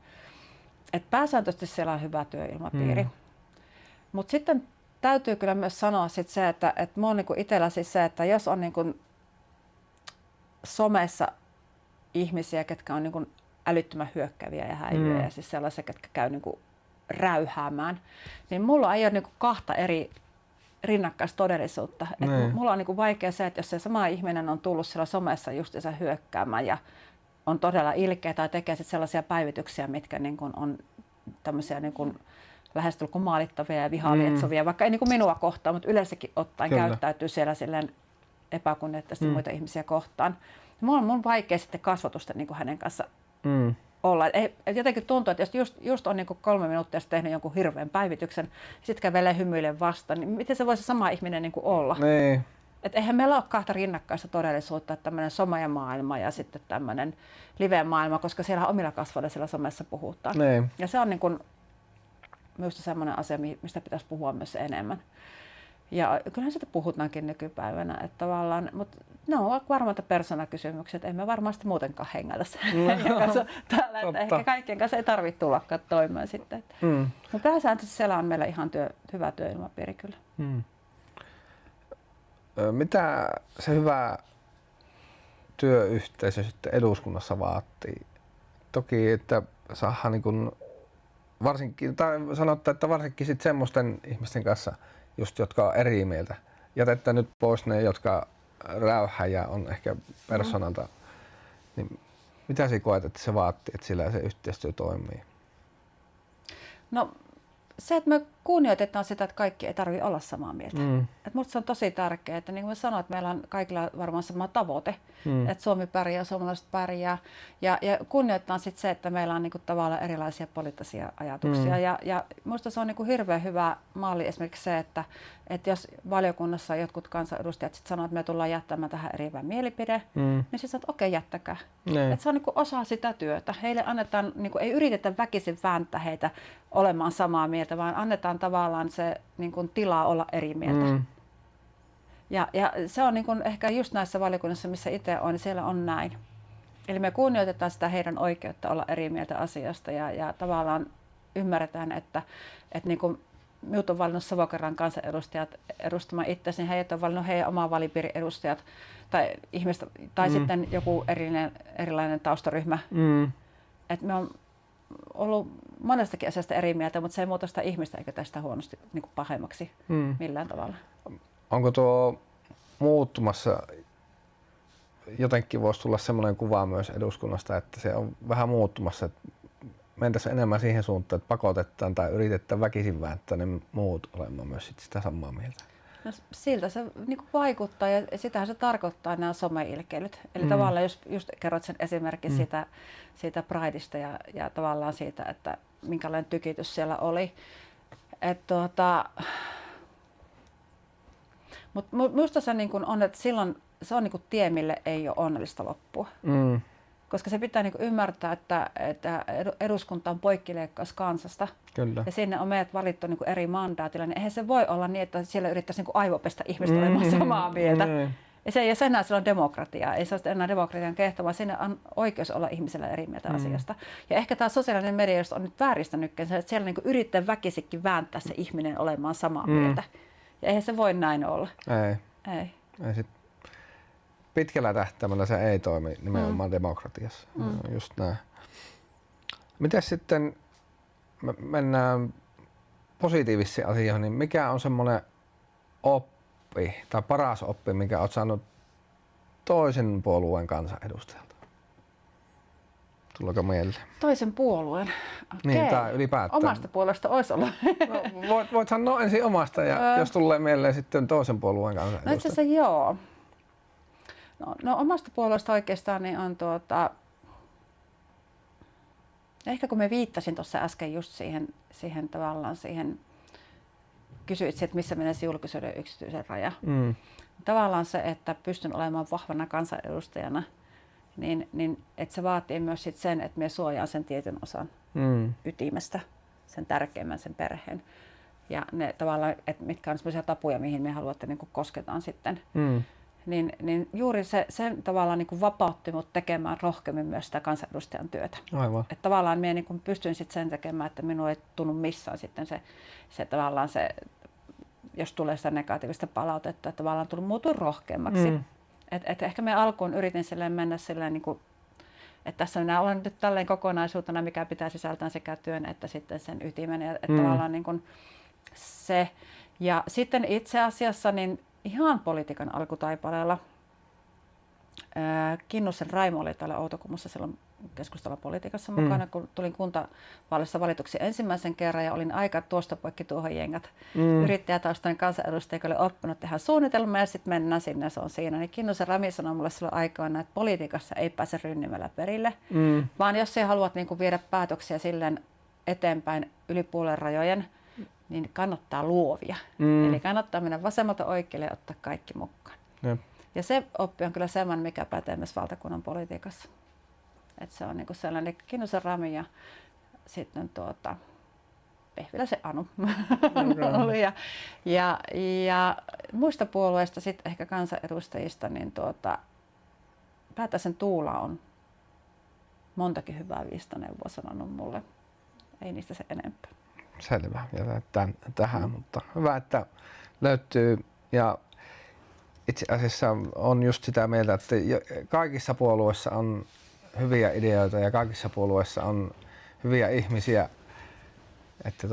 Et pääsääntöisesti siellä on hyvä työilmapiiri. Mutta sitten täytyy kyllä myös sanoa sit se, että minulla on niin itsellä siis se, että jos on niin kuin somessa ihmisiä, ketkä on niin kuin älyttömän hyökkäviä ja häijyjä ja siis sellaisia, ketkä käy niin kuin räyhäämään, niin mulla ei ole niin kuin 2 eri rinnakkaistodellisuutta. Mulla on niin kuin vaikea se, että jos se sama ihminen on tullut siellä somessa justiinsa hyökkäämään ja on todella ilkeä tai tekee sit sellaisia päivityksiä, mitkä niin kuin on tämmöisiä niin kuin lähestulkoon maalittavia ja vihalietsovia, vaikka ei niin kuin minua kohtaan, mutta yleensäkin ottaen käyttäytyy siellä silleen epäkunnioittavasti muita ihmisiä kohtaan. Mulla on vaikea sitten kasvatusta niin kuin hänen kanssa olla. Jotenkin tuntuu, että jos just on niin kuin 3 minuuttia tehnyt jonkun hirveän päivityksen, sitten kävelee hymyilen vastaan, niin miten se voisi sama ihminen niin kuin olla? Niin. Et eihän meillä ole 2 rinnakkaista todellisuutta, että tämmöinen some-maailma ja sitten tämmöinen live-maailma, koska siellä omilla kasvoilla siellä somessa puhutaan. Niin. Ja se on niin kuin minusta semmoinen asia, mistä pitäisi puhua myös enemmän. Ja kyllähän sitä puhutaankin nykypäivänä, että tavallaan, mutta ne on varmaan persoonakysymykset, emme varmaan sitten muutenkaan hengätä heidän kanssa täällä, että ehkä kaikkien kanssa ei tarvitse tullakaan toimeen sitten. Mutta pääsääntöisesti siellä on meillä ihan hyvä työilmapiiri kyllä. Mitä se hyvä työyhteisö sitten eduskunnassa vaatii? Toki, että saadaan niin kuin varsinkin, tai sanotaan, että varsinkin sit semmoisten ihmisten kanssa, just jotka on eri mieltä. Jätetään nyt pois ne, jotka räyhää ja on ehkä persoonalta. Niin mitä sinä koet, että se vaatii, että sillä se yhteistyö toimii? No se, että me kunnioitetaan sitä, että kaikki ei tarvitse olla samaa mieltä. Minusta se on tosi tärkeää, että niin kuin mä sanoin, että meillä on kaikilla varmaan sama tavoite, että Suomi pärjää, suomalaiset pärjää. Ja kunnioitetaan sitten se, että meillä on niin kuin tavallaan erilaisia poliittisia ajatuksia. Ja minusta se on niin kuin hirveän hyvä malli esimerkiksi se, että jos valiokunnassa jotkut kansanedustajat sit sanoo, että me tullaan jättämään tähän eriävä mielipide, niin sitten sanoo, että okei, jättäkää. Että se on niin kuin osa sitä työtä. Heille annetaan, niin kuin, ei yritetä väkisin vääntää heitä olemaan samaa mieltä, vaan annetaan tavallaan se niin kuin tilaa olla eri mieltä. Ja se on niin kuin ehkä just näissä valiokunnissa, missä itse on, niin siellä on näin. Eli me kunnioitetaan sitä heidän oikeutta olla eri mieltä asiasta ja tavallaan ymmärretään, että niin kuin minut on valinnut Savokerran kansanedustajat edustamaan itseäsi, niin heidät on valinnut heidän oman vaalipiirin edustajat tai ihmiset, tai sitten joku erilainen taustaryhmä. Et me on ollut monestakin asiasta eri mieltä, mutta se ei muuta sitä ihmistä eikä tästä huonosti niin kuin pahemmaksi millään tavalla. Onko tuo muuttumassa. Jotenkin voisi tulla semmoinen kuva myös eduskunnasta, että se on vähän muuttumassa, että mentäisiin enemmän siihen suuntaan, että pakotetaan tai yritetään väkisin vääntää ne muut olemaan myös sitä samaa mieltä. No, siltä se niin kuin vaikuttaa ja sitähän se tarkoittaa nämä someilkeilyt. Eli tavallaan jos just kerrot sen esimerkin siitä Prideista ja tavallaan siitä, että minkälainen tykitys siellä oli. Mutta minusta se niin kuin on, että silloin se on niin kuin tie, mille ei ole onnellista loppua. Koska se pitää niin kuin ymmärtää, että eduskunta on poikkileikkaus kansasta. Kyllä. Ja sinne on meidät valittu niin kuin eri mandaatilla. Niin eihän se voi olla niin, että siellä yrittäisi niin kuin aivopestä ihmistä olemaan samaa mieltä. Ja se ei ole enää silloin demokratiaa. Ei se ole enää demokratian kehto, vaan sinne on oikeus olla ihmisellä eri mieltä asiasta. Ja ehkä tämä sosiaalinen media on nyt vääristänytkin, että siellä niin kuin yrittää väkisikin vääntää se ihminen olemaan samaa mieltä. Ja eihän se voi näin olla. Ei sit pitkällä tähtäimellä se ei toimi nimenomaan demokratiassa. Just näin. Mites sitten mennään positiivisiin asioihin, niin mikä on semmoinen oppi tai paras oppi, mikä olet saanut toisen puolueen kansanedustajalta? Tuleeko mieleen? Toisen puolueen? Okei. Niin, tai ylipäätään. Omasta puolesta olisi ollut. No, voit sanoa ensin omasta ja jos tulee mieleen sitten toisen puolueen kansanedustajalta. No itse asiassa joo. No omasta puolesta oikeastaan niin on ehkä kun me viittasin tuossa äsken just siihen tavallaan siihen, kysyit, että missä menee julkisuuden ja yksityisen raja. Tavallaan se, että pystyn olemaan vahvana kansanedustajana, niin että se vaatii myös sit sen, että me suojaan sen tietyn osan ytimestä, sen tärkeimmän, sen perheen. Ja ne tavallaan, että mitkä on sellaisia tapuja, mihin me haluatte niin kuin kosketaan sitten. Niin juuri se tavallaan niin kuin vapautti mut tekemään rohkeammin myös sitä kansanedustajan työtä. Aivan. Että tavallaan minä niin kuin pystyin sit sen tekemään, että minua ei tunnu missään sitten se tavallaan se, jos tulee sitä negatiivista palautetta, että tavallaan muutun rohkeammaksi. Et ehkä me alkuun yritin silleen mennä silleen niin kuin, että tässä minä olen nyt tälleen kokonaisuutena, mikä pitää sisältää sekä työn että sitten sen ytimen. Että tavallaan niin kuin se. Ja sitten itse asiassa niin ihan politiikan alkutaipaleella Kinnusen Raimo oli täällä Outokummussa silloin keskustella politiikassa mukana, kun tulin kuntavaalissa valituksi ensimmäisen kerran ja olin aika tuosta poikki tuohon jengät. Yrittäjätaustainen kansanedustaja, joka oli oppinut tehdä suunnitelmaa ja sitten mennään sinne, se on siinä. Niin Kinnusen Rami sanoi mulle silloin aikoina, että politiikassa ei pääse rynnimällä perille, vaan jos sä haluat niin kuin viedä päätöksiä silleen eteenpäin yli puolen rajojen, niin kannattaa luovia. Eli kannattaa mennä vasemmalta oikealle ja ottaa kaikki mukaan. Ja se oppi on kyllä semmoinen, mikä pätee myös valtakunnan politiikassa. Et se on niinku sellainen Kinnusen Rami ja sitten Pehviläisen Anu oli. Ja muista puolueista sitten ehkä kansanedustajista, niin Päätäsen Tuula on montakin hyvää viistoneuvoa sanonut mulle. Ei niistä se enempää. Selvä. Ja tähän, mutta hyvä, että löytyy. Ja itse asiassa on just sitä mieltä, että kaikissa puolueissa on hyviä ideoita ja kaikissa puolueissa on hyviä ihmisiä. Että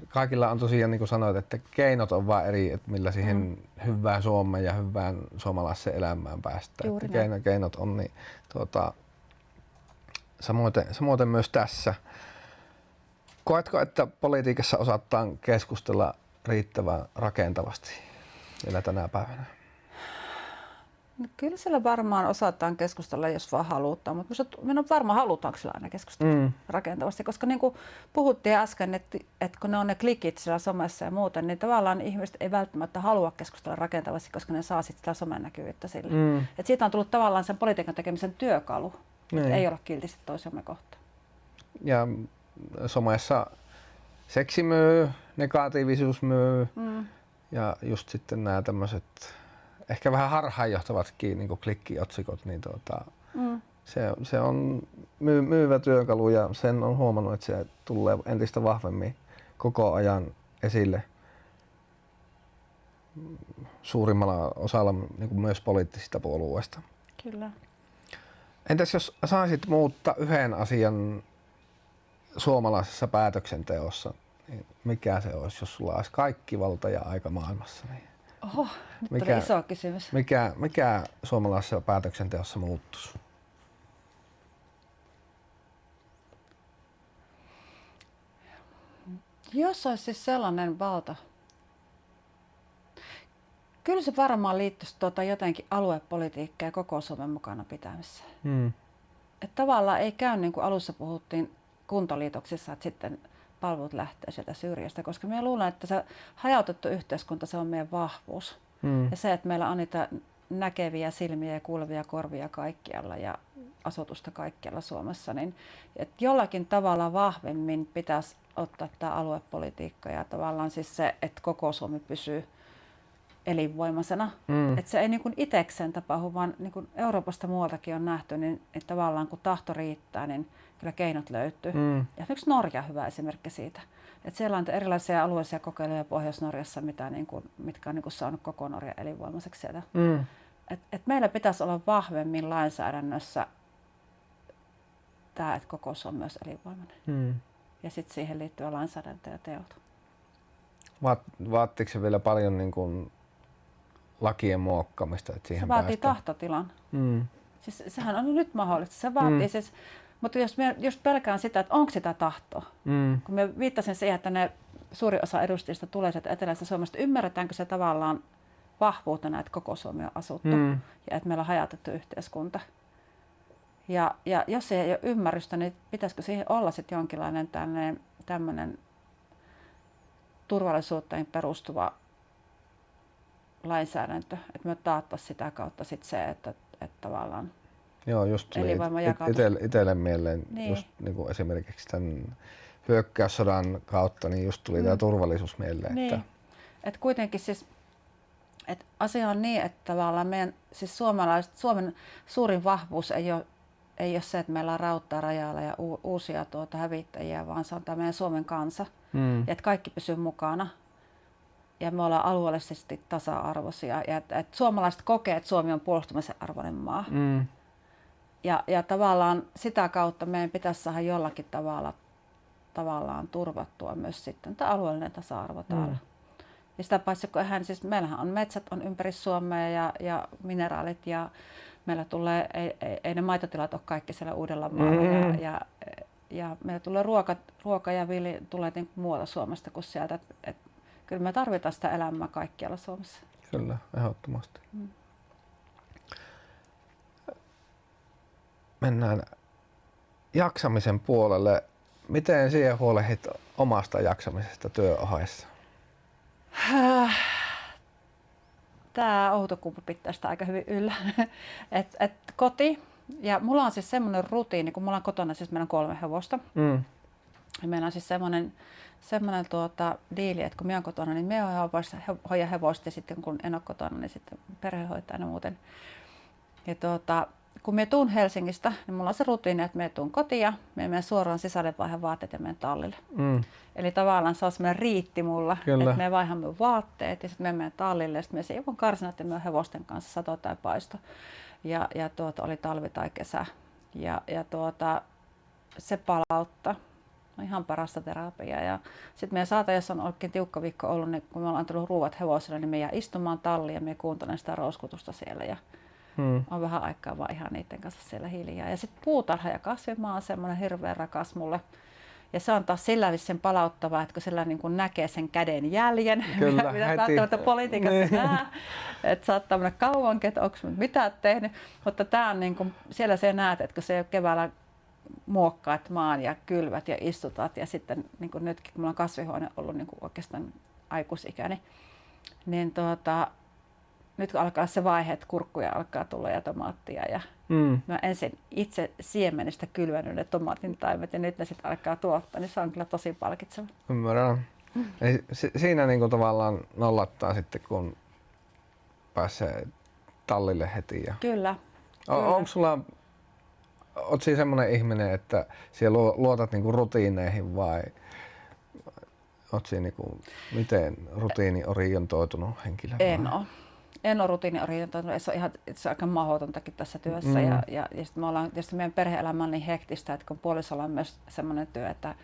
kaikilla on tosiaan, niin kuin sanoit, että keinot on vaan eri, että millä siihen hyvään Suomeen ja hyvään suomalaiseen elämään päästään. Keinot on, niin samoin myös tässä. Koetko, että politiikassa osataan keskustella riittävän rakentavasti vielä tänä päivänä? No, kyllä siellä varmaan osataan keskustella, jos vaan halutaan, mutta minä varmaan halutaanko siellä aina keskustella rakentavasti, koska niin kuin puhuttiin äsken, että kun ne on ne klikit siellä somessa ja muuten, niin tavallaan ihmiset ei välttämättä halua keskustella rakentavasti, koska ne saa sitten sitä somen näkyvyyttä sille. Et siitä on tullut tavallaan sen politiikan tekemisen työkalu, että ei olla kiltisti toisemme kohtaan. Ja somessa seksi myy, negatiivisuus myy ja just sitten nämä tämmöiset ehkä vähän harhaanjohtavatkin niin kuin klikkiotsikot, niin se on myyvä työkalu ja sen on huomannut, että se tulee entistä vahvemmin koko ajan esille suurimmalla osalla niin kuin myös poliittisista puolueista. Kyllä. Entäs jos saisit muuttaa yhden asian suomalaisessa päätöksenteossa, niin mikä se olisi, jos sulla olisi kaikki valta ja aika maailmassa? Niin Oho, nyt tuli iso kysymys. Mikä suomalaisessa päätöksenteossa muuttuisi? Jos olisi siis sellainen valta, kyllä se varmaan liittyisi jotenkin aluepolitiikkaan ja koko Suomen mukana pitämiseen. Että tavallaan ei käy niin kuin alussa puhuttiin kuntaliitoksissa, että sitten palvelut lähtee sieltä syrjästä, koska minä luulen, että se hajautettu yhteiskunta, se on meidän vahvuus. Ja se, että meillä on niitä näkeviä silmiä ja kuulevia korvia kaikkialla ja asutusta kaikkialla Suomessa, niin että jollakin tavalla vahvemmin pitäisi ottaa tämä aluepolitiikka ja tavallaan siis se, että koko Suomi pysyy elinvoimaisena. Että se ei niin kuin itsekseen tapahdu, vaan niin kuin Euroopasta muualtakin on nähty, niin että tavallaan kun tahto riittää, niin kyllä keinot löytyy. Ja esimerkiksi Norja on hyvä esimerkki siitä. Että siellä on erilaisia alueellisia kokeiluja Pohjois-Norjassa, mitkä on niin kuin saanut koko Norjan elinvoimaiseksi sieltä. Et meillä pitäisi olla vahvemmin lainsäädännössä tämä, että koko Suomi on myös elinvoimainen. Ja sitten siihen liittyvä lainsäädäntö ja teot. Vaatiko se vielä paljon niin kuin lakien muokkaamista? Että siihen se vaatii päästään? tahtotilan. Siis sehän on nyt mahdollista. Se vaatii siis, mutta jos pelkään sitä, että onko sitä tahtoa, kun me viittasin siihen, että ne suuri osa edustajista tulee sieltä eteläisestä Suomesta, ymmärretäänkö se tavallaan vahvuutena, että koko Suomi on asuttu ja että meillä on hajautettu yhteiskunta. Ja jos ei ole ymmärrystä, niin pitäisikö siihen olla sitten jonkinlainen tämmöinen turvallisuuteen perustuva lainsäädäntö, että me taattaisiin sitä kautta sit se, että tavallaan joo, just tuli itselle mieleen just niin kuin esimerkiksi tämän hyökkäyssodan kautta, niin just tuli tämä turvallisuus mieleen. Niin. Että kuitenkin siis, että asia on niin, että tavallaan meidän, siis Suomen suurin vahvuus ei ole se, että meillä on rauttaa rajalla ja uusia hävittäjiä, vaan se on tämä meidän Suomen kansa. Ja että kaikki pysyy mukana. Ja me ollaan alueellisesti tasa-arvoisia. Ja että suomalaiset kokee, että Suomi on puolustamisen arvoinen maa. Ja tavallaan sitä kautta meidän pitäisi saada jollakin tavallaan turvattua myös sitten tämä alueellinen tasa-arvo täällä. Ja sitä paitsi, kun meillähän on metsät on ympäri Suomea ja mineraalit ja meillä tulee, ei ne maitotilat ole kaikki siellä Uudellamaalla ja meillä tulee ruoka ja vilja tulee muualta Suomesta kuin sieltä. Kyllä me tarvitaan sitä elämää kaikkialla Suomessa. Kyllä, ehdottomasti. Mennään jaksamisen puolelle. Miten siihen huolehdit omasta jaksamisesta työohjeessa? Tämä Outokumpu pitää sitä aika hyvin yllä. et koti. Ja mulla on siis semmoinen rutiini, kun mulla on kotona, siis meillä on 3 hevosta. Ja meillä on siis semmoinen diili, että kun minä olen kotona, niin minä hoidan hevosta ja sitten kun en ole kotona, niin sitten perhe hoitaa ne muuten. Ja kun minä tuun Helsingistä, niin mulla on se rutiini, että minä tuun kotiin ja minä menen suoraan sisälle vaihan vaatteet ja menen tallille. Eli tavallaan se on semmoinen riitti mulla, että minä vaihan minun vaatteet ja sitten minä menen tallille ja sitten minä siivon karsinat ja minä hevosten kanssa sato tai paisto. Ja oli talvi tai kesä. Ja se palauttaa. On ihan parasta terapiaa. Ja sitten meidän saata, jos on oikein tiukka viikko ollut, niin kun me ollaan antanut ruuat hevosille, niin me jää istumaan talliin ja me kuuntelen sitä rouskutusta siellä. Ja on vähän aikaa vaan ihan niiden kanssa siellä hiljaa. Ja sitten puutarha ja kasvimaa on semmoinen hirveän rakas mulle. Ja se on taas sillä vissiin palauttavaa, että kun sillä niin kuin näkee sen käden jäljen, kyllä, mitä välttämättä politiikassa näe, että saattaa mennä kauankin, että onko mitään tehnyt. Mutta tämä on niin kuin, siellä se näet, että kun se keväällä muokkaat maan ja kylvät ja istutat ja sitten niin kuin nytkin, kun mulla on kasvihuone ollut niin kuin oikeastaan aikuisikäni, niin nyt kun alkaa se vaihe, että kurkkuja alkaa tulla ja tomaattia ja mä ensin itse siemenistä kylvänyt ne tomaatin taimet ja nyt ne sitten alkaa tuottaa, niin se on kyllä tosi palkitseva. Ymmärrän. Siinä niin kuin tavallaan nollattaa sitten, kun pääsee tallille heti. Ja... Kyllä. Onko sulla, oot siinä semmoinen ihminen, että siellä luotat niinku rutiineihin vai oot siinä niinku, miten rutiini orientoitunut henkilö? En en ole rutiiniorientoitunut, se on ihan itse aika mahdotontakin tässä työssä. Ja sitten me ollaan, tietysti meidän perhe-elämä on niin hektistä, että kun puolisolla on myös semmoinen työ, että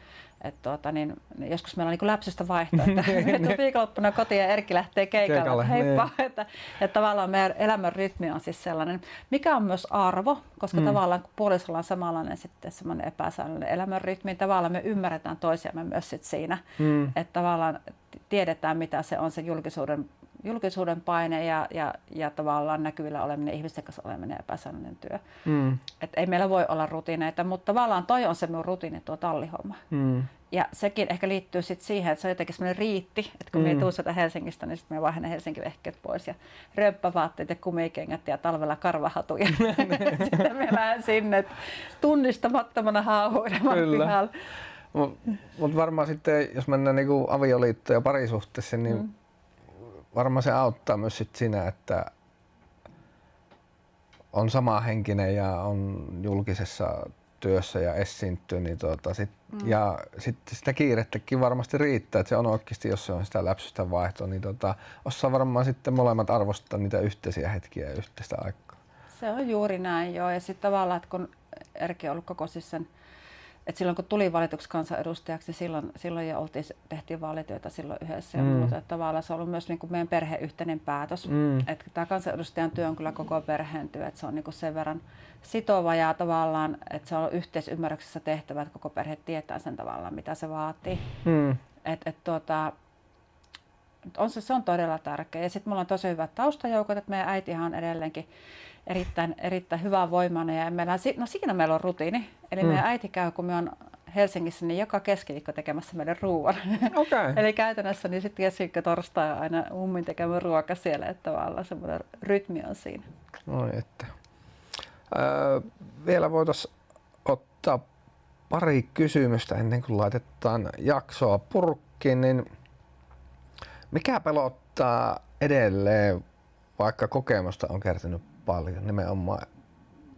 niin joskus meillä on niin läpsystä vaihtoa, että me viikonloppuna kotiin ja Erkki lähtee keikalle, heippa. Että tavallaan meidän elämän rytmi on siis sellainen, mikä on myös arvo, koska tavallaan kun puolisolla on samanlainen sitten semmoinen epäsäännöllinen elämän rytmi, niin tavallaan me ymmärretään toisiamme myös sit siinä, että tavallaan tiedetään mitä se on se julkisuuden paine ja tavallaan näkyvillä oleminen, ihmisten kanssa oleminen ja epäsäännöllinen työ. Et ei meillä voi olla rutiineita, mutta tavallaan toi on se minun rutiini, tuo tallihomma. Ja sekin ehkä liittyy sit siihen, että se on jotenkin semmoinen riitti, että kun me tuun sieltä Helsingistä, niin sitten me vaihdan Helsinki-vehkeet pois ja römppävaatteet ja kumikengät ja talvella karvahatuja. Sitten me lähden sinne tunnistamattomana haahuilemaan pihalla. Mutta varmaan sitten, jos mennään niinku avioliittoon ja parisuhteeseen, niin varmaan se auttaa myös sit siinä, että on samahenkinen ja on julkisessa työssä ja esiintyy, niin ja sitten sitä kiirettäkin varmasti riittää, että se on oikeasti, jos se on sitä läpsystä vaihtoa, niin osaa varmaan sitten molemmat arvostaa niitä yhteisiä hetkiä ja yhteistä aikaa. Se on juuri näin, joo. Ja sitten tavallaan, että kun Erkki on ollut koko siis sen, että silloin kun tuli valituksi kansanedustajaksi, niin silloin jo tehtiin vaalityötä silloin yhdessä ja muuta. Että tavallaan se on ollut myös niin kuin meidän perheen yhteinen päätös. Että tämä kansanedustajan työ on kyllä koko perheen työ, että se on niin kuin sen verran sitova ja tavallaan, että se on yhteisymmärryksessä tehtävä, että koko perhe tietää sen tavallaan, mitä se vaatii. Se on todella tärkeä. Ja sitten mulla on tosi hyvät taustajoukot, että meidän äitihan on edelleenkin erittäin hyvä voimainen ja siinä meillä on rutiini. Eli meidän äiti käy, kun me on Helsingissä, niin joka keskiviikko tekemässä meidän ruoan. Okay. Eli käytännössä niin sitten keskiviikko torstai aina mummin tekemä ruoka siellä, että tavallaan semmoinen rytmi on siinä. No että. Vielä voitaisiin ottaa pari kysymystä ennen kuin laitetaan jaksoa purkkiin, niin mikä pelottaa edelleen, vaikka kokemusta on kertynyt paljon nimenomaan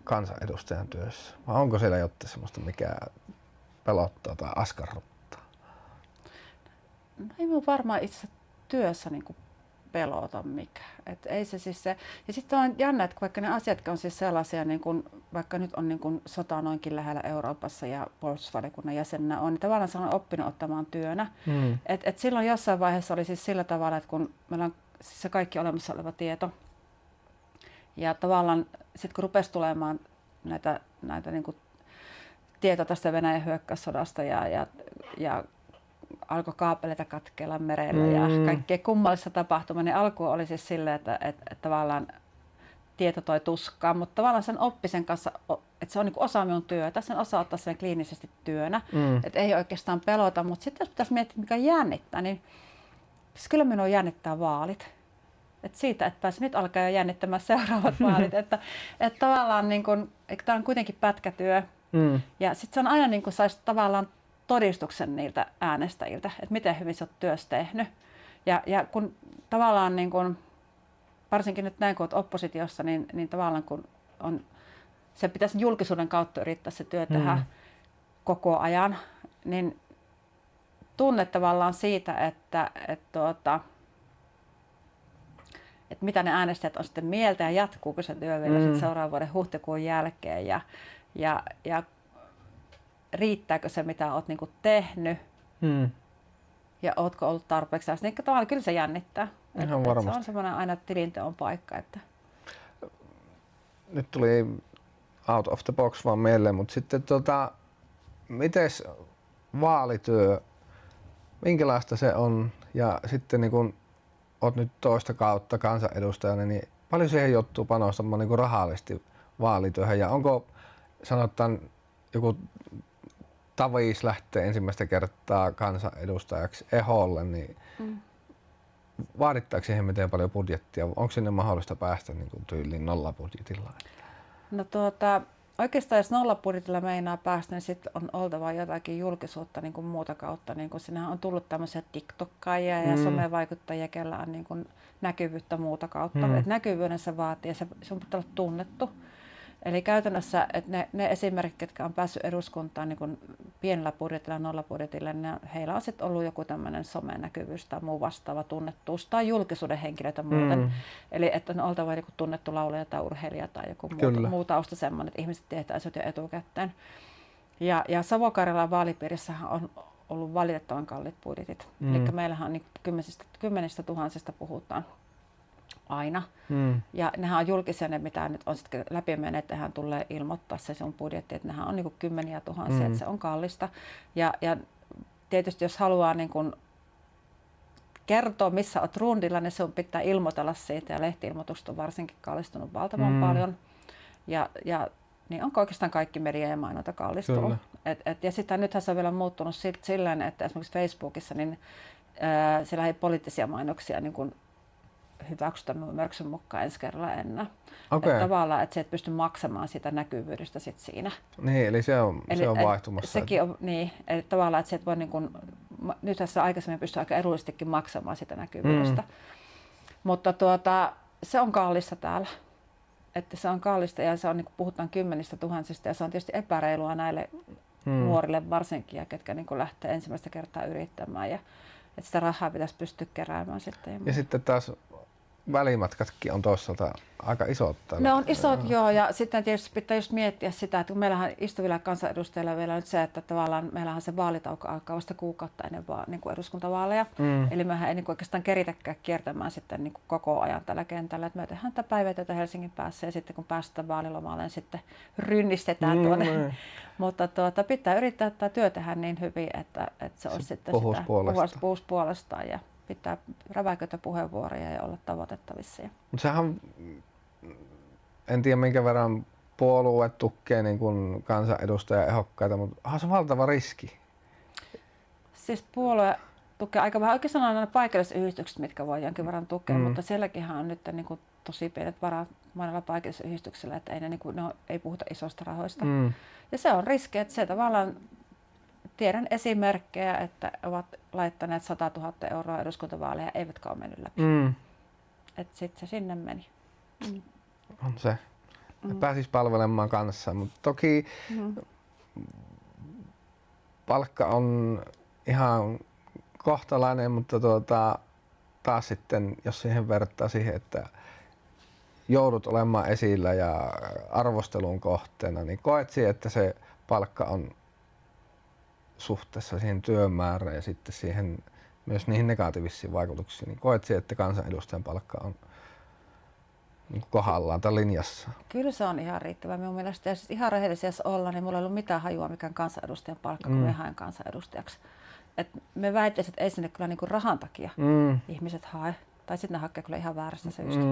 kansanedustajan työssä? Vai onko siellä jotain sellaista, mikä pelottaa tai askarruttaa? No ei minun varmaan itse työssä niin kuin pelota mikään. Et ei se siis se. Ja sitten on jännä, että vaikka ne asiat on siis sellaisia, niin kun, vaikka nyt on niin kun sota noinkin lähellä Euroopassa ja puolustusvaliokunnan jäsenenä on, niin tavallaan se on oppinut ottamaan työnä. Et silloin jossain vaiheessa oli siis sillä tavalla, että kun meillä on siis se kaikki olemassa oleva tieto, ja tavallaan sitten kun rupesi tulemaan näitä niin kuin tietoa tästä Venäjän hyökkäyssodasta ja alkoi kaapeleita katkeilla merellä ja kaikkea kummallista tapahtumaa, niin alkuun oli siis silleen, että tavallaan tieto toi tuskaa, mutta tavallaan sen oppi sen kanssa, että se on niin kuin osa minun työtä, sen osaa ottaa sen kliinisesti työnä, että ei oikeastaan pelota, mutta sitten jos pitäisi miettiä, mikä jännittää, niin siis kyllä minua jännittää vaalit. Et siitä, että pääsi nyt alkaa jo jännittämään seuraavat vaalit, että tavallaan niin kun, tämä on kuitenkin pätkätyö ja sitten se on aina niin kuin saisi tavallaan todistuksen niiltä äänestäjiltä, että miten hyvin sä oot työssä tehnyt. Ja kun tavallaan niin kun, varsinkin nyt näin kun oot oppositiossa, niin tavallaan kun on, se pitäisi julkisuuden kautta yrittää se työ tehdä koko ajan, niin tunne tavallaan siitä, että mitä ne äänestäjät on sitten mieltä ja jatkuuko se työ vielä sitten seuraavan vuoden huhtikuun jälkeen ja riittääkö se mitä olet niinku tehnyt ja ootko ollut tarpeeksi. Niin tavallaan kyllä se jännittää. Ihan varmasti. Se on semmoinen aina tilinteon paikka. Että. Nyt tuli out of the box vaan mieleen, mutta sitten mites vaalityö, minkälaista se on ja sitten niin kun oot nyt toista kautta kansanedustajana, niin paljon siihen joutuu panostamaan niin kuin rahallisesti vaalityöhön ja onko sanotaan joku Tavis lähtee ensimmäistä kertaa kansanedustajaksi eholle, niin vaadittaako siihen miten paljon budjettia? Onko sinne mahdollista päästä niin kuin tyyliin nollabudjetilla? No oikeastaan jos nollabudjetilla meinaa päästä, niin sitten on oltava jotakin julkisuutta niin kuin muuta kautta. Niin kuin sinähän on tullut tämmöisiä TikTokkaajia ja somevaikuttajia, kellä on niin kuin näkyvyyttä muuta kautta. Et näkyvyyden se vaatii ja se pitää olla tunnettu. Eli käytännössä että ne esimerkit, jotka on päässyt eduskuntaan niin kuin pienellä budjetilla, nollabudjetilla, niin heillä on sitten ollut joku tämmöinen somenäkyvyys tai muu vastaava tunnettuus tai julkisuuden henkilöitä muuten. Eli että on oltava joku tunnettu laulaja tai urheilija tai joku muu tausta semmoinen, että ihmiset tietää jo etukäteen. Ja Savo-Karjalan vaalipiirissähän on ollut valitettavan kalliit budjetit. Eli meillähän on niin kymmenistä tuhansista puhutaan aina. Ja nehän on julkisia, ne mitä nyt on sitten läpi menneet, tehän tulee ilmoittaa se sun budjetti, että nehän on niin kymmeniä tuhansia, että se on kallista. Ja tietysti jos haluaa niin kuin kertoa, missä olet rundilla, niin sun pitää ilmoitella siitä, ja lehti-ilmoitukset on varsinkin kallistunut valtavan paljon. Ja niin onko oikeastaan kaikki media ja mainonta kallistunut. Ja sitten nythän se on vielä muuttunut sillä, että esimerkiksi Facebookissa niin, siellä ei poliittisia mainoksia niin kuin hyväksytä Mörksyn mukaan ensi kerralla enää. Että tavallaan, että sä et pysty maksamaan sitä näkyvyydestä sit siinä. Niin, eli se on vaihtumassa. Sekin on, niin, eli tavallaan, että sä et voi niin kuin, nyt tässä aikaisemmin pystyy aika edullisestikin maksamaan sitä näkyvyydestä. Mutta se on kallista täällä. Että se on kallista ja se on, niin kuin puhutaan kymmenistä tuhansista ja se on tietysti epäreilua näille nuorille varsinkin, ketkä niin kuin lähtee ensimmäistä kertaa yrittämään. Ja, että sitä rahaa pitäisi pystyä keräämään sitten. Ja sitten taas välimatkatkin on tuossa aika isot. Ne on isot, joo, ja sitten tietysti pitää just miettiä sitä, että kun meillähän istuvilla kansanedustajilla vielä nyt se, että tavallaan meillähän se vaalitauko alkaa vasta kuukautta ennen niin kuin eduskuntavaaleja. Eli mehän ei niin kuin oikeastaan keritäkään kiertämään sitten niin kuin koko ajan tällä kentällä. Että me tehdään tätä päivätyötä Helsingin päässä ja sitten kun päästään vaalilomalle, niin sitten rynnistetään tuonne. Mutta pitää yrittää tätä työ tehdä niin hyvin, että se olisi sitten sitä puhus puolestaan. Ja pitää räväköitä puheenvuoroja ja olla tavoitettavissa. Mutta sehän, en tiedä minkä verran puolue tukee niin kuin kansanedustajaehdokkaita, mutta onhan se valtava riski. Siis puolue tukee aika vähän. Oikeastaan on aina paikallisyhdistykset, mitkä voi jonkin verran tukea, mutta sielläkin on nyt niin kuin tosi pienet varat monella paikallisyhdistyksellä, että ei puhuta isosta rahoista. Ja se on riski, että se tavallaan tiedän esimerkkejä, että ovat laittaneet 100 000 euroa eduskuntavaaleja, eivätkä ole mennyt läpi. Että sitten se sinne meni. On se. Pääsis palvelemaan kanssa, mutta toki palkka on ihan kohtalainen, mutta taas sitten, jos siihen vertaa siihen, että joudut olemaan esillä ja arvostelun kohteena, niin koet siihen, että se palkka on suhteessa siihen työmäärään ja sitten siihen myös niihin negatiivisiin vaikutuksiin, niin koet siihen, että kansanedustajan palkka on niin kohdallaan tai linjassa? Kyllä se on ihan riittävä minun mielestä. Ja ihan rehellisiä olla, niin mulla ei ollut mitään hajua, mikä on kansanedustajan palkka, kun me haen kansanedustajaksi. Et me väittäisin, että ei sinne kyllä niinku rahan takia ihmiset hae. Tai sitten ne hakee kyllä ihan väärästä syystä.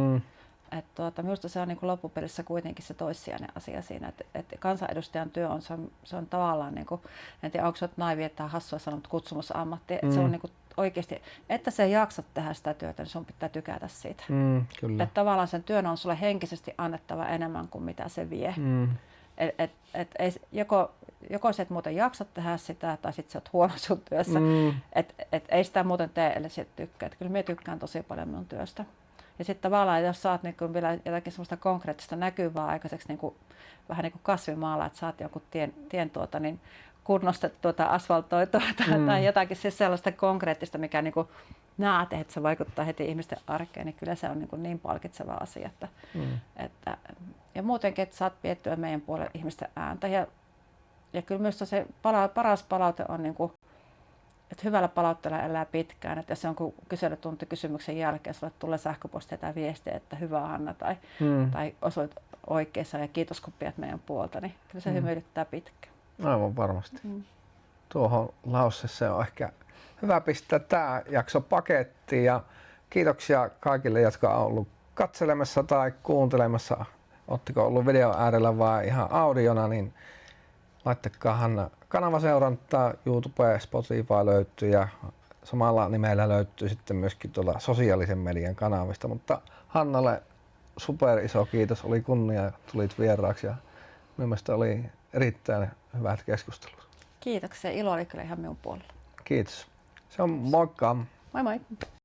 Minusta se on niin kuin loppupelissä kuitenkin se toissijainen asia siinä, että kansanedustajan työ on, se on tavallaan, niin kuin, en tiedä onko se naivi, että hassua sanonut kutsumusammatti, että se on niin kuin oikeasti, että sä jaksat tehdä sitä työtä, niin sun pitää tykätä siitä. Kyllä. Että tavallaan sen työn on sulle henkisesti annettava enemmän kuin mitä se vie. Joko sä et muuten jaksa tehdä sitä, tai sitten sä oot huono sun työssä. Ei sitä muuten tee, ellei sä tykkää. Kyllä minä tykkään tosi paljon minun työstä. Ja sitten tavallaan, jos saat niin vielä jotakin semmoista konkreettista näkyvää aikaiseksi niin kuin, vähän niin kuin kasvimaalla, että saat jonkun tien niin kunnostettua tai asfaltoitua tai jotakin siis sellaista konkreettista, mikä niin kuin näet, että se vaikuttaa heti ihmisten arkeen, niin kyllä se on niin palkitseva asia. Ja muutenkin, että saat viettyä meidän puolelle ihmisten ääntä. Ja kyllä myös se paras palaute on niin kuin, että hyvällä palautteella elää pitkään, että jos jonkun kyselytuntikysymyksen jälkeen sulle tulee sähköpostia tai viestiä, että hyvä Hanna tai osuit oikeassa ja kiitos kun pidät meidän puolta, niin kyllä se hymyilyttää pitkään. Aivan varmasti. Tuohon lauseeseen on ehkä hyvä pistää tämä jakso pakettiin ja kiitoksia kaikille, jotka on ollut katselemassa tai kuuntelemassa. Oletteko ollut videon äärellä vai ihan audiona, niin laittakaa Hanna kanavaseurantaa, YouTube, Spotify löytyy ja samalla nimellä löytyy sitten myöskin tuolla sosiaalisen median kanavista. Mutta Hannalle super iso kiitos, oli kunnia, tulit vieraaksi ja mielestäni oli erittäin hyvät keskustelut. Kiitoksia, ilo oli kyllä ihan minun puolella. Kiitos. Se on moikka. Moi moi.